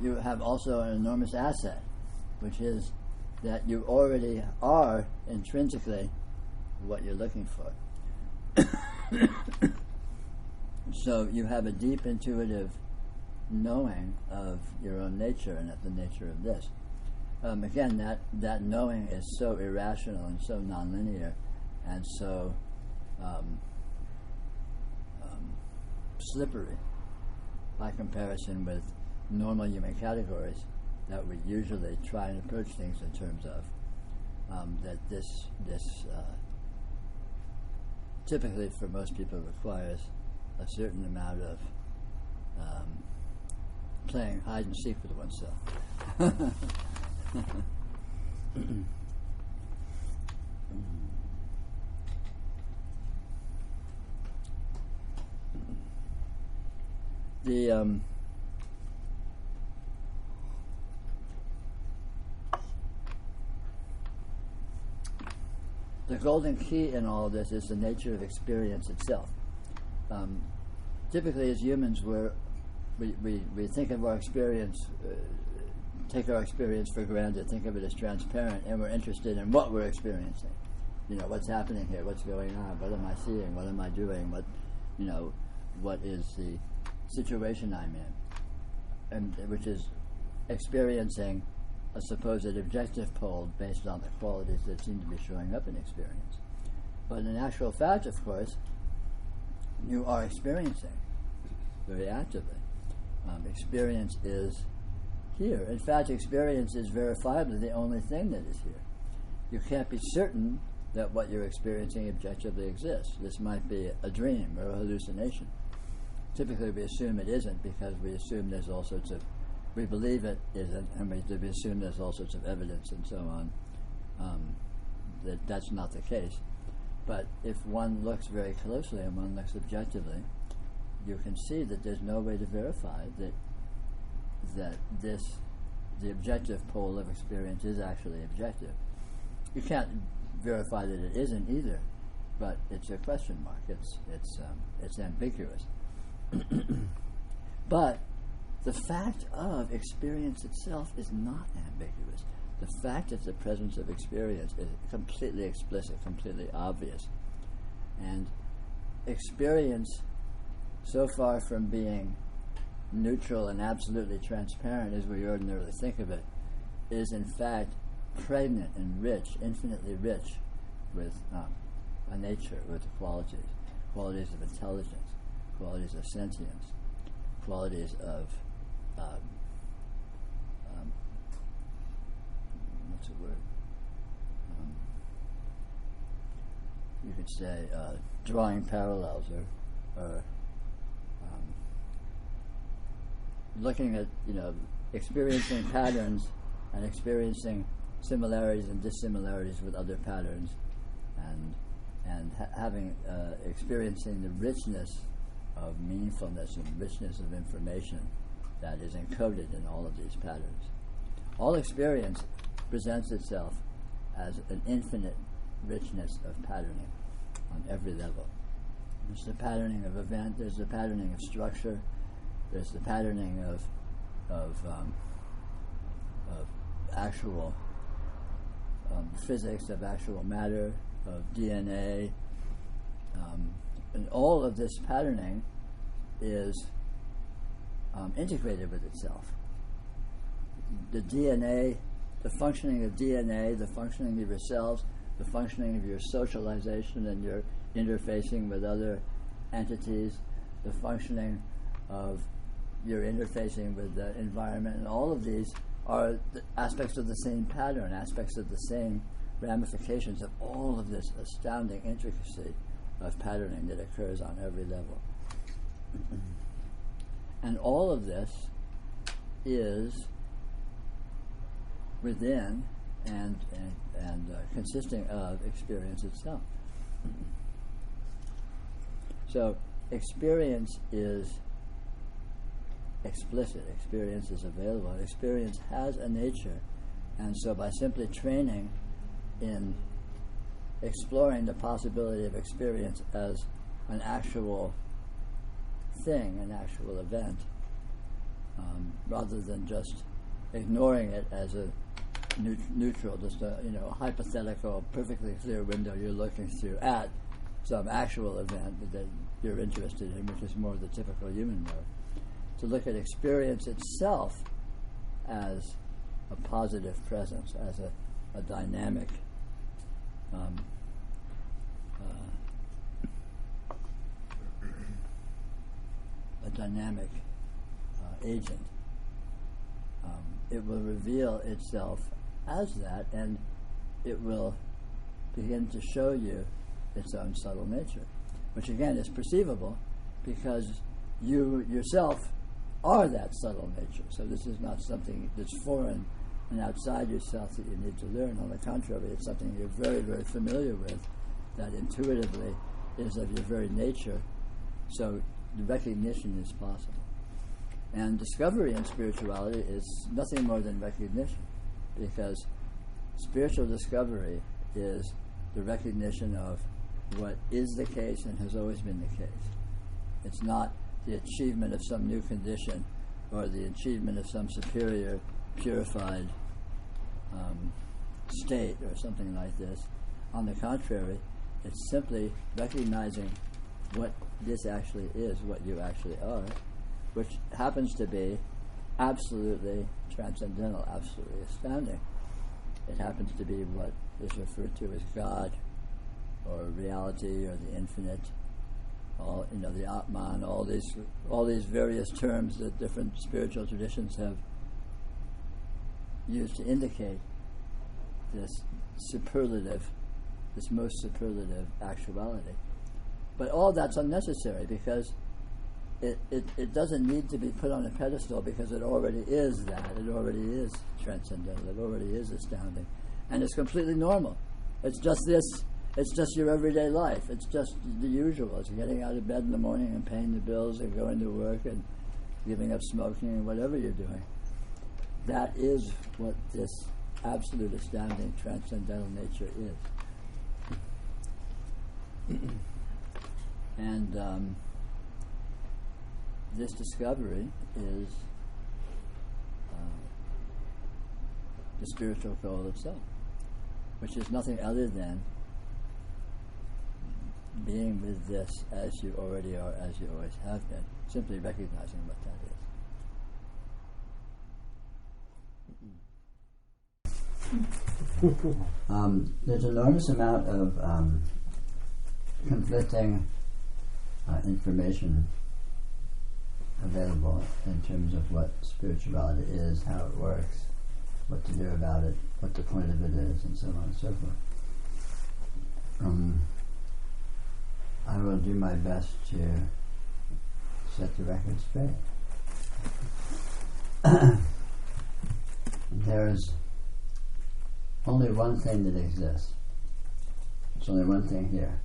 you have also an enormous asset, which is that you already are intrinsically what you're looking for. So you have a deep intuitive knowing of your own nature and of the nature of this. Again, that knowing is so irrational and so nonlinear and so slippery by comparison with normal human categories that we usually try and approach things in terms of, that this typically for most people requires a certain amount of playing hide and seek with oneself. The golden key in all of this is the nature of experience itself. Typically, as humans, we think of our experience, take our experience for granted, think of it as transparent, and we're interested in what we're experiencing. What's happening here, what's going on, what am I seeing, what am I doing, what is the situation I'm in, and which is experiencing a supposed objective pole based on the qualities that seem to be showing up in experience. But in actual fact, of course, you are experiencing very actively. Experience is here. In fact, experience is verifiably the only thing that is here. You can't be certain that what you're experiencing objectively exists. This might be a dream or a hallucination. Typically we assume it isn't because we assume there's all sorts of, we believe it isn't, and we assume there's all sorts of evidence and so on, that's not the case. But if one looks very closely and one looks objectively, you can see that there's no way to verify that the objective pole of experience is actually objective. You can't verify that it isn't either, but it's a question mark. It's ambiguous. But the fact of experience itself is not ambiguous. The fact of the presence of experience is completely explicit, completely obvious. And experience, so far from being neutral and absolutely transparent as we ordinarily think of it, is in fact pregnant and rich, infinitely rich with a nature, with qualities of intelligence, qualities of sentience, qualities of what's the word? could say, drawing parallels or looking at, experiencing patterns and experiencing similarities and dissimilarities with other patterns, and having experiencing the richness of meaningfulness and richness of information that is encoded in all of these patterns. All experience presents itself as an infinite richness of patterning on every level. There's the patterning of event, there's the patterning of structure, there's the patterning of actual physics, of actual matter, of DNA, and all of this patterning is integrated with itself. The DNA, the functioning of DNA, the functioning of your cells, the functioning of your socialization and your interfacing with other entities, the functioning of your interfacing with the environment, and all of these are the aspects of the same pattern, aspects of the same ramifications of all of this astounding intricacy of patterning that occurs on every level. And all of this is within and consisting of experience itself. So experience is explicit, experience is available, experience has a nature, and so by simply training in exploring the possibility of experience as an actual thing, an actual event, rather than just ignoring it as a neutral, just a hypothetical, perfectly clear window you're looking through at some actual event that you're interested in, which is more the typical human mode. To look at experience itself as a positive presence, as a dynamic agent. It will reveal itself as that, and it will begin to show you its own subtle nature, which again is perceivable because you yourself are that subtle nature. So this is not something that's foreign and outside yourself that you need to learn. On the contrary, it's something you're very, very familiar with, that intuitively is of your very nature. So the recognition is possible. And discovery in spirituality is nothing more than recognition, because spiritual discovery is the recognition of what is the case and has always been the case. It's not the achievement of some new condition or the achievement of some superior, purified state or something like this. On the contrary, it's simply recognizing what this actually is, what you actually are, which happens to be absolutely transcendental, absolutely astounding. It happens to be what is referred to as God, or reality, or the infinite, all the Atman, all these various terms that different spiritual traditions have used to indicate this superlative, this most superlative actuality. But all that's unnecessary, because it doesn't need to be put on a pedestal, because it already is that. It already is transcendental. It already is astounding. And it's completely normal. It's just this. It's just your everyday life. It's just the usual. It's getting out of bed in the morning and paying the bills and going to work and giving up smoking and whatever you're doing. That is what this absolute, astounding, transcendental nature is. And this discovery is the spiritual goal itself, which is nothing other than being with this as you already are, as you always have been, simply recognizing what that is. There's an enormous amount of conflicting information available in terms of what spirituality is, how it works, what to do about it, what the point of it is, and so on and so forth. I will do my best to set the record straight. There's only one thing that exists. There's only one thing here.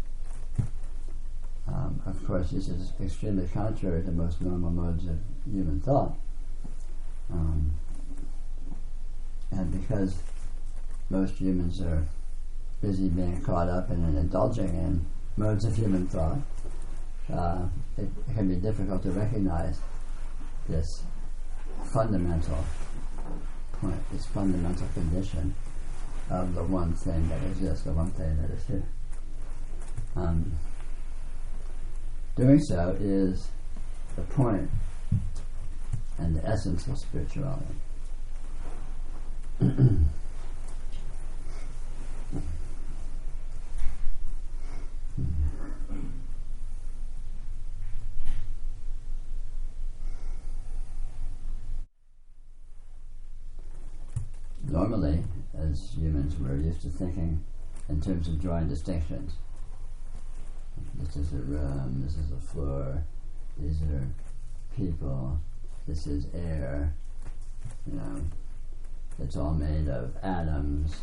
Of course, this is extremely contrary to most normal modes of human thought. And because most humans are busy being caught up in and indulging in modes of human thought, it can be difficult to recognize this fundamental point, this fundamental condition of the one thing that exists, the one thing that is here. Doing so is the point and the essence of spirituality. Normally, as humans, we're used to thinking in terms of drawing distinctions. This is a room, this is a floor, these are people, this is air, it's all made of atoms.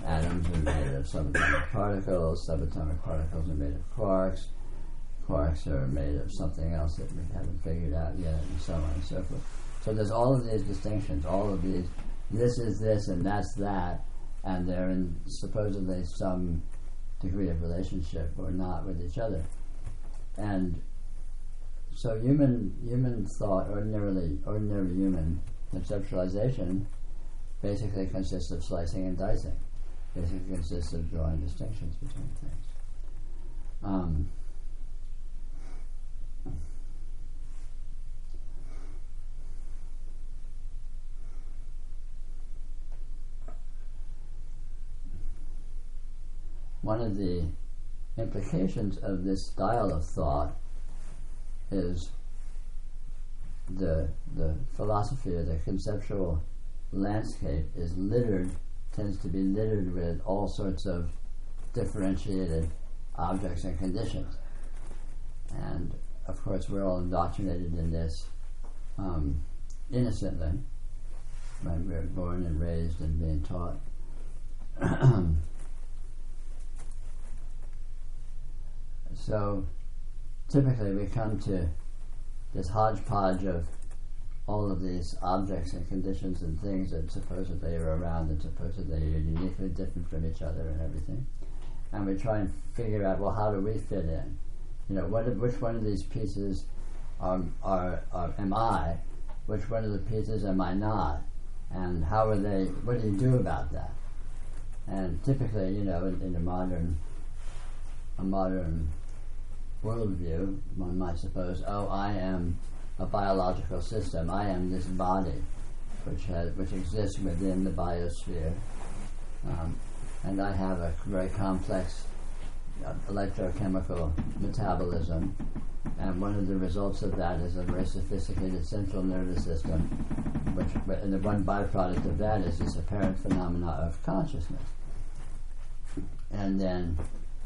Atoms are made of subatomic particles are made of quarks are made of something else that we haven't figured out yet, and so on and so forth. So there's all of these distinctions, all of these, this is this and that's that, and they're in supposedly some degree of relationship or not with each other. And so human thought, ordinary human conceptualization basically consists of slicing and dicing. Basically consists of drawing distinctions between things. One of the implications of this style of thought is the philosophy or the conceptual landscape tends to be littered with all sorts of differentiated objects and conditions. And of course we're all indoctrinated in this innocently when we're born and raised and being taught. So typically we come to this hodgepodge of all of these objects and conditions and things that supposedly are around and supposedly are uniquely different from each other and everything. And we try and figure out, well, how do we fit in? Which one of these pieces am I? Which one of the pieces am I not? And how are they, what do you do about that? And typically, in a modern worldview, one might suppose, I am a biological system. I am this body, which exists within the biosphere, and I have a very complex electrochemical metabolism. And one of the results of that is a very sophisticated central nervous system, and the one byproduct of that is this apparent phenomena of consciousness. And then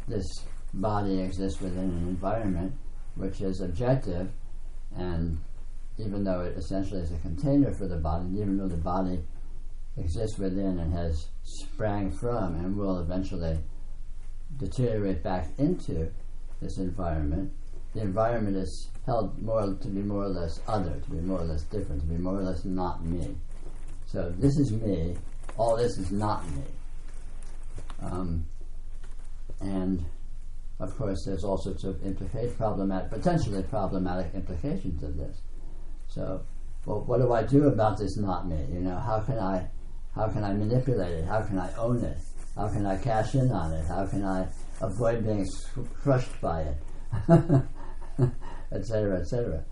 this body exists within an environment which is objective, and even though it essentially is a container for the body, even though the body exists within and has sprang from and will eventually deteriorate back into this environment, the environment is held to be more or less other, to be more or less different, to be more or less not me. So this is me, all this is not me. And of course there's all sorts of potentially problematic implications of this. So, well, what do I do about this not me? How can I manipulate it? How can I own it? How can I cash in on it? How can I avoid being crushed by it? Etc., etc.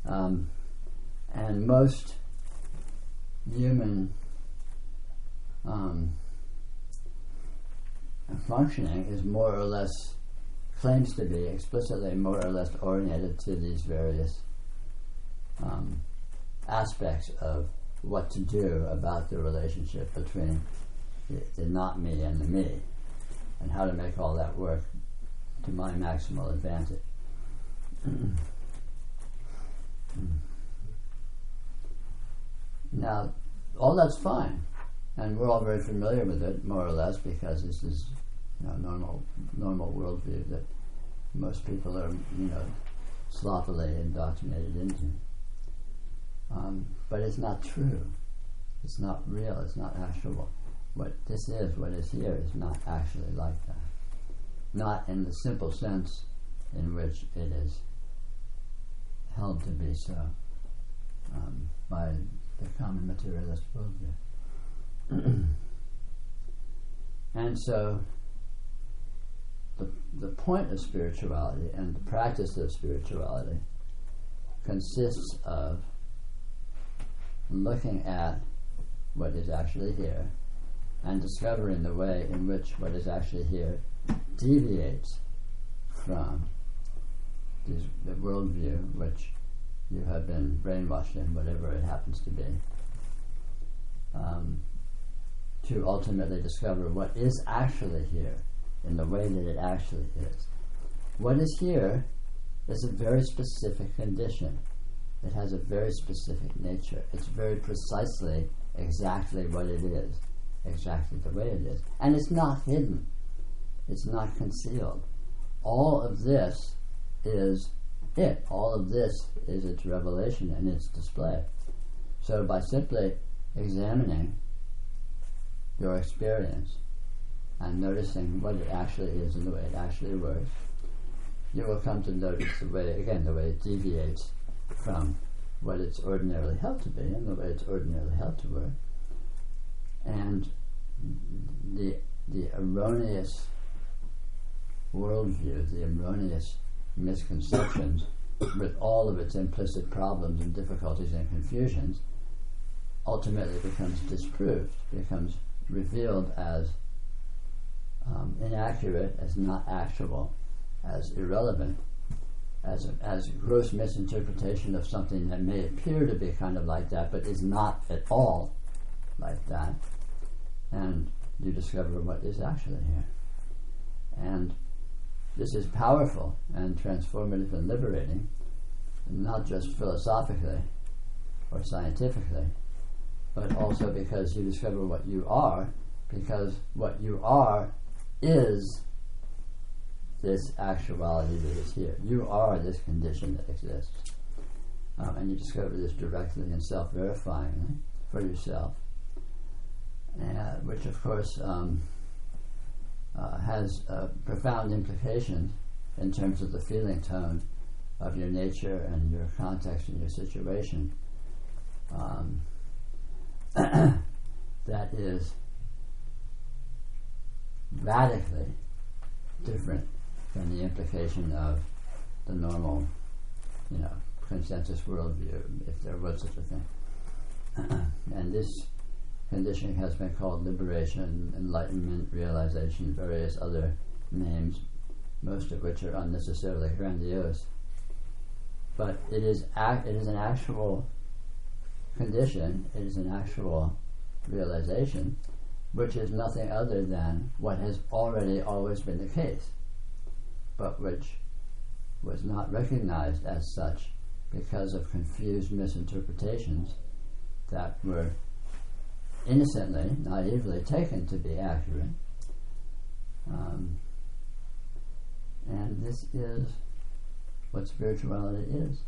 And most human functioning is more or less, claims to be explicitly more or less oriented to these various aspects of what to do about the relationship between the not me and the me, and how to make all that work to my maximal advantage. Now, all that's fine, and we're all very familiar with it, more or less, because this is normal worldview that most people are sloppily indoctrinated into. But it's not true. It's not real. It's not actual. What is here, is not actually like that. Not in the simple sense in which it is held to be so by the common materialist worldview. And so the point of spirituality and the practice of spirituality consists of looking at what is actually here and discovering the way in which what is actually here deviates from the worldview which you have been brainwashed in, whatever it happens to be, to ultimately discover what is actually here in the way that it actually is. What is here is a very specific condition. It has a very specific nature. It's very precisely exactly what it is, exactly the way it is. And it's not hidden. It's not concealed. All of this is it. All of this is its revelation and its display. So by simply examining your experience and noticing what it actually is and the way it actually works, you will come to notice the way it deviates from what it's ordinarily held to be and the way it's ordinarily held to work. And the erroneous worldview, the erroneous misconceptions, with all of its implicit problems and difficulties and confusions, ultimately becomes disproved, becomes revealed as inaccurate, as not actual, as irrelevant, as gross misinterpretation of something that may appear to be kind of like that, but is not at all like that. And you discover what is actually here. And this is powerful and transformative and liberating, not just philosophically or scientifically, but also because you discover what you are, because what you are is this actuality that is here. You are this condition that exists. And you discover this directly and self-verifyingly for yourself, which of course has profound implications in terms of the feeling tone of your nature and your context and your situation. That is radically different than the implication of the normal, consensus worldview, if there was such a thing. And this condition has been called liberation, enlightenment, realization, various other names, most of which are unnecessarily grandiose. But it is an actual condition, it is an actual realization, which is nothing other than what has already always been the case, but which was not recognized as such because of confused misinterpretations that were innocently, naively taken to be accurate. And this is what spirituality is.